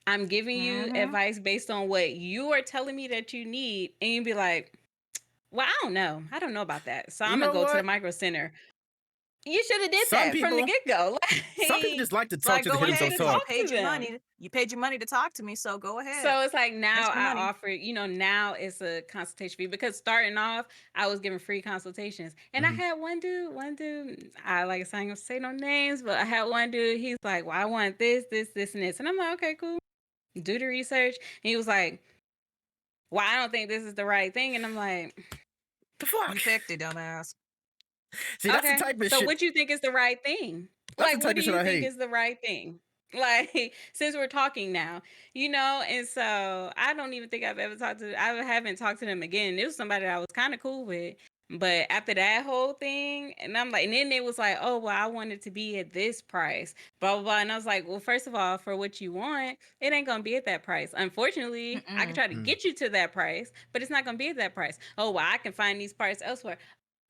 Speaker 2: I'm giving you advice based on what you are telling me that you need, and you be like, well, I don't know. I don't know about that. So
Speaker 1: You
Speaker 2: I'm gonna
Speaker 1: know
Speaker 2: go to the
Speaker 1: what?
Speaker 2: micro center. You should have did
Speaker 1: Some
Speaker 2: that from the
Speaker 1: people,
Speaker 2: get-go.
Speaker 1: some people just like to
Speaker 3: It's
Speaker 1: talk
Speaker 3: like,
Speaker 1: just to
Speaker 3: go
Speaker 1: hear
Speaker 2: You should
Speaker 1: themselves
Speaker 3: ahead
Speaker 2: have
Speaker 3: because you
Speaker 1: talk.
Speaker 2: talked to
Speaker 3: paid your
Speaker 2: them.
Speaker 3: money. You paid your money to talk to me. So go ahead.
Speaker 2: So it's like now
Speaker 3: That's your
Speaker 2: I
Speaker 3: money.
Speaker 2: offer, now it's a consultation fee because starting off, I was giving free consultations. And I had one dude, I like I ain't gonna say no names, but I had one dude, he's like, well, I want this, and this. And I'm like, okay, cool. Do the research. And he was like, well, I don't think this is the right thing. And I'm like,
Speaker 1: The fuck?
Speaker 3: You picked it, dumbass.
Speaker 1: See, that's the
Speaker 2: okay.
Speaker 1: type of
Speaker 2: So
Speaker 1: shit.
Speaker 2: what you think is the right thing?
Speaker 1: That's the
Speaker 2: Like, what
Speaker 1: type
Speaker 2: do
Speaker 1: of shit
Speaker 2: you
Speaker 1: I
Speaker 2: think
Speaker 1: hate.
Speaker 2: is the right thing? Like, since we're talking now, and so I don't even think I haven't talked to them again. It was somebody that I was kind of cool with. But after that whole thing, and I'm like, and then it was like, oh, well, I wanted to be at this price, blah, blah, blah. And I was like, well, first of all, for what you want, it ain't going to be at that price. Unfortunately, I can try to get you to that price, but it's not going to be at that price. Oh, well, I can find these parts elsewhere.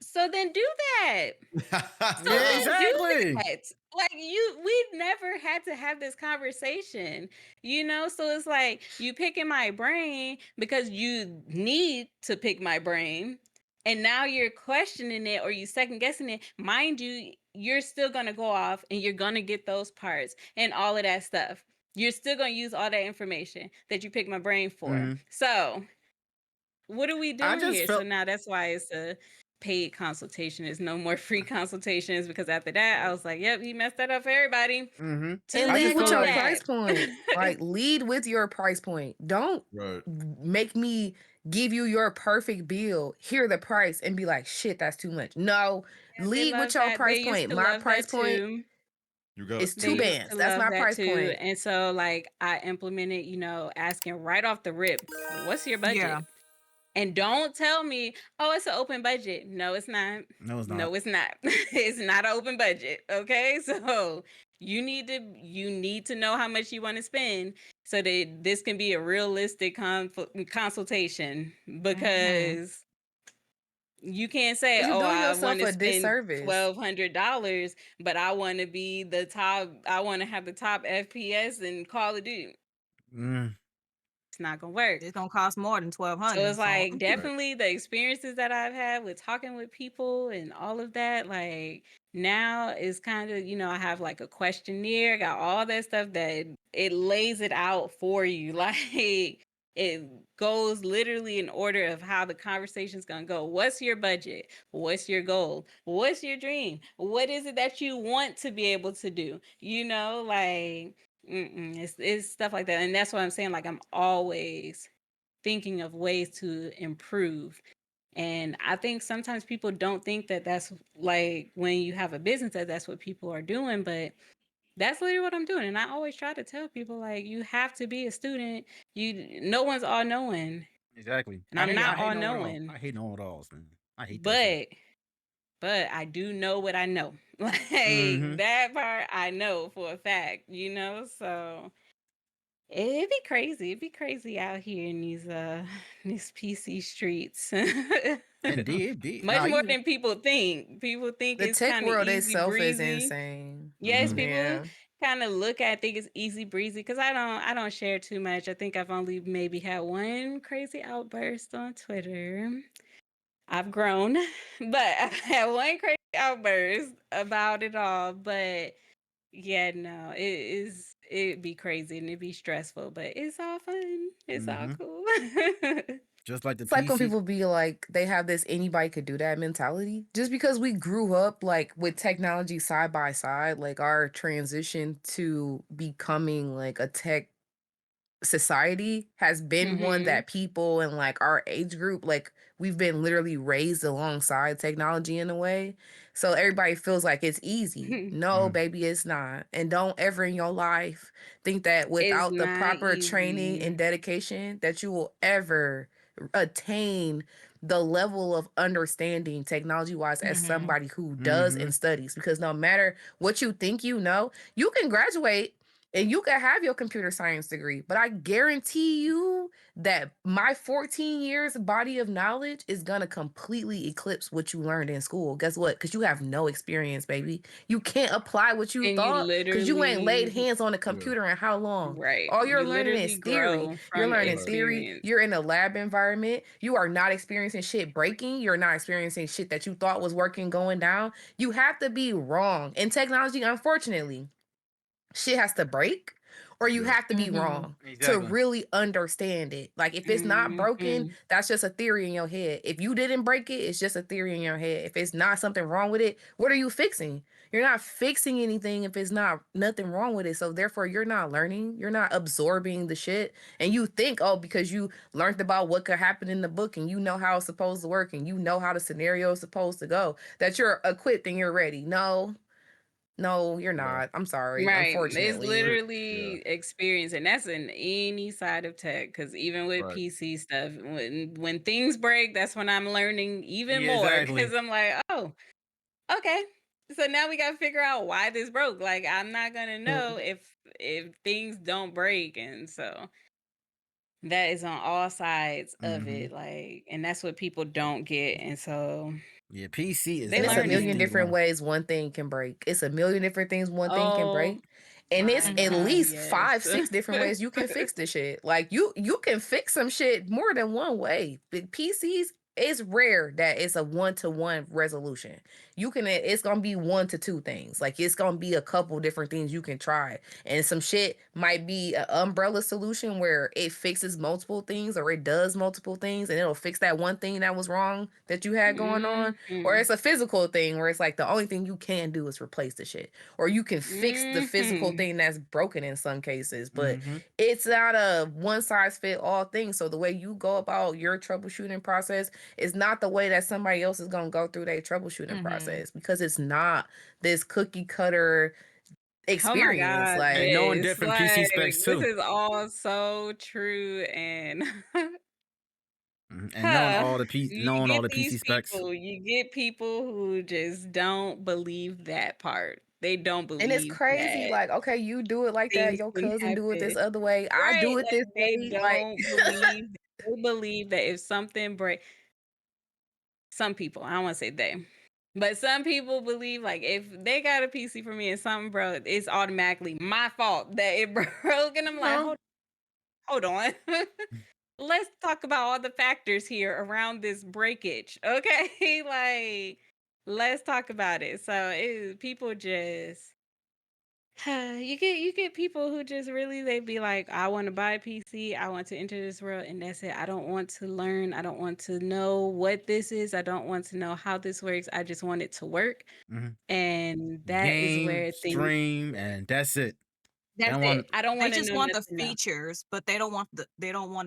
Speaker 2: So then do that. So
Speaker 1: Yeah,
Speaker 2: then do
Speaker 1: exactly.
Speaker 2: that. Like we never had to have this conversation, So it's like you picking my brain because you need to pick my brain. And now you're questioning it or you second guessing it. Mind you, you're still going to go off and you're going to get those parts and all of that stuff. You're still going to use all that information that you picked my brain for.
Speaker 1: Mhm.
Speaker 2: So what are we
Speaker 1: I
Speaker 2: doing
Speaker 1: just
Speaker 2: here?
Speaker 1: felt
Speaker 2: So now that's why it's a paid consultation. There's no more free consultations, because after that, I was like, yep, he messed that up for everybody.
Speaker 1: mm-hmm.
Speaker 2: To
Speaker 5: And
Speaker 1: I
Speaker 2: the
Speaker 1: just
Speaker 5: lead with
Speaker 1: feel
Speaker 5: your
Speaker 1: like
Speaker 5: price
Speaker 2: that.
Speaker 5: point. Like, lead with your price point. Don't
Speaker 4: Right.
Speaker 5: make me give you your perfect bill, hear the price, and be like, shit, that's too much. No,
Speaker 2: Yeah, they
Speaker 5: lead with
Speaker 2: love
Speaker 5: your
Speaker 2: that. They
Speaker 5: price
Speaker 2: used
Speaker 5: point.
Speaker 2: to
Speaker 5: My
Speaker 2: love
Speaker 5: price
Speaker 2: that
Speaker 5: point
Speaker 2: too.
Speaker 4: You got
Speaker 5: is
Speaker 4: it.
Speaker 2: They
Speaker 5: two
Speaker 2: used
Speaker 5: bands.
Speaker 2: to
Speaker 5: That's
Speaker 2: love
Speaker 5: my
Speaker 2: that
Speaker 5: price
Speaker 2: too.
Speaker 5: point.
Speaker 2: And so like I implemented, asking right off the rip, what's your budget?
Speaker 3: Yeah.
Speaker 2: And don't tell me, oh, it's an open budget. No, it's not.
Speaker 1: no, it's not.
Speaker 2: No, it's not. It's not an open budget. Okay. So you need to know how much you want to spend so that this can be a realistic consultation, because you can't say,
Speaker 5: Because you're
Speaker 2: oh,
Speaker 5: doing
Speaker 2: I
Speaker 5: yourself
Speaker 2: want to
Speaker 5: a
Speaker 2: spend
Speaker 5: disservice.
Speaker 2: $1,200, but I want to be the top, I want to have the top FPS in Call of Duty.
Speaker 1: Mm.
Speaker 2: It's not gonna work.
Speaker 3: It's gonna cost more than
Speaker 2: So
Speaker 3: $1,200.
Speaker 2: it's like
Speaker 4: Right.
Speaker 2: definitely the experiences that I've had with talking with people and all of that, like now is kind of, I have like a questionnaire, got all that stuff that it lays it out for you. Like it goes literally in order of how the conversation's gonna go. What's your budget? What's your goal? What's your dream? What is it that you want to be able to do? Like it's stuff like that. And that's what I'm saying. Like I'm always thinking of ways to improve. And I think sometimes people don't think that that's like when you have a business that that's what people are doing, but that's literally what I'm doing. And I always try to tell people, like, you have to be a student. No one's all knowing,
Speaker 1: Exactly.
Speaker 2: and
Speaker 1: I
Speaker 2: I'm
Speaker 1: hate
Speaker 2: not all
Speaker 1: knowing it all.
Speaker 2: knowing,
Speaker 1: I hate knowing it alls, man. I hate that shit.
Speaker 2: but I do know what I know. Like
Speaker 1: Mhm.
Speaker 2: that part I know for a fact, so it'd be crazy. It'd be crazy out here in these PC streets.
Speaker 1: Indeed, be
Speaker 2: Much
Speaker 1: nah,
Speaker 2: more
Speaker 1: you.
Speaker 2: than people think. People think
Speaker 5: The
Speaker 2: it's
Speaker 5: tech
Speaker 2: kind of
Speaker 5: world
Speaker 2: easy
Speaker 5: itself is
Speaker 2: breezy.
Speaker 5: insane.
Speaker 2: Yes,
Speaker 1: Mhm.
Speaker 2: people
Speaker 5: Yeah.
Speaker 2: kind of think it's easy breezy, because I don't share too much. I think I've only maybe had one crazy outburst on Twitter. I've grown, but I've had one crazy outburst about it all. But yeah, no, it'd be crazy and it'd be stressful, but it's all fun. It's all
Speaker 1: Mhm.
Speaker 2: cool.
Speaker 1: Just like the
Speaker 5: It's like when
Speaker 1: PC.
Speaker 5: people be like, they have this anybody could do that mentality. Just because we grew up like with technology side by side, like our transition to becoming like a tech society has been one
Speaker 2: Hmm.
Speaker 5: that people in like our age group, like we've been literally raised alongside technology in a way. So everybody feels like it's easy. No,
Speaker 1: Mm.
Speaker 5: baby, it's not. And don't ever in your life think that
Speaker 2: It's
Speaker 5: without the
Speaker 2: not
Speaker 5: proper training and
Speaker 2: easy.
Speaker 5: dedication that you will ever attain the level of understanding technology wise as somebody who does
Speaker 1: Mhm.
Speaker 5: and studies. Because no matter what you think you can graduate and you can have your computer science degree, but I guarantee you that my 14 years body of knowledge is going to completely eclipse what you learned in school. Guess what? Because you have no experience, baby. You can't apply what you
Speaker 2: And you
Speaker 5: thought because you ain't laid
Speaker 2: literally,
Speaker 5: hands on a
Speaker 4: Yeah.
Speaker 5: computer in how long?
Speaker 2: right,
Speaker 5: All you're
Speaker 2: you
Speaker 5: learning is
Speaker 2: literally
Speaker 5: theory.
Speaker 2: grow
Speaker 5: You're
Speaker 2: from
Speaker 5: learning
Speaker 4: Right.
Speaker 5: theory.
Speaker 2: experience.
Speaker 5: You're in a lab environment. You are not experiencing shit breaking. You're not experiencing shit that you thought was working going down. You have to be wrong. In technology, unfortunately, shit has to break or you
Speaker 4: Yeah.
Speaker 5: have to be wrong to
Speaker 1: Exactly.
Speaker 5: really understand it. Like if it's not broken,
Speaker 2: Hmm.
Speaker 5: that's just a theory in your head. If you didn't break it, it's just a theory in your head. If it's not something wrong with it, what are you fixing? You're not fixing anything if it's not nothing wrong with it. So therefore you're not learning, you're not absorbing the shit. And you think, oh, because you learned about what could happen in the book and you know how it's supposed to work and you know how the scenario is supposed to go, that you're equipped and you're ready. No, you're
Speaker 4: No.
Speaker 5: not. I'm sorry.
Speaker 2: Right. It's
Speaker 5: Unfortunately.
Speaker 4: Yeah.
Speaker 2: literally experience. And that's in any side of tech. Because even with
Speaker 4: Right.
Speaker 2: PC stuff, when things break, that's when I'm learning even
Speaker 1: Yeah,
Speaker 2: more.
Speaker 1: exactly.
Speaker 2: Because I'm like, oh, okay. So now we got to figure out why this broke. Like I'm not gonna know
Speaker 5: Mm.
Speaker 2: if things don't break. And so that is on all sides of
Speaker 1: Mhm.
Speaker 2: it. Like, and that's what people don't get. And so
Speaker 1: Yeah, PC is
Speaker 2: they
Speaker 5: And it's a
Speaker 2: learning
Speaker 1: definitely
Speaker 5: million
Speaker 2: it.
Speaker 5: different
Speaker 1: going.
Speaker 5: ways one thing can break. It's a million different things one thing can
Speaker 2: Oh
Speaker 5: break. And it's
Speaker 2: my
Speaker 5: at
Speaker 2: God,
Speaker 5: least
Speaker 2: yes.
Speaker 5: 5, 6 different ways you can fix the shit. Like you can fix some shit more than one way. But PCs, it's rare that it's a 1-to-1 resolution. It's gonna be 1 to 2 things. Like it's gonna be a couple different things you can try. And some shit might be an umbrella solution where it fixes multiple things or it does multiple things and it'll fix that one thing that was wrong that you had going on. Or
Speaker 2: Mhm.
Speaker 5: it's a physical thing where it's like the only thing you can do is replace the shit. Or you can fix the physical
Speaker 2: Mhm.
Speaker 5: thing that's broken in some cases. But
Speaker 1: Mm-hmm.
Speaker 5: it's not a one size fit all thing. So the way you go about your troubleshooting process is not the way that somebody else is going to go through their troubleshooting process, because it's not this cookie cutter
Speaker 2: Oh my
Speaker 5: experience.
Speaker 2: God,
Speaker 1: And
Speaker 5: Like,
Speaker 1: knowing
Speaker 2: this
Speaker 1: different PC
Speaker 2: like
Speaker 1: specs
Speaker 2: this
Speaker 1: too.
Speaker 2: is all so true and
Speaker 1: And
Speaker 2: huh,
Speaker 1: knowing all the PC specs.
Speaker 2: you get people who just don't believe that part. They don't
Speaker 5: and it's
Speaker 2: believe
Speaker 5: crazy.
Speaker 2: that
Speaker 5: Like, okay, you do it like that.
Speaker 2: things
Speaker 5: Your
Speaker 2: can
Speaker 5: cousin do it this
Speaker 2: happen.
Speaker 5: other way. I
Speaker 2: Right,
Speaker 5: do it
Speaker 2: like
Speaker 5: this way. Like,
Speaker 2: they believe that if something break some people, I don't want to say they, but some people believe like if they got a PC for me and something broke, it's automatically my fault that it broke. And I'm like,
Speaker 5: no.
Speaker 2: hold on. Let's talk about all the factors here around this breakage. Okay. Like, let's talk about it. So people just you get people who just really they be like, I want to buy a PC, I want to enter this world, and that's it. I don't want to learn, I don't want to know what this is, I don't want to know how this works. I just want it to work.
Speaker 1: Mhm.
Speaker 2: And that is
Speaker 1: Game,
Speaker 2: where things
Speaker 1: stream, and that's it. They
Speaker 2: that's
Speaker 1: don't
Speaker 2: it.
Speaker 1: want.
Speaker 2: I don't
Speaker 3: They
Speaker 2: want to
Speaker 3: just
Speaker 2: know
Speaker 3: want the
Speaker 2: nothing else.
Speaker 3: features, but they don't want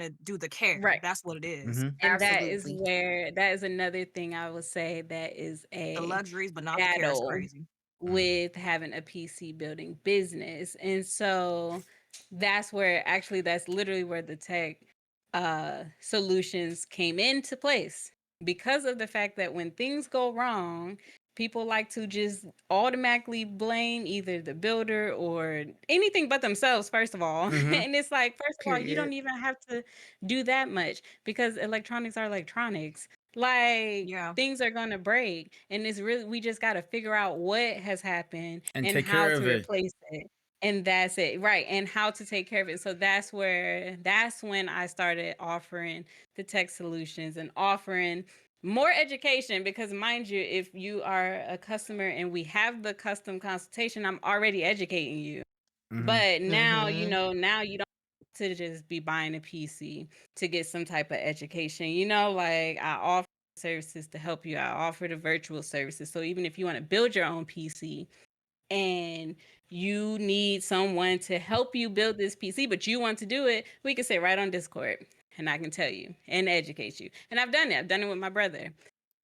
Speaker 3: to do the care.
Speaker 2: Right.
Speaker 3: That's what it is.
Speaker 1: Mm-hmm.
Speaker 2: And
Speaker 5: Absolutely.
Speaker 2: that is another thing I would say that is
Speaker 3: The
Speaker 2: a
Speaker 3: luxuries, but not the care is
Speaker 2: battle
Speaker 3: crazy.
Speaker 2: with having a PC building business. And so that's literally where the tech solutions came into place, because of the fact that when things go wrong, people like to just automatically blame either the builder or anything but themselves, first of all.
Speaker 1: Mm-hmm.
Speaker 2: And it's like, first of all, you don't
Speaker 5: Period.
Speaker 2: even have to do that much, because electronics are electronics. Like,
Speaker 3: Yeah.
Speaker 2: things are gonna break, and it's really, we just got to figure out what has happened
Speaker 1: And
Speaker 2: and
Speaker 1: take
Speaker 2: how
Speaker 1: care
Speaker 2: to
Speaker 1: of it.
Speaker 2: replace it. And that's it, right? And how to take care of it. So that's when I started offering the tech solutions and offering more education, because mind you, if you are a customer and we have the custom consultation, I'm already educating you.
Speaker 1: Mm-hmm.
Speaker 2: But now,
Speaker 5: Mm-hmm.
Speaker 2: now you don't have to just be buying a PC to get some type of education. Like, I offer services to help you. I offer the virtual services. So even if you want to build your own PC and you need someone to help you build this PC, but you want to do it, we can sit right on Discord and I can tell you and educate you. And I've done it. I've done it with my brother.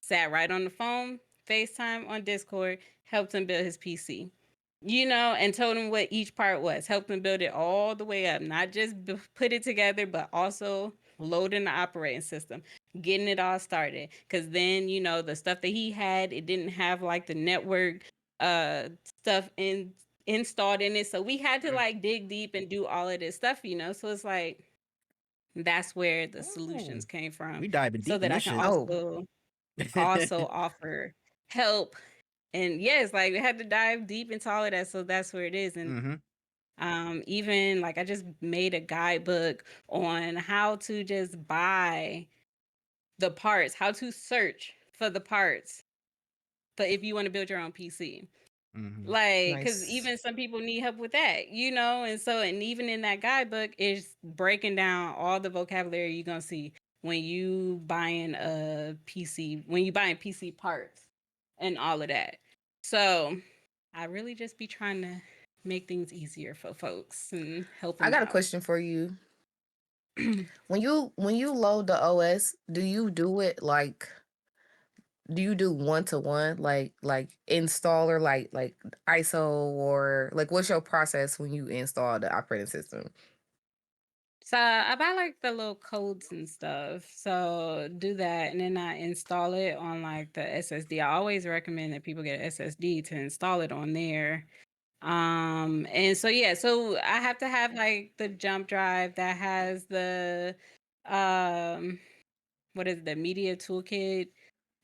Speaker 2: Sat right on the phone, FaceTime on Discord, helped him build his PC. And told him what each part was, helped him build it all the way up, not just put it together, but also loading the operating system, getting it all started. Because then, the stuff that he had, it didn't have like the network stuff installed in it. So we had to like dig deep and do all of this stuff. So it's like, that's where the
Speaker 1: Oh,
Speaker 2: solutions came from,
Speaker 1: we diving
Speaker 2: so
Speaker 1: deep in
Speaker 2: that I
Speaker 1: this
Speaker 2: can
Speaker 1: shit.
Speaker 5: Oh,
Speaker 2: also offer help. And yes, like, we had to dive deep into all of that. So that's where it is. And
Speaker 1: Mm-hmm.
Speaker 2: even like, I just made a guidebook on how to just buy the parts, how to search for the parts. But if you want to build your own PC,
Speaker 1: Mm-hmm.
Speaker 2: like, because
Speaker 5: nice.
Speaker 2: even some people need help with that. And even in that guidebook, it's breaking down all the vocabulary you're gonna see when you buying a PC, when you buying PC parts and all of that. So I really just be trying to make things easier for folks and help
Speaker 5: I
Speaker 2: them
Speaker 5: got a
Speaker 2: out.
Speaker 5: question for you. When you load the OS, do you do 1-to-1, like installer, like ISO, or like what's your process when you install the operating system?
Speaker 2: So I buy like the little codes and stuff. So do that, and then I install it on like the SSD. I always recommend that people get an SSD to install it on there. And so yeah, so I have to have like the jump drive that has the um what is it, the media toolkit,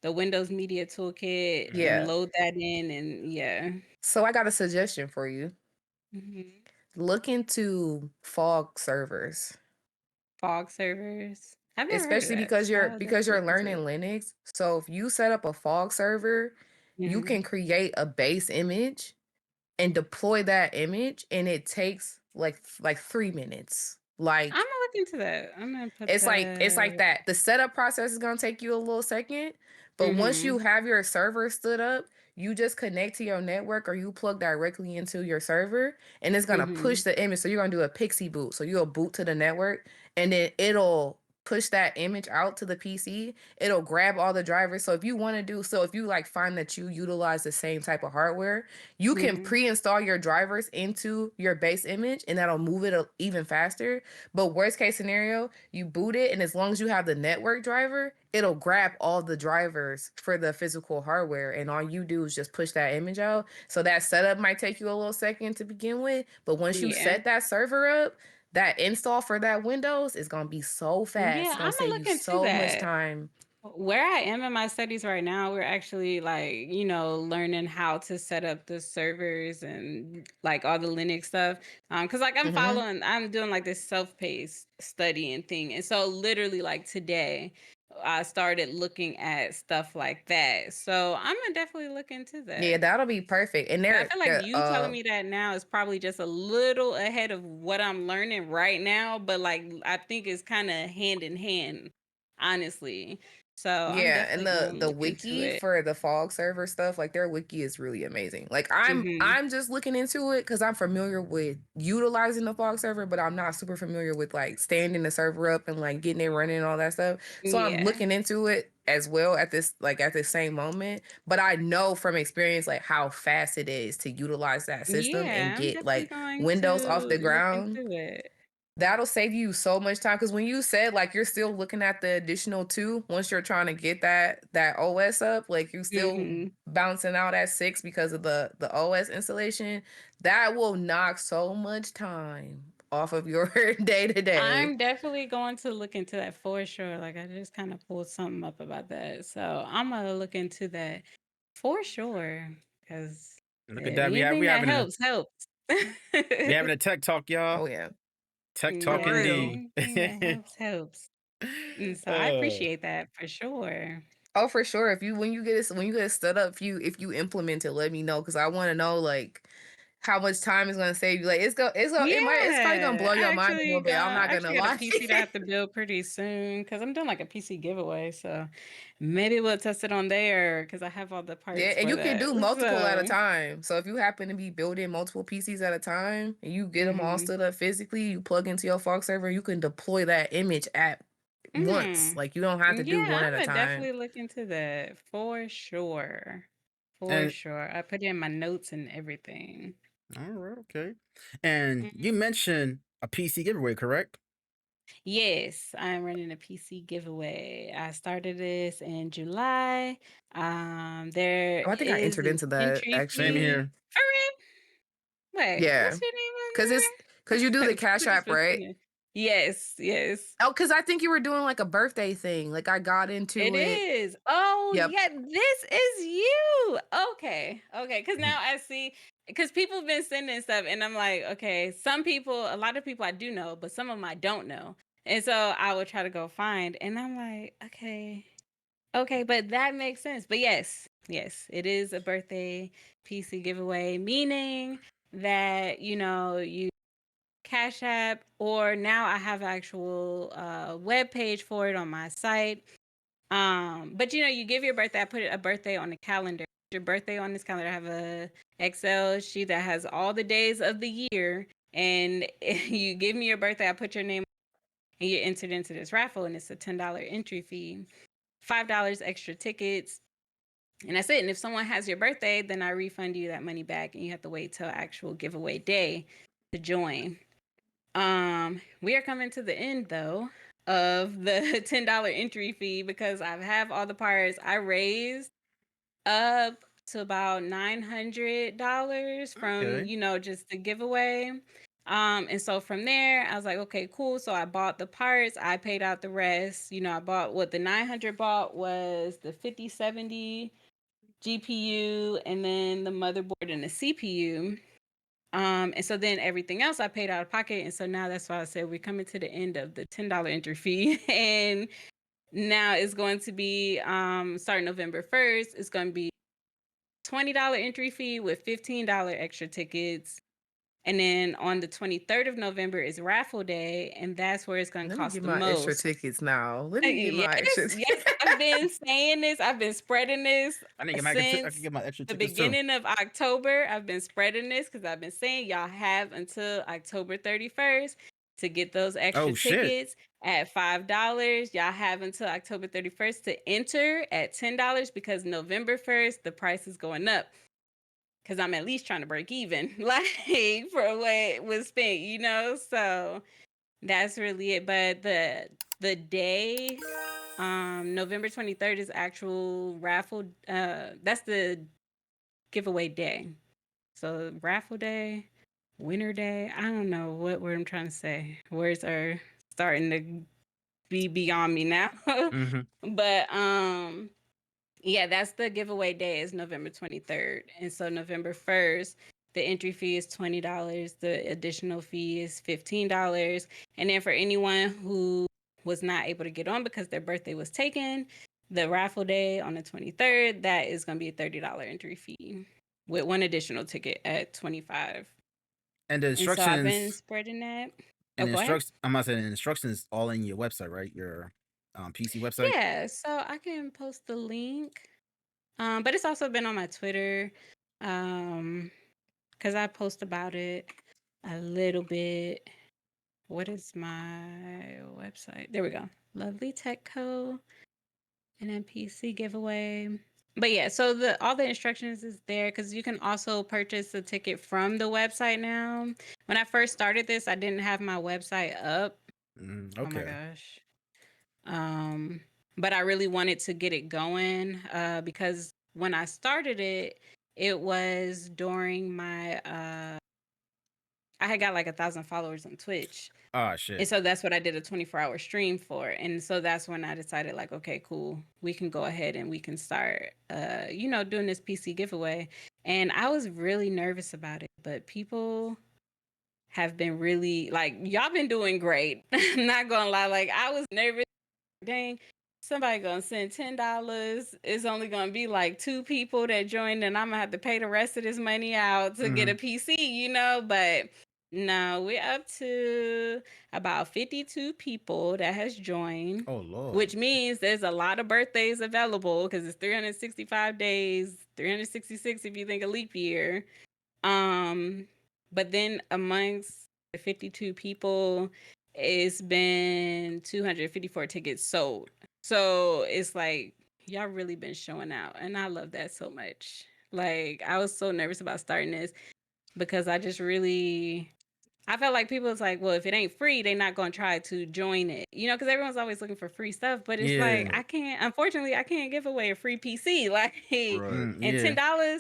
Speaker 2: the Windows media toolkit, and
Speaker 5: Yeah.
Speaker 2: load that in, and yeah.
Speaker 5: So I got a suggestion for you.
Speaker 2: Mhm.
Speaker 5: Look into fog servers.
Speaker 2: Fog servers. I've never heard of
Speaker 5: especially
Speaker 2: that.
Speaker 5: because
Speaker 2: So
Speaker 5: you're
Speaker 2: I'll
Speaker 5: because
Speaker 2: definitely
Speaker 5: you're
Speaker 2: look into
Speaker 5: learning
Speaker 2: it.
Speaker 5: Linux. So if you set up a fog server, you
Speaker 2: Mhm.
Speaker 5: can create a base image and deploy that image, and it takes like 3 minutes.
Speaker 2: I'm
Speaker 5: Like
Speaker 2: gonna look into that. I'm gonna put
Speaker 5: it's like
Speaker 2: that.
Speaker 5: that. The setup process is gonna take you a little second, but once you
Speaker 2: Mhm.
Speaker 5: have your server stood up, you just connect to your network or you plug directly into your server, and it's gonna push
Speaker 2: Mhm.
Speaker 5: the image. So you're gonna do a pixie boot. So you'll boot to the network, and then it'll push that image out to the PC. It'll grab all the drivers. So if you want to do so, if you like find that you utilize the same type of hardware, you can
Speaker 2: Mhm.
Speaker 5: pre-install your drivers into your base image, and that'll move it even faster. But worst case scenario, you boot it, and as long as you have the network driver, it'll grab all the drivers for the physical hardware, and all you do is just push that image out. So that setup might take you a little second to begin with, but once you
Speaker 2: Yeah.
Speaker 5: set that server up, that install for that Windows is gonna be so fast.
Speaker 2: Yeah,
Speaker 5: It's
Speaker 2: I'm
Speaker 5: gonna
Speaker 2: gonna
Speaker 5: save you
Speaker 2: look into
Speaker 5: so much
Speaker 2: that.
Speaker 5: time.
Speaker 2: Where I am in my studies right now, we're actually like, learning how to set up the servers and like all the Linux stuff. Because like
Speaker 5: Hmm.
Speaker 2: I'm doing like this self-paced studying thing. And so literally like today, I started looking at stuff like that. So I'm gonna definitely look into
Speaker 5: Yeah,
Speaker 2: that.
Speaker 5: that'll be perfect. And
Speaker 2: I
Speaker 5: there,
Speaker 2: feel like you telling me that now is probably just a little ahead of what I'm learning right now, but like I think it's kind of hand in hand, honestly. So I'm
Speaker 5: yeah, and
Speaker 2: definitely
Speaker 5: the
Speaker 2: gonna
Speaker 5: the
Speaker 2: look into
Speaker 5: wiki
Speaker 2: it.
Speaker 5: for the fog server stuff, like their wiki is really amazing. Like I'm
Speaker 2: Hmm.
Speaker 5: I'm just looking into it because I'm familiar with utilizing the fog server, but I'm not super familiar with like standing the server up and like getting it running and all that stuff. So I'm
Speaker 2: Yeah.
Speaker 5: looking into it as well at this same moment. But I know from experience like how fast it is to utilize that system and
Speaker 2: Yeah, I'm
Speaker 5: get
Speaker 2: definitely
Speaker 5: like
Speaker 2: going
Speaker 5: Windows off
Speaker 2: to
Speaker 5: the
Speaker 2: look
Speaker 5: ground.
Speaker 2: into it.
Speaker 5: That'll save you so much time because when you said like you're still looking at the additional two once you're trying to get that OS up, like you still
Speaker 2: Hmm.
Speaker 5: bouncing out at 6 because of the OS installation, that will knock so much time off of your day to day.
Speaker 2: I'm definitely going to look into that for sure. Like I just kind of pulled something up about that. So I'm gonna look into that for sure. Because
Speaker 1: Look at that.
Speaker 2: anything that helps helps.
Speaker 1: We having a tech talk, y'all.
Speaker 5: Oh yeah.
Speaker 1: Tech
Speaker 3: For
Speaker 1: talk
Speaker 2: Yeah,
Speaker 3: real.
Speaker 1: indeed.
Speaker 2: anything that helps. And so I
Speaker 1: uh,
Speaker 2: appreciate that for sure.
Speaker 5: Oh, for sure. If you when you get it set up, if you implement it, let me know because I want to know like how much time it's gonna save you. Like it's probably gonna
Speaker 2: Yeah,
Speaker 5: blow your mind a little bit. I'm not
Speaker 2: I
Speaker 5: gonna
Speaker 2: actually got a
Speaker 5: lie.
Speaker 2: PC that I have to build pretty soon because I'm doing like a PC giveaway. So maybe we'll test it on there because I have all the
Speaker 5: Yeah,
Speaker 2: parts
Speaker 5: and
Speaker 2: for
Speaker 5: you can
Speaker 2: that.
Speaker 5: do multiple at a
Speaker 2: So,
Speaker 5: time. So if you happen to be building multiple PCs at a time and you get them all
Speaker 2: hmm
Speaker 5: stood up physically, you plug into your Fog server, you can deploy that image at once.
Speaker 2: mm,
Speaker 5: Like you don't have to do
Speaker 2: yeah,
Speaker 5: one
Speaker 2: I'm
Speaker 5: at a
Speaker 2: gonna
Speaker 5: time.
Speaker 2: definitely look into that for sure. For
Speaker 1: and
Speaker 2: sure. I put in my notes and everything.
Speaker 1: all right, okay. And
Speaker 2: Mhm.
Speaker 1: you mentioned a PC giveaway, correct?
Speaker 2: Yes, I'm running a PC giveaway. I started this in July. There
Speaker 5: Oh, I think I
Speaker 2: is
Speaker 5: entered
Speaker 2: an
Speaker 5: into that
Speaker 2: entry
Speaker 1: Same
Speaker 5: actually.
Speaker 2: fee.
Speaker 1: here.
Speaker 2: For real? Wait,
Speaker 5: Yeah,
Speaker 2: what's your name
Speaker 5: cause it's
Speaker 2: on
Speaker 5: cause you do
Speaker 2: there?
Speaker 5: the Cash
Speaker 2: Put your
Speaker 5: App, right?
Speaker 2: specific. Yes, yes.
Speaker 5: Oh, cause I think you were doing like a birthday thing. Like I got
Speaker 2: It
Speaker 5: into it.
Speaker 2: is. Oh,
Speaker 5: Yep.
Speaker 2: yeah, this is you. Okay. Okay. Because now I see, because people have been sending stuff, and I'm like, okay, a lot of people I do know, but some of them I don't know. And so I would try to go find, and I'm like, okay, okay, but that makes sense. But yes, yes, it is a birthday PC giveaway, meaning that, you Cash App, or now I have actual web page for it on my site. But you give your birthday. I put a birthday on the calendar. Your birthday on this calendar. I have a Excel sheet that has all the days of the year, and you give me your birthday. I put your name, and you're entered into this raffle, and it's a $10 entry fee, $5 extra tickets, and that's it. And if someone has your birthday, then I refund you that money back, and you have to wait till actual giveaway day to join. We are coming to the end though of the $10 entry fee because I have all the parts. I raised up to about $900 from,
Speaker 1: Okay.
Speaker 2: just the giveaway. And so from there, I was like, okay, cool. So I bought the parts, I paid out the rest. I bought what the 900 bought was the 5070 GPU and then the motherboard and the CPU. And so then everything else I paid out of pocket. And so now that's why I said we're coming to the end of the $10 entry fee. And now it's going to be starting November 1st, it's going to be $20 entry fee with $15 extra tickets. And then on the 23rd of November is raffle day, and that's where it's going to
Speaker 5: Let me
Speaker 2: cost
Speaker 5: get
Speaker 2: the
Speaker 5: my extra
Speaker 2: most.
Speaker 5: tickets now. Let me get my
Speaker 2: Yes,
Speaker 5: extra
Speaker 2: yes, I've been saying this. I've been spreading this
Speaker 1: I need to get my I
Speaker 2: since
Speaker 1: can get my extra
Speaker 2: the
Speaker 1: tickets too.
Speaker 2: beginning of October. I've been spreading this because I've been saying y'all have until October 31st to get those extra
Speaker 1: Oh shit.
Speaker 2: tickets at $5. Y'all have until October 31st to enter at $10 because November 1st, the price is going up. Because I'm at least trying to break even, like, for what was spent, you know? So that's really it. But the day, November 23rd is actual raffle. That's the giveaway day. So raffle day, winter day. I don't know what word I'm trying to say. Words are starting to be beyond me now. But yeah, that's the giveaway day is November 23rd. And so November 1st, the entry fee is $20. The additional fee is $15. And then for anyone who was not able to get on because their birthday was taken, the raffle day on the 23rd, that is going to be a $30 entry fee with one additional ticket at $25.
Speaker 1: And the
Speaker 2: And so I've been
Speaker 1: instructions
Speaker 2: spreading that.
Speaker 1: and
Speaker 2: Oh,
Speaker 1: the
Speaker 2: go ahead.
Speaker 1: I'm not saying the instructions all in your website, right? Your PC website.
Speaker 2: Yeah, so I can post the link. But it's also been on my Twitter. Because I post about it a little bit. What is my website? There we go. Lovely Tech Co. and then PC giveaway. But yeah, so all the instructions is there because you can also purchase a ticket from the website now. When I first started this, I didn't have my website up.
Speaker 1: Okay.
Speaker 2: Oh my gosh. But I really wanted to get it going because when I started it, it was during my I had got like 1,000 followers on Twitch.
Speaker 1: Oh
Speaker 2: And
Speaker 1: shit.
Speaker 2: so that's what I did a 24-hour stream for. And so that's when I decided like, okay, cool. We can go ahead and we can start doing this PC giveaway. And I was really nervous about it, but people have been really like, y'all been doing great. I'm not gonna lie. Like I was nervous. Dang, somebody gonna send $10. It's only gonna be like 2 people that joined, and I'm gonna have to pay the rest of this money out to get a PC, you know? But no, we're up to about 52 people that has joined.
Speaker 1: Oh lord.
Speaker 2: Which means there's a lot of birthdays available because it's 365 days, 366 if you think a leap year. But then amongst the 52 people, it's been 254 tickets sold. So it's like y'all really been showing out, and I love that so much. Like I was so nervous about starting this because I felt like people was like, well, if it ain't free, they're not gonna try to join it, because everyone's always looking for free stuff. But it's like unfortunately, I can't give away a free PC, like, and $10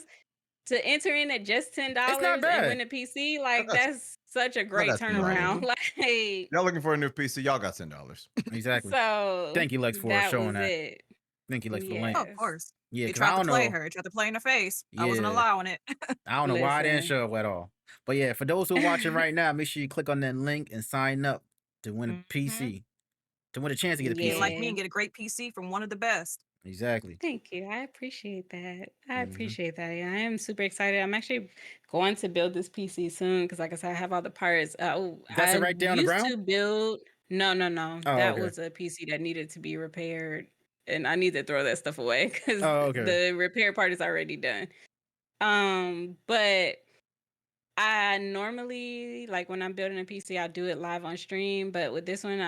Speaker 2: to enter in at just $10 and win a PC, like that's such a great
Speaker 4: that's money.
Speaker 2: turnaround. Like
Speaker 4: Y'all looking for a new PC? Y'all got $10.
Speaker 1: Exactly.
Speaker 2: so
Speaker 1: Thank you, Lex, for
Speaker 2: that
Speaker 1: showing
Speaker 2: was
Speaker 1: that.
Speaker 2: it.
Speaker 1: Thank you, Lex, for the link.
Speaker 3: Oh, of course.
Speaker 1: Yeah,
Speaker 3: He
Speaker 1: because I
Speaker 3: tried to
Speaker 1: don't
Speaker 3: play
Speaker 1: know.
Speaker 3: her. He tried to play in her face. I wasn't
Speaker 1: Yeah.
Speaker 3: allowing it.
Speaker 1: I don't know why I didn't
Speaker 2: Listen.
Speaker 1: show up at all. But yeah, for those who are watching right now, make sure you click on that link and sign up to win a PC. To win a chance to get a
Speaker 3: Be
Speaker 1: PC.
Speaker 3: like me and get a great PC from one of the best.
Speaker 1: Exactly.
Speaker 2: Thank you. I appreciate that. I appreciate that. Yeah, I am super excited. I'm actually going to build this PC soon because, like I said, I have all the parts.
Speaker 1: That's it right there on the
Speaker 2: used
Speaker 1: ground?
Speaker 2: to build. No.
Speaker 1: Oh,
Speaker 2: That
Speaker 1: okay.
Speaker 2: was a PC that needed to be repaired, and I need to throw that stuff away because
Speaker 1: Oh, okay.
Speaker 2: the repair part is already done. But I normally, like when I'm building a PC, I'll do it live on stream. But with this one,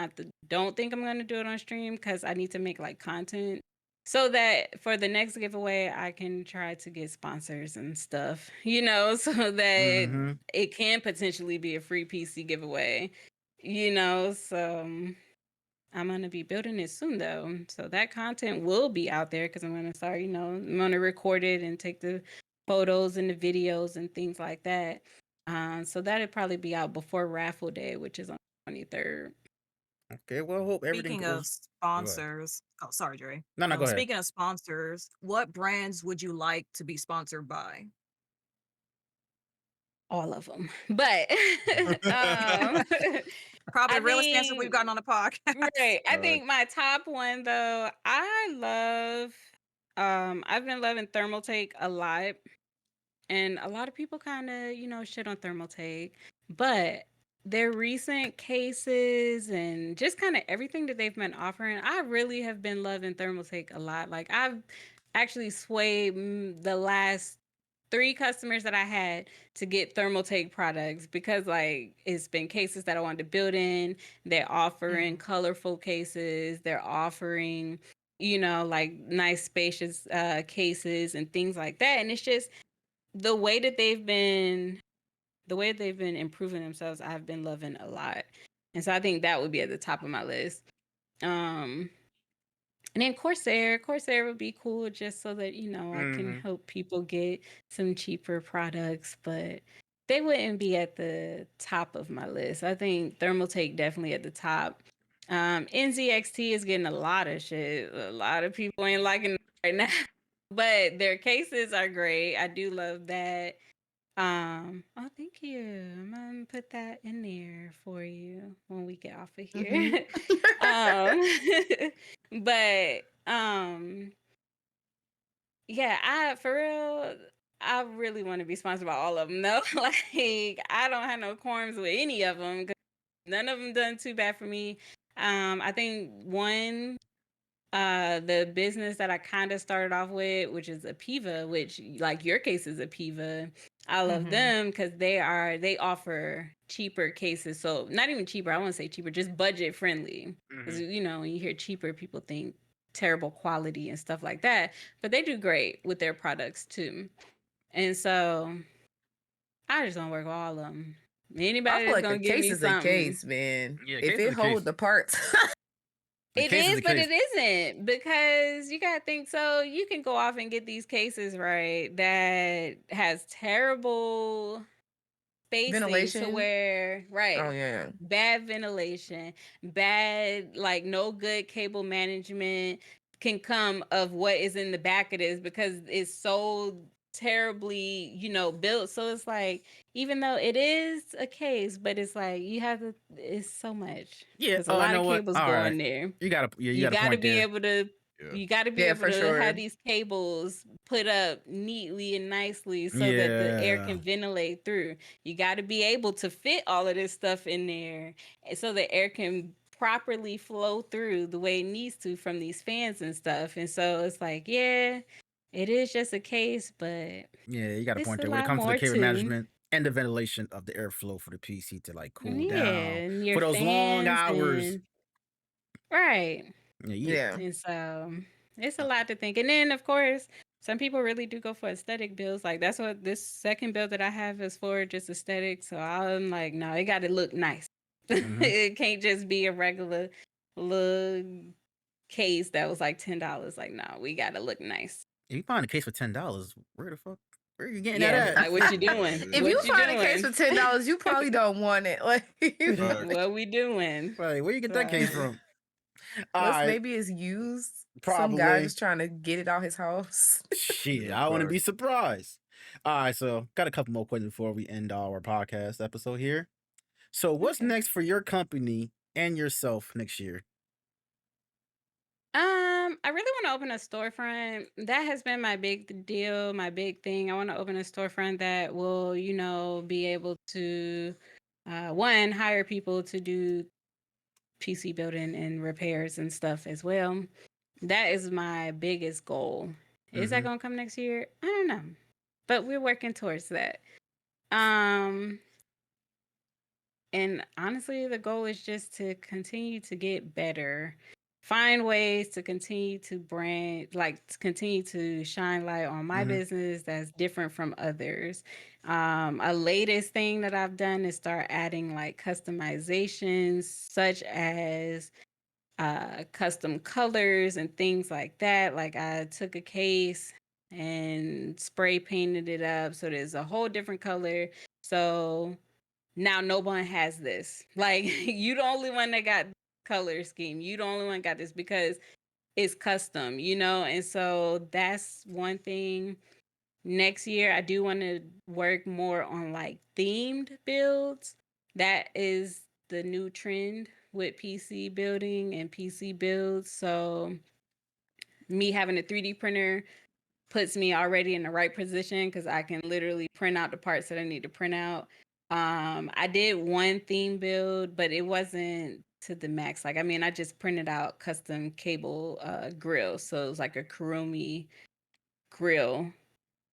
Speaker 2: don't think I'm going to do it on stream because I need to make like content so that for the next giveaway, I can try to get sponsors and stuff, so that it can potentially be a free PC giveaway, So I'm going to be building it soon though. So that content will be out there because I'm going to start, I'm going to record it and take the photos and the videos and things like that. So that'll probably be out before raffle day, which is on the 23rd.
Speaker 1: Okay, well, hope everything
Speaker 3: Speaking
Speaker 1: goes.
Speaker 3: of sponsors, oh, sorry, Dre.
Speaker 1: No, go ahead.
Speaker 3: Speaking of sponsors, what brands would you like to be sponsored by?
Speaker 2: all of them. But
Speaker 3: Probably
Speaker 2: I
Speaker 3: the realest answer we've
Speaker 2: mean,
Speaker 3: gotten on the podcast.
Speaker 2: right. I
Speaker 4: Alright.
Speaker 2: think my top one though, I love I've been loving Thermal Take a lot. And a lot of people kind of, shit on Thermal Take. But their recent cases and just kind of everything that they've been offering, I really have been loving Thermal Take a lot. Like I've actually swayed the last 3 customers that I had to get Thermal Take products because like it's been cases that I wanted to build in. They're offering colorful cases. They're offering, like nice spacious cases and things like that. And it's just the way that they've been improving themselves, I've been loving a lot. And so I think that would be at the top of my list. And then Corsair would be cool just so that, I can help people get some cheaper products, but they wouldn't be at the top of my list. I think Thermal Take definitely at the top. NZXT is getting a lot of shit. A lot of people ain't liking it right now, but their cases are great. I do love that. Oh, thank you. I'm gonna put that in there for you when we get off of here. But yeah, I really want to be sponsored by all of them. No, like I don't have no qualms with any of them because none of them done too bad for me. I think one the business that I kind of started off with, which is Apiva, which like your case is Apiva. I love them because they offer cheaper cases. So not even cheaper, I won't say cheaper, just budget friendly. Because when you hear cheaper, people think terrible quality and stuff like that. But they do great with their products too. And so I just want to work with all of them. Anybody
Speaker 5: I feel
Speaker 2: that's
Speaker 5: like
Speaker 2: gonna
Speaker 5: a
Speaker 2: give
Speaker 5: case
Speaker 2: me
Speaker 5: is a
Speaker 2: something.
Speaker 5: case, man.
Speaker 1: Yeah,
Speaker 5: If
Speaker 1: case is
Speaker 5: it
Speaker 1: a
Speaker 5: hold
Speaker 1: case.
Speaker 5: the parts.
Speaker 2: It is, but it isn't because you gotta think. So you can go off and get these cases right that has terrible spacing to
Speaker 5: Ventilation.
Speaker 2: where
Speaker 5: Oh yeah.
Speaker 2: bad ventilation, bad like no good cable management can come of what is in the back of this because it's so terribly built. So it's like even though it is a case, but it's like it's so much.
Speaker 1: Yeah.
Speaker 2: There's a
Speaker 1: Oh, I
Speaker 2: lot
Speaker 1: know
Speaker 2: of
Speaker 1: what.
Speaker 2: cables
Speaker 1: All right.
Speaker 2: going there.
Speaker 1: You got a
Speaker 2: You got to
Speaker 1: point
Speaker 2: be
Speaker 1: there.
Speaker 2: able to
Speaker 4: Yeah.
Speaker 2: you got to be
Speaker 5: Yeah,
Speaker 2: able
Speaker 5: for
Speaker 2: to
Speaker 5: sure.
Speaker 2: have these cables put up neatly and nicely so that the air can ventilate through. You got to be able to fit all of this stuff in there so the air can properly flow through the way it needs to from these fans and stuff. And so it's like, yeah, it is just a case, but
Speaker 1: Yeah, you got a
Speaker 2: it's
Speaker 1: point
Speaker 2: a
Speaker 1: there. When it
Speaker 2: lot
Speaker 1: comes to the
Speaker 2: more
Speaker 1: cable
Speaker 2: too.
Speaker 1: management and the ventilation of the airflow for the PC to like cool
Speaker 2: Yeah,
Speaker 1: down
Speaker 2: and your
Speaker 1: for those long
Speaker 2: fans
Speaker 1: hours.
Speaker 2: and right.
Speaker 5: Yeah.
Speaker 2: And so it's a lot to think. And then, of course, some people really do go for aesthetic builds. Like that's what this second build that I have is for, just aesthetic. So I'm like, no, it got to look nice. It can't just be a regular little case that was like $10. Like, no, we got to look nice.
Speaker 1: If you find a case for $10, where the fuck? Where are you getting
Speaker 2: Yeah,
Speaker 1: that at?
Speaker 2: like what you doing?
Speaker 5: If
Speaker 2: What
Speaker 5: you
Speaker 2: you
Speaker 5: find a case
Speaker 2: doing?
Speaker 5: for $10, you probably don't want it. Like,
Speaker 2: What we doing?
Speaker 1: Right, where you get that case
Speaker 2: So-
Speaker 1: from? All
Speaker 5: unless
Speaker 1: right,
Speaker 5: maybe it's used. Some
Speaker 1: probably.
Speaker 5: guy just trying to get it out his house.
Speaker 1: Shit,
Speaker 4: That
Speaker 1: I wouldn't
Speaker 4: part.
Speaker 1: be surprised. All right, so got a couple more questions before we end our podcast episode here. So, what's
Speaker 2: Okay.
Speaker 1: next for your company and yourself next year?
Speaker 2: I really want to open a storefront. That has been my big deal, my big thing. I want to open a storefront that will, be able to, one, hire people to do PC building and repairs and stuff as well. That is my biggest goal. Is that going to come next year? I don't know, but we're working towards that. And honestly, the goal is just to continue to get better, find ways to continue to to continue to shine light on my business that's different from others. A latest thing that I've done is start adding like customizations, such as custom colors and things like that. Like I took a case and spray painted it up so there's a whole different color. So now no one has this. Like you the only one that got color scheme. You the only one got this because it's custom, And so that's one thing next year I do want to work more on like themed builds. That is the new trend with PC building and PC builds. So me having a 3D printer puts me already in the right position because I can literally print out the parts that I need to print out. I did one theme build, but it wasn't to the max. Like, I mean, I just printed out custom cable grill. So it was like a Kurumi grill.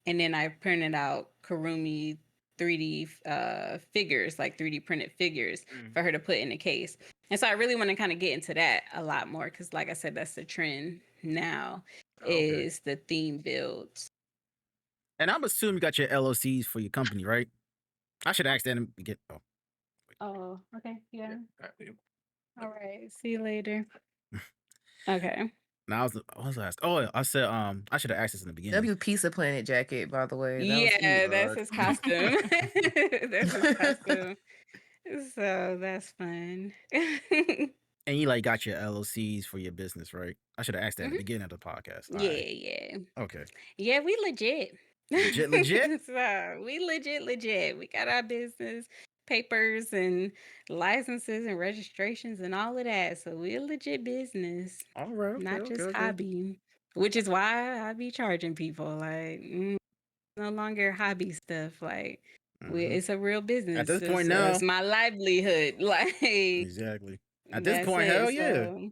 Speaker 2: And then I printed out Kurumi 3D figures, like 3D printed figures for her to put in a case. And so I really want to kind of get into that a lot more because, like I said, that's the trend now is the theme builds.
Speaker 1: And I'm assuming you got your LLCs for your company, right? I should ask that in the beginning.
Speaker 2: Oh, okay. Yeah. All right. See you later. Okay.
Speaker 1: Now what was last? Oh, I said I should have asked this in the beginning.
Speaker 5: W Pizza Planet jacket, by the way. That was
Speaker 2: Yeah, that's his costume. That's his costume. So that's fun.
Speaker 1: And you like got your LLCs for your business, right? I should have asked that at the beginning of the podcast. All
Speaker 2: Yeah,
Speaker 1: right.
Speaker 2: yeah.
Speaker 1: Okay.
Speaker 2: Yeah, we legit.
Speaker 1: Legit?
Speaker 2: So we legit. We got our business papers and licenses and registrations and all of that. So we're legit business,
Speaker 1: All right. Okay,
Speaker 2: not just
Speaker 1: okay.
Speaker 2: hobby. Which is why I be charging people. Like, no longer hobby stuff. Like, it's a real business.
Speaker 1: At this point now,
Speaker 2: it's my livelihood. Like,
Speaker 1: exactly. At this
Speaker 2: that's
Speaker 1: point,
Speaker 2: it.
Speaker 1: hell yeah.
Speaker 2: So,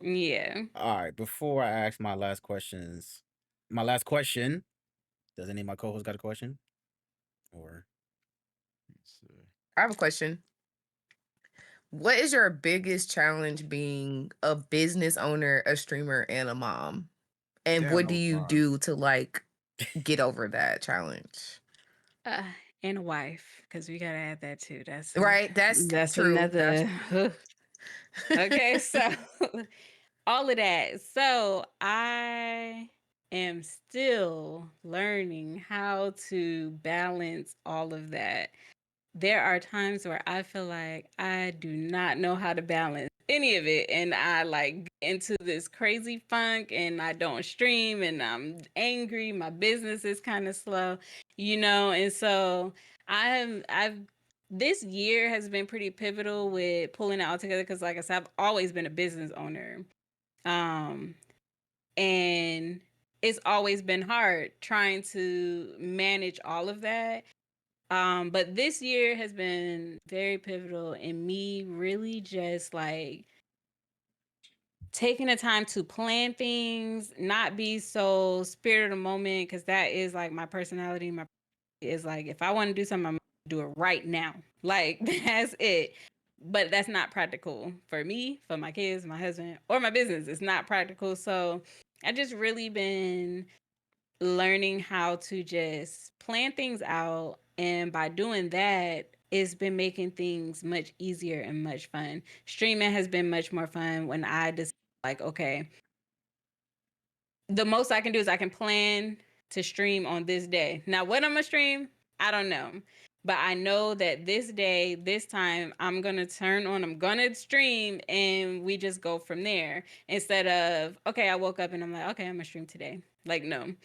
Speaker 2: yeah.
Speaker 1: All right. Before I ask my last question, does any of my co-hosts got a question? Or
Speaker 4: Let's see.
Speaker 5: I have a question. What is your biggest challenge being a business owner, a streamer, and a mom? And
Speaker 4: Damn,
Speaker 5: what
Speaker 4: that
Speaker 5: do
Speaker 4: was
Speaker 5: you
Speaker 4: hard.
Speaker 5: do to like get over that challenge?
Speaker 2: And a wife, because we gotta add that too. That's
Speaker 5: Right? That's true.
Speaker 2: another. Okay, so all of that. So I am still learning how to balance all of that. There are times where I feel like I do not know how to balance any of it. And I like get into this crazy funk and I don't stream and I'm angry. My business is kind of slow, and so I've this year has been pretty pivotal with pulling it all together because like I said, I've always been a business owner. And it's always been hard trying to manage all of that. But this year has been very pivotal in me really just like taking the time to plan things, not be so spirit of the moment, because that is like my personality. My is like if I want to do something, I'm gonna do it right now. Like that's it. But that's not practical for me, for my kids, my husband, or my business. It's not practical. So I just really been learning how to just plan things out. And by doing that, it's been making things much easier and much fun. Streaming has been much more fun when I just like, okay, the most I can do is I can plan to stream on this day. Now, what I'm gonna stream, I don't know. But I know that this day, this time, I'm going to turn on, I'm going to stream, and we just go from there. Instead of, okay, I woke up and I'm like, okay, I'm going to stream today. Like, no.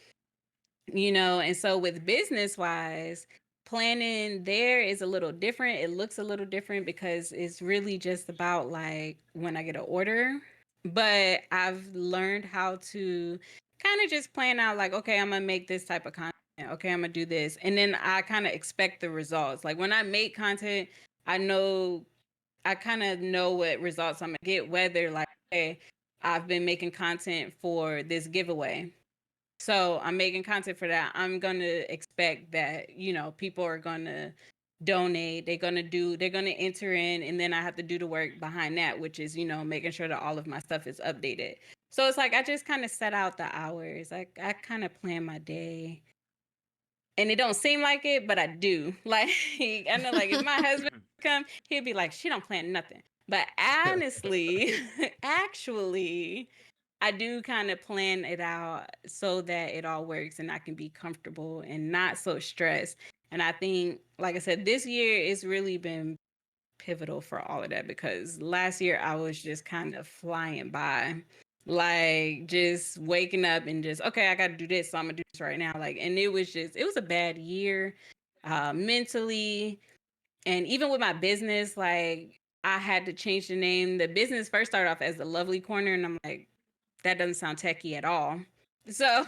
Speaker 2: And so with business wise, planning there is a little different. It looks a little different because it's really just about like when I get an order. But I've learned how to kind of just plan out like, okay, I'm gonna make this type of content. Okay, I'm gonna do this. And then I kind of expect the results. Like when I make content, I kind of know what results I'm gonna get, whether like, okay, I've been making content for this giveaway. So I'm making content for that. I'm going to expect that, people are going to donate. They're going to enter in, and then I have to do the work behind that, which is, making sure that all of my stuff is updated. So it's like, I just kind of set out the hours. I kind of plan my day, and it don't seem like it, but I do. Like, I know, like if my husband come, he'd be like, she don't plan nothing. But honestly, actually, I do kind of plan it out so that it all works and I can be comfortable and not so stressed. And I think, like I said, this year it's really been pivotal for all of that because last year I was just kind of flying by. Like just waking up and just, okay, I got to do this, so I'm gonna do this right now. Like, and it was a bad year, mentally, and even with my business, like I had to change the name. The business first started off as the Lovely Corner, and I'm like, that doesn't sound techie at all. So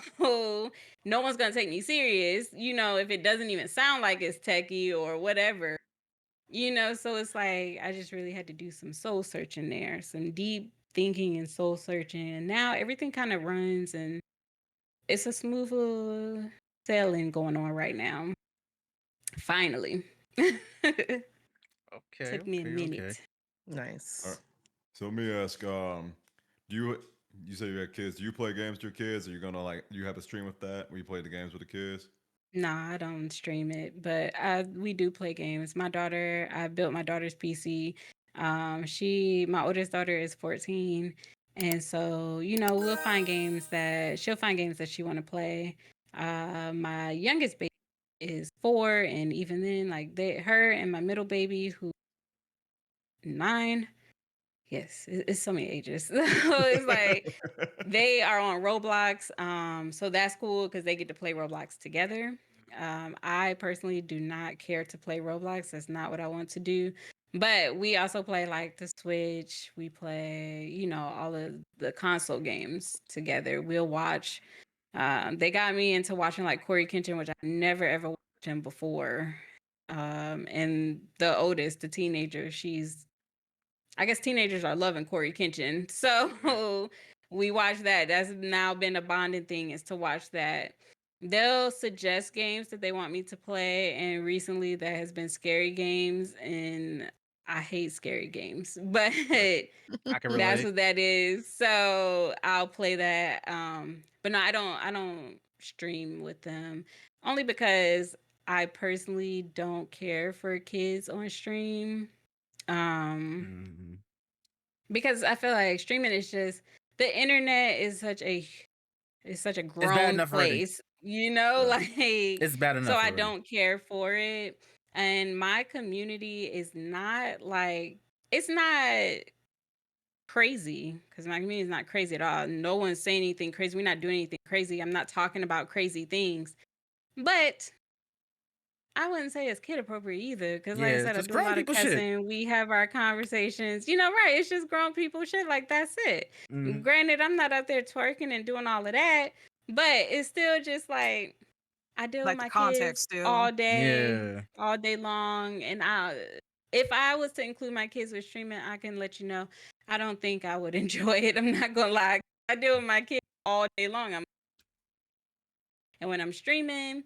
Speaker 2: no one's gonna take me serious, if it doesn't even sound like it's techie or whatever. So it's like I just really had to do some soul searching there, some deep thinking and soul searching. And now everything kind of runs and it's a smooth sailing going on right now. Finally.
Speaker 1: Okay,
Speaker 2: Took me a
Speaker 1: okay.
Speaker 2: minute.
Speaker 5: Nice.
Speaker 4: All right. So let me ask, do you say you got kids? Do you play games with your kids? Are you gonna you have a stream with that where you play the games with the kids?
Speaker 2: Nah, I don't stream it, but we do play games. I built my daughter's PC. My oldest daughter is 14, and so we'll find games that she'll find games that she want to play. My youngest baby is 4, and even then, like her and my middle baby who 9. Yes, it's so many ages. So it's like they are on Roblox. So that's cool because they get to play Roblox together. I personally do not care to play Roblox. That's not what I want to do. But we also play like the Switch. We play, all of the console games together. We'll watch. They got me into watching like Corey Kenshin, which I never ever watched him before. And the oldest, the teenager, I guess teenagers are loving Corey Kenshin. So we watch that. That's now been a bonding thing, is to watch that. They'll suggest games that they want me to play. And recently that has been scary games. And I hate scary games. But
Speaker 1: I can
Speaker 2: that's
Speaker 1: relate.
Speaker 2: what that is. So I'll play that. But no, I don't stream with them. Only because I personally don't care for kids on stream.
Speaker 1: Mhm.
Speaker 2: Because I feel like streaming is just, the internet is such a
Speaker 1: It's bad
Speaker 2: grown
Speaker 1: enough already.
Speaker 2: place,
Speaker 4: Yeah.
Speaker 2: like,
Speaker 1: It's bad
Speaker 2: so
Speaker 1: enough
Speaker 2: I
Speaker 1: already.
Speaker 2: don't care for it. And my community is not like, it's not crazy, because my community is not crazy at all. No one's saying anything crazy. We're not doing anything crazy. I'm not talking about crazy things. But I wouldn't say it's kid appropriate either, because like I
Speaker 1: Yeah,
Speaker 2: said, I
Speaker 1: just
Speaker 2: do a
Speaker 1: grown
Speaker 2: lot of
Speaker 1: people shit.
Speaker 2: cussing. We have our conversations, right? It's just grown people shit. Like, that's it.
Speaker 1: Mhm.
Speaker 2: Granted, I'm not out there twerking and doing all of that, but it's still just like I deal with
Speaker 3: Like the
Speaker 2: my
Speaker 3: context
Speaker 2: kids
Speaker 3: still.
Speaker 2: all
Speaker 1: Yeah.
Speaker 2: day long, and if I was to include my kids with streaming, I can let you know, I don't think I would enjoy it. I'm not gonna lie. I deal with my kids all day long. And when I'm streaming,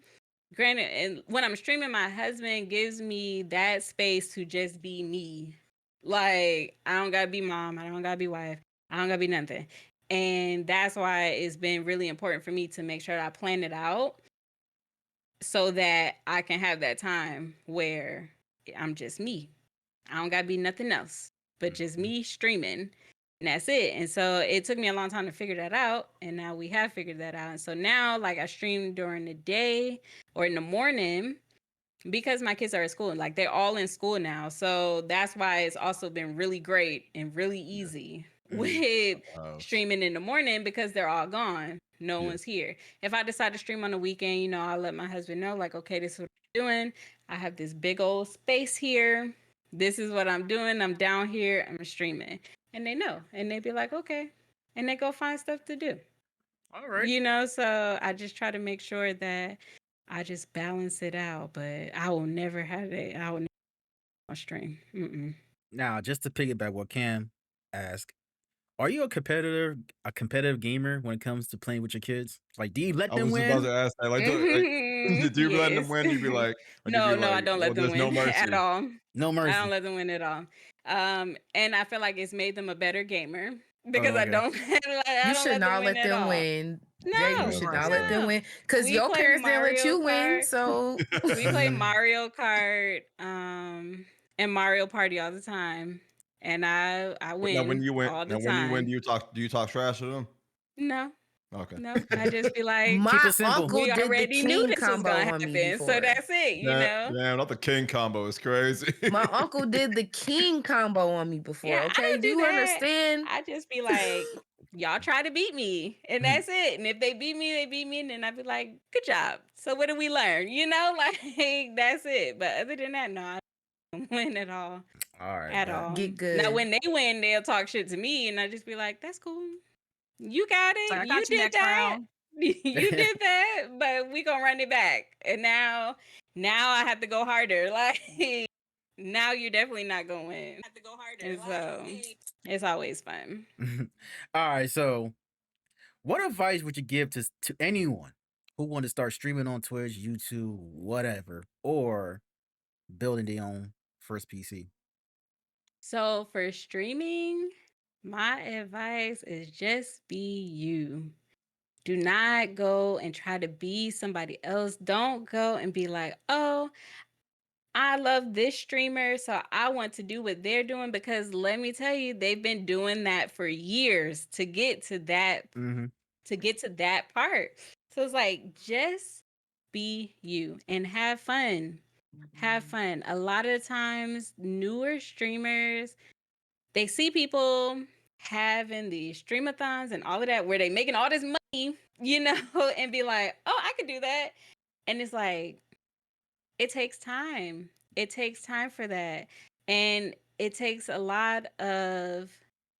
Speaker 2: granted, and when I'm streaming, my husband gives me that space to just be me. Like, I don't gotta be mom, I don't gotta be wife, I don't gotta be nothing. And that's why it's been really important for me to make sure that I plan it out so that I can have that time where I'm just me. I don't gotta be nothing else but just me streaming. And that's it. And so it took me a long time to figure that out. And now we have figured that out. And so now, like, I stream during the day or in the morning because my kids are at school. Like, they're all in school now. So that's why it's also been really great and really easy with streaming in the morning, because they're all gone. No
Speaker 4: Yeah.
Speaker 2: one's here. If I decide to stream on the weekend, I'll let my husband know, like, okay, this is what I'm doing. I have this big old space here. This is what I'm doing. I'm down here. I'm streaming. And they know. And they be like, okay. And they go find stuff to do.
Speaker 1: All right.
Speaker 2: So I just try to make sure that I just balance it out. But I will never have it. I will never on stream. Mm-mm.
Speaker 1: Now, just to piggyback what Cam asked, are you a competitive gamer when it comes to playing with your kids? Like, do you let
Speaker 4: I
Speaker 1: them
Speaker 4: was about
Speaker 1: win?
Speaker 4: to ask that. Do you let them
Speaker 2: Yes.
Speaker 4: win? You'd be like, or you'd be
Speaker 2: No, I
Speaker 4: like,
Speaker 2: don't
Speaker 4: well,
Speaker 2: let them
Speaker 4: there's no
Speaker 2: win at
Speaker 4: mercy.
Speaker 2: all.
Speaker 1: No
Speaker 2: I
Speaker 1: mercy.
Speaker 2: don't let them win at all. And I feel like it's made them a better gamer because I
Speaker 1: Okay.
Speaker 2: don't I
Speaker 5: You
Speaker 2: don't
Speaker 5: should
Speaker 2: let them
Speaker 5: not
Speaker 2: win
Speaker 5: let
Speaker 2: at
Speaker 5: them
Speaker 2: all.
Speaker 5: win. Jay, you
Speaker 2: No,
Speaker 5: should not let them
Speaker 2: no.
Speaker 5: win. Because
Speaker 2: We
Speaker 5: your
Speaker 2: play
Speaker 5: parents didn't let
Speaker 2: Mario
Speaker 5: you win.
Speaker 2: Kart.
Speaker 5: So
Speaker 2: We play Mario Kart, and Mario Party all the time. And I
Speaker 4: Now, when
Speaker 2: win
Speaker 4: you win,
Speaker 2: all the
Speaker 4: now when you win,
Speaker 2: time.
Speaker 4: do you talk trash to them?
Speaker 2: No.
Speaker 4: Okay.
Speaker 2: No, I just be like,
Speaker 1: Keep
Speaker 5: My
Speaker 1: it simple.
Speaker 5: uncle
Speaker 2: we
Speaker 5: did the
Speaker 2: already knew
Speaker 5: king
Speaker 2: this was
Speaker 5: combo
Speaker 2: gonna
Speaker 5: on me
Speaker 2: happen, so
Speaker 5: before.
Speaker 2: that's it, you know.
Speaker 4: Damn, not the king combo is crazy.
Speaker 5: My uncle did the king combo on me before.
Speaker 2: Yeah, I
Speaker 5: Okay,
Speaker 2: don't
Speaker 5: do
Speaker 2: do
Speaker 5: you
Speaker 2: that.
Speaker 5: understand?
Speaker 2: I just be like, y'all try to beat me, and that's it. And if they beat me, they beat me, and then I'd be like, good job. So what did we learn? You know, like that's it. But other than that, no, I don't win at all.
Speaker 1: All right,
Speaker 2: At
Speaker 1: bet.
Speaker 2: all.
Speaker 5: Get
Speaker 2: Now
Speaker 5: good.
Speaker 2: when they win, they'll talk shit to me, and I just be like, that's cool. You got
Speaker 3: It's like,
Speaker 2: it.
Speaker 3: I
Speaker 2: You
Speaker 3: got you
Speaker 2: did
Speaker 3: next
Speaker 2: that.
Speaker 3: round.
Speaker 2: You did that, but we gonna run it back. And now I have to go harder. Like now you're definitely not gonna win.
Speaker 3: Have to go harder.
Speaker 2: And so it's always fun.
Speaker 1: All right, so what advice would you give to anyone who want to start streaming on Twitch, YouTube, whatever, or building their own first PC?
Speaker 2: So for streaming, my advice is just be you. Do not go and try to be somebody else. Don't go and be like, oh, I love this streamer, so I want to do what they're doing, because let me tell you, they've been doing that for years to get to that
Speaker 1: Mm-hmm.
Speaker 2: part. So it's like just be you and have fun. Have fun. A lot of times newer streamers, they see people having these streamathons and all of that where they making all this money, you know, and be like, "Oh, I could do that." And it's like it takes time. It takes time for that. And it takes a lot of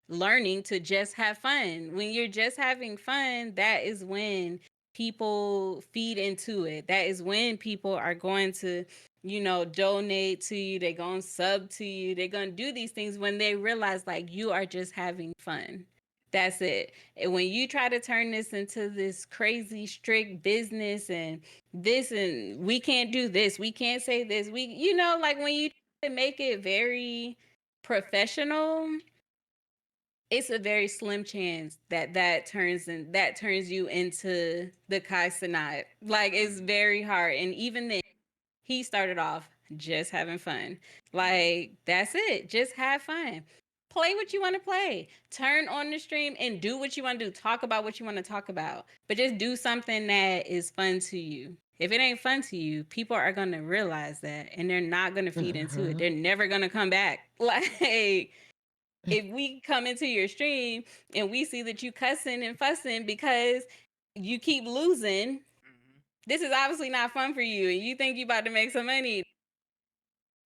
Speaker 2: learning to just have fun. When you're just having fun, that is when people feed into it. That is when people are going to, you know, donate to you. They're going to sub to you. They're going to do these things when they realize like you are just having fun. That's it. And when you try to turn this into this crazy strict business and this and we can't do this, we can't say this, we, you know, like when you make it very professional, it's a very slim chance that that turns you into the Kai Cenat. Like it's very hard. And even then, he started off just having fun. Like that's it. Just have fun. Play what you want to play. Turn on the stream and do what you want to do. Talk about what you want to talk about. But just do something that is fun to you. If it ain't fun to you, people are going to realize that and they're not going to feed into it.
Speaker 5: Mhm.
Speaker 2: They're never going to come back. Like if we come into your stream and we see that you cussing and fussing because you keep losing, this is obviously not fun for you and you think you about to make some money.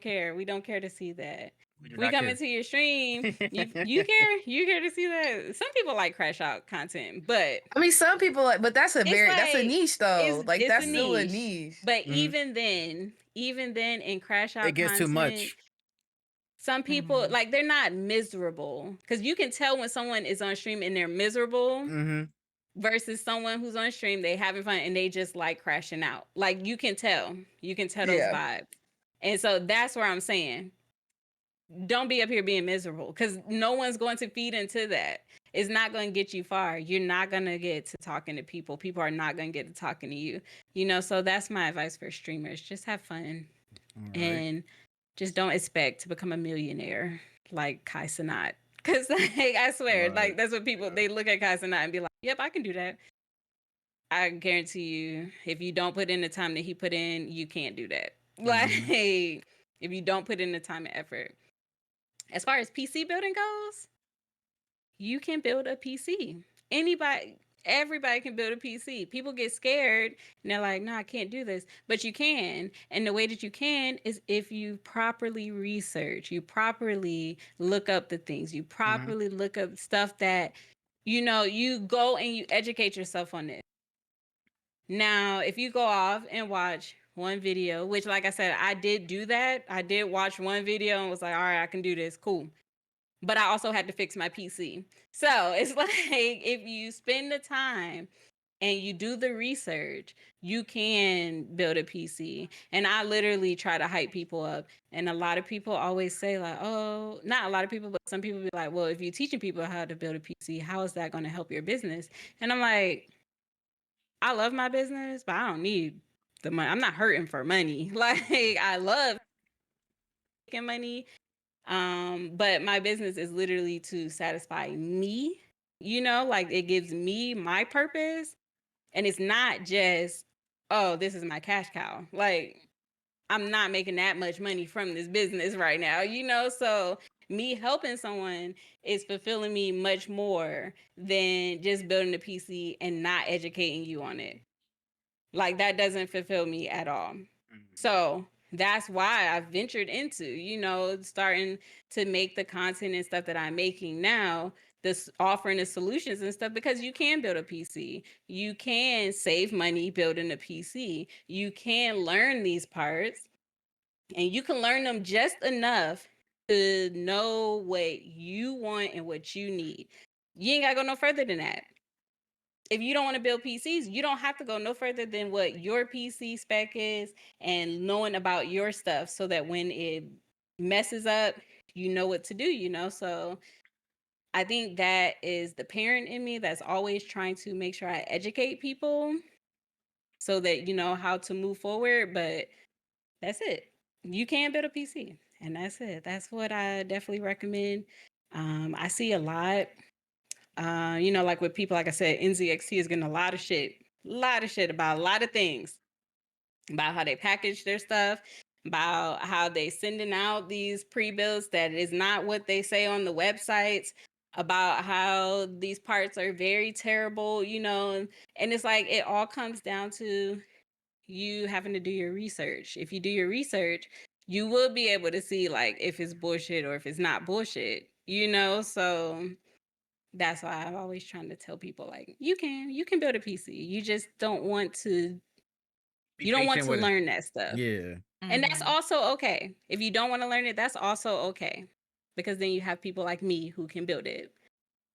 Speaker 2: We don't care to see that.
Speaker 1: We do
Speaker 2: We
Speaker 1: not
Speaker 2: come
Speaker 1: care.
Speaker 2: into your stream, you care to see that. Some people like crash out content, but
Speaker 5: I mean, some people like, but that's a
Speaker 2: it's
Speaker 5: that's a
Speaker 2: like
Speaker 5: niche though. Like
Speaker 2: it's a
Speaker 5: that's still a
Speaker 2: niche.
Speaker 5: niche.
Speaker 2: But
Speaker 1: Mhm.
Speaker 2: even then in crash out
Speaker 1: It gets too
Speaker 2: content,
Speaker 1: much.
Speaker 2: some people
Speaker 5: Mhm.
Speaker 2: like they're not miserable because you can tell when someone is on stream and they're miserable
Speaker 1: Mm-hmm.
Speaker 2: versus someone who's on stream, they having fun and they just like crashing out. Like you can tell those
Speaker 5: Yeah.
Speaker 2: vibes. And so that's where I'm saying, don't be up here being miserable because no one's going to feed into that. It's not going to get you far. You're not going to get to talking to people. People are not going to get to talking to you. You know, so that's my advice for streamers. Just have fun
Speaker 1: All right.
Speaker 2: and just don't expect to become a millionaire like Kai Cenat. Because like, I swear,
Speaker 4: Right.
Speaker 2: like that's what people, they look at Kai Cenat and be like, yep, I can do that. I guarantee you, if you don't put in the time that he put in, you can't do that. Like, if you don't put in the time and effort. As far as PC building goes, you can build a PC. Everybody can build a PC. People get scared and they're like, no, I can't do this. But you can. And the way that you can is if you properly research, you properly look up the things, you properly look up stuff that, you know, you go and you educate yourself on this. Now, if you go off and watch one video, which, like I said, I did do that. I did watch one video and was like, all right, I can do this. Cool. But I also had to fix my PC. So it's like if you spend the time and you do the research, you can build a PC. And I literally try to hype people up. And a lot of people always say, like, oh, not a lot of people, but some people be like, well, if you're teaching people how to build a PC, how is that going to help your business? And I'm like, I love my business, but I don't need the money. I'm not hurting for money. Like I love making money. But my business is literally to satisfy me like it gives me my purpose. And it's not just, oh, this is my cash cow. Like, I'm not making that much money from this business right now, So me helping someone is fulfilling me much more than just building a PC and not educating you on it. Like, that doesn't fulfill me at all. So that's why I've ventured into, starting to make the content and stuff that I'm making now, this offering the solutions and stuff, because you can build a PC. You can save money building a PC. You can learn these parts, and you can learn them just enough to know what you want and what you need. You ain't got to go no further than that. If you don't want to build PCs, you don't have to go no further than what your PC spec is and knowing about your stuff, so that when it messes up, you know what to do. So I think that is the parent in me that's always trying to make sure I educate people so that you know how to move forward. But that's it. You can build a PC, and that's it. That's what I definitely recommend. I see a lot. Like with people, like I said, NZXT is getting a lot of shit about a lot of things, about how they package their stuff, about how they sending out these pre-builds that is not what they say on the websites, about how these parts are very terrible, and it's like it all comes down to you having to do your research. If you do your research, you will be able to see like if it's bullshit or if it's not bullshit. So that's why I'm always trying to tell people like you can build a PC. You just don't want to
Speaker 1: Be
Speaker 2: you don't want
Speaker 1: patient
Speaker 2: to
Speaker 1: with it.
Speaker 2: learn that stuff.
Speaker 1: Yeah.
Speaker 2: And that's also okay. If you don't want to learn it, that's also okay. Because then you have people like me who can build it.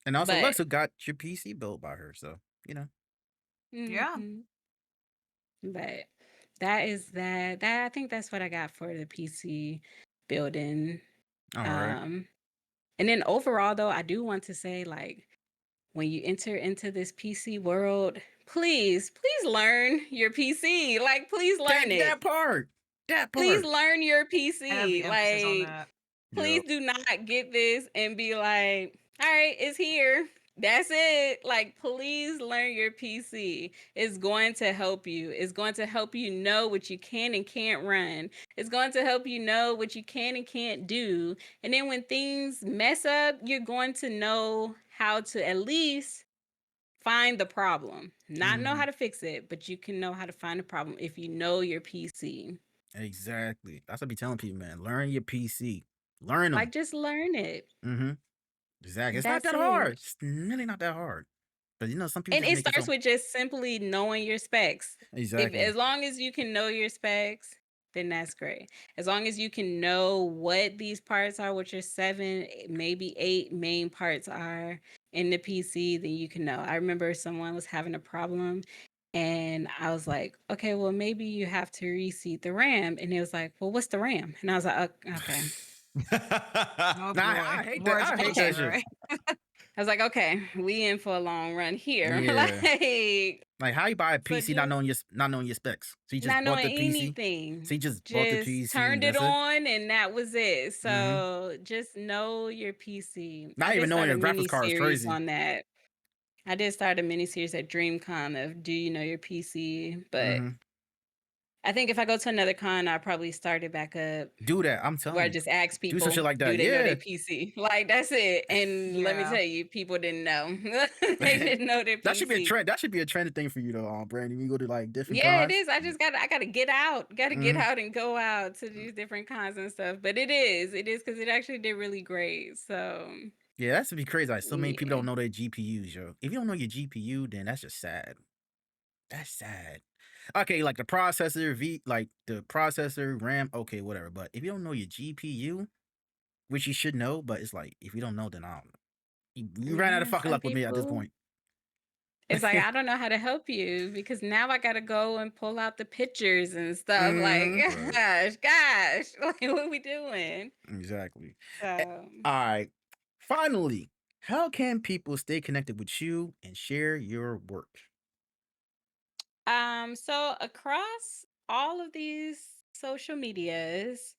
Speaker 1: And also,
Speaker 2: But
Speaker 1: Lexa got your PC built by her, so you know.
Speaker 3: Yeah.
Speaker 2: But that is that I think that's what I got for the PC building.
Speaker 1: All right.
Speaker 2: And then overall though, I do want to say like when you enter into this PC world, please learn your PC. Like please learn it.
Speaker 1: That part.
Speaker 2: Please learn your
Speaker 3: Heavy
Speaker 2: PC.
Speaker 3: emphasis on
Speaker 2: Like
Speaker 3: that.
Speaker 2: please do not get this and be like, all right, it's here. That's it. Like, please learn your PC. It's going to help you. It's going to help you know what you can and can't run. It's going to help you know what you can and can't do. And then when things mess up, you're going to know how to at least find the problem. Not know how to fix it, but you can know how to find the problem if you know your PC.
Speaker 1: Exactly. That's what I be telling people, man. Learn your PC. Learn them.
Speaker 2: Like, just learn it.
Speaker 1: Exactly. It's not
Speaker 2: That's
Speaker 1: that
Speaker 2: it.
Speaker 1: hard. It's really not that hard. But some people
Speaker 2: And
Speaker 1: just
Speaker 2: it
Speaker 1: make it
Speaker 2: starts
Speaker 1: so.
Speaker 2: with just simply knowing your specs.
Speaker 1: Exactly.
Speaker 2: As long as you can know your specs, then that's great. As long as you can know what these parts are, what your 7, maybe 8 main parts are in the PC, then you can know. I remember someone was having a problem and I was like, okay, well, maybe you have to reseat the RAM. And it was like, well, what's the RAM? And I was like, okay.
Speaker 3: Oh,
Speaker 1: Nah,
Speaker 3: boy.
Speaker 1: I hate
Speaker 3: More
Speaker 1: that. I hate
Speaker 3: education,
Speaker 1: that shit.
Speaker 3: right?
Speaker 2: I was like, okay, we in for a long run here.
Speaker 1: Yeah. Like how you buy a
Speaker 2: So
Speaker 1: PC not knowing your specs. So you just
Speaker 2: not
Speaker 1: bought
Speaker 2: knowing
Speaker 1: the PC.
Speaker 2: anything.
Speaker 1: So you just bought the PC.
Speaker 2: Turned
Speaker 1: and
Speaker 2: it
Speaker 1: that's
Speaker 2: on and that was it. So just know your PC.
Speaker 1: Not
Speaker 2: I
Speaker 1: even
Speaker 2: did
Speaker 1: knowing
Speaker 2: start a
Speaker 1: your graphics
Speaker 2: mini
Speaker 1: card is
Speaker 2: series
Speaker 1: crazy.
Speaker 2: on that. I did start a mini series at DreamCon of Do You Know Your PC? But I think if I go to another con, I'll probably start it back up.
Speaker 1: Do that. I'm telling
Speaker 2: Where I
Speaker 1: you.
Speaker 2: just ask people,
Speaker 1: Do some shit like that.
Speaker 2: do they know
Speaker 1: Yeah.
Speaker 2: their PC? Like that's it. And let me
Speaker 3: Yeah.
Speaker 2: tell you, people didn't know. They didn't know their PC.
Speaker 1: That should be a trend. That should be a trending thing for you though, Brandi. We go to like different
Speaker 2: Yeah,
Speaker 1: cons.
Speaker 2: it is. I gotta get out. Gotta get out and go out to these different cons and stuff. But it is because it actually did really great. So
Speaker 1: Yeah, that's to be crazy. Like so many people
Speaker 2: yeah.
Speaker 1: don't know their GPUs, yo. If you don't know your GPU, then that's just sad. That's sad. Okay, like the processor, like the processor, RAM, okay, whatever. But if you don't know your GPU, which you should know, but it's like if you don't know, then I don't know. You ran out of fucking
Speaker 2: Some
Speaker 1: luck with me at this
Speaker 2: people,
Speaker 1: point.
Speaker 2: it's like I don't know how to help you because now I gotta go and pull out the pictures and stuff. Like,
Speaker 1: Right.
Speaker 2: gosh, like what are we doing?
Speaker 1: Exactly.
Speaker 2: So
Speaker 1: All right. Finally, how can people stay connected with you and share your work?
Speaker 2: so across all of these social medias,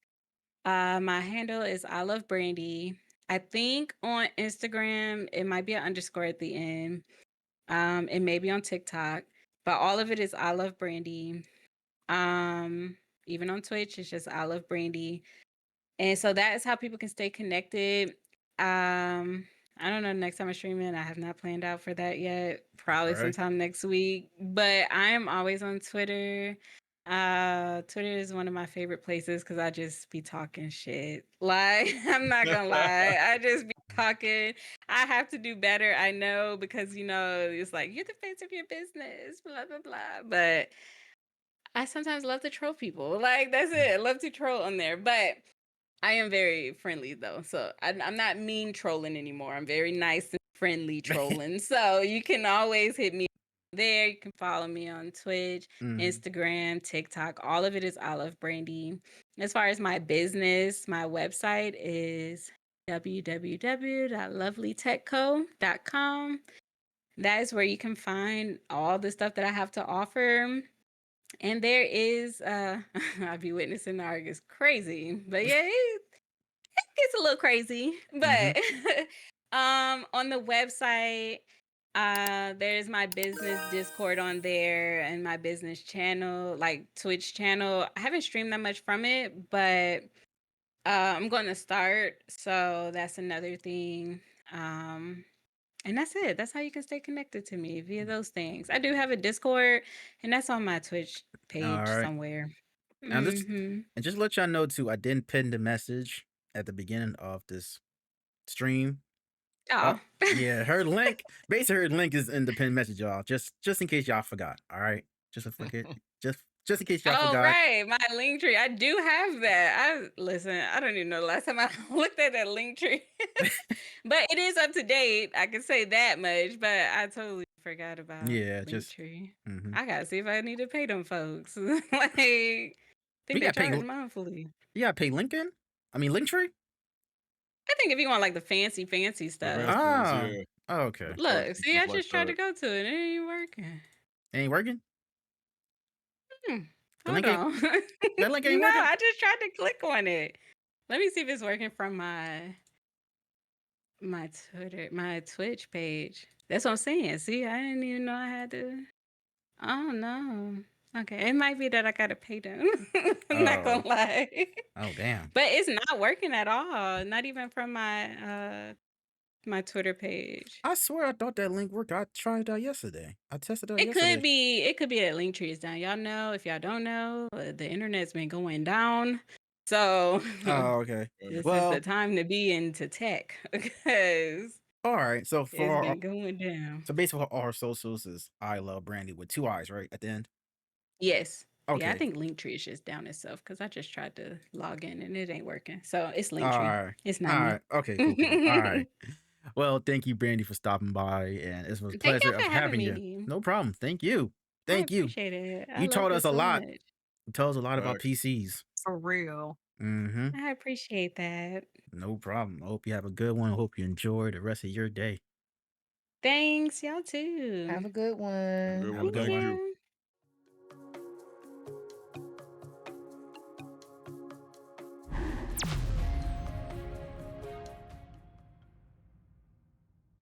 Speaker 2: my handle is iLoveBrandii's. I think on Instagram it might be an underscore at the end. It may be on TikTok, but all of it is I Love Brandi. Even on Twitch, it's just I Love Brandi. And so that is how people can stay connected. I don't know the next time I'm streaming. I have not planned out for that yet. Probably
Speaker 1: All right.
Speaker 2: sometime next week. But I am always on Twitter. Twitter is one of my favorite places because I just be talking shit. Like, I'm not gonna lie. I just be talking. I have to do better, I know, because it's like you're the face of your business, blah blah blah. But I sometimes love to troll people. Like, that's it. I love to troll on there. But I am very friendly though, so I'm not mean trolling anymore. I'm very nice and friendly trolling. So you can always hit me there. You can follow me on Twitch,
Speaker 1: Mhm.
Speaker 2: Instagram, TikTok. All of it is I Love Brandi. As far as my business, my website is www.lovelytechco.com. That is where you can find all the stuff that I have to offer. And there is I'll be witnessing the arguments crazy, but yeah, it gets a little crazy. But on the website, there's my business Discord on there and my business channel, like Twitch channel. I haven't streamed that much from it, but I'm going to start, so that's another thing. And that's it. That's how you can stay connected to me via those things. I do have a Discord, and that's on my Twitch page
Speaker 1: All right.
Speaker 2: somewhere.
Speaker 1: And just
Speaker 2: hmm
Speaker 1: and just let y'all know too, I didn't pin the message at the beginning of this stream.
Speaker 2: Oh,
Speaker 1: Yeah, her link. Basically, her link is in the pinned message, y'all. Just in case y'all forgot. All right, just in case y'all
Speaker 2: oh,
Speaker 1: forgot.
Speaker 2: right. My link tree. I do have that. Listen, I don't even know the last time I looked at that link tree. But it is up to date. I can say that much, but I totally forgot about
Speaker 1: Yeah, just
Speaker 2: Linktree.
Speaker 1: mhm.
Speaker 2: I gotta see if I need to pay them folks. Like, I think
Speaker 1: We
Speaker 2: they
Speaker 1: got pay.
Speaker 2: charge monthly.
Speaker 1: You gotta pay Lincoln. I mean Linktree.
Speaker 2: I think if you want like the fancy
Speaker 4: The
Speaker 2: stuff.
Speaker 4: fancy ones,
Speaker 1: Ah,
Speaker 4: yeah.
Speaker 1: oh, okay.
Speaker 4: The
Speaker 2: Look,
Speaker 4: perks and
Speaker 2: see, I
Speaker 4: stuff like
Speaker 2: just tried to
Speaker 4: that.
Speaker 2: go to it. It ain't working.
Speaker 1: Ain't working.
Speaker 2: Hmm,
Speaker 1: The
Speaker 2: hold
Speaker 1: link ain't.
Speaker 2: on.
Speaker 1: That link ain't
Speaker 2: No,
Speaker 1: working.
Speaker 2: I just tried to click on it. Let me see if it's working from my Twitter, my Twitch page. That's what I'm saying. See, I didn't even know I had to. Oh no. Okay, it might be that I gotta pay them. I'm not
Speaker 1: Oh,
Speaker 2: gonna lie.
Speaker 1: oh damn.
Speaker 2: But it's not working at all. Not even from my Twitter page.
Speaker 1: I swear I thought that link worked. I tried it out yesterday. I tested it out
Speaker 2: It
Speaker 1: yesterday.
Speaker 2: could be that Linktree is down. Y'all know, if y'all don't know, the internet's been going down. So
Speaker 1: Oh, okay.
Speaker 2: this is
Speaker 1: Well,
Speaker 2: the time to be into tech because
Speaker 1: all right. So
Speaker 2: it's been going down.
Speaker 1: so basically all our socials is I Love Brandi with 2 eyes, right? At the end.
Speaker 2: Yes. Yeah, I
Speaker 1: Okay.
Speaker 2: think Linktree is just down itself because I just tried to log in and it ain't working. So it's
Speaker 1: All
Speaker 2: Linktree.
Speaker 1: right.
Speaker 2: It's
Speaker 1: All
Speaker 2: not me.
Speaker 1: right. Okay. Cool. All right. Well, thank you, Brandi, for stopping by, and it was a
Speaker 2: Thank
Speaker 1: pleasure
Speaker 2: y'all
Speaker 1: of
Speaker 2: for having
Speaker 1: having you.
Speaker 2: me.
Speaker 1: No problem. Thank you.
Speaker 2: I
Speaker 1: Thank you.
Speaker 2: appreciate it. I
Speaker 1: You
Speaker 2: love
Speaker 1: taught us
Speaker 2: this
Speaker 1: a
Speaker 2: so
Speaker 1: lot.
Speaker 2: much.
Speaker 1: You told us a lot about
Speaker 4: Facts.
Speaker 1: PCs.
Speaker 3: For real.
Speaker 1: Mm-hmm.
Speaker 2: I appreciate that.
Speaker 1: No problem. I hope you have a good one. I hope you enjoy the rest of your day.
Speaker 2: Thanks, y'all too.
Speaker 5: Have a good one.
Speaker 4: Good
Speaker 1: Have a
Speaker 4: one.
Speaker 1: good
Speaker 2: Thank
Speaker 1: one.
Speaker 2: you.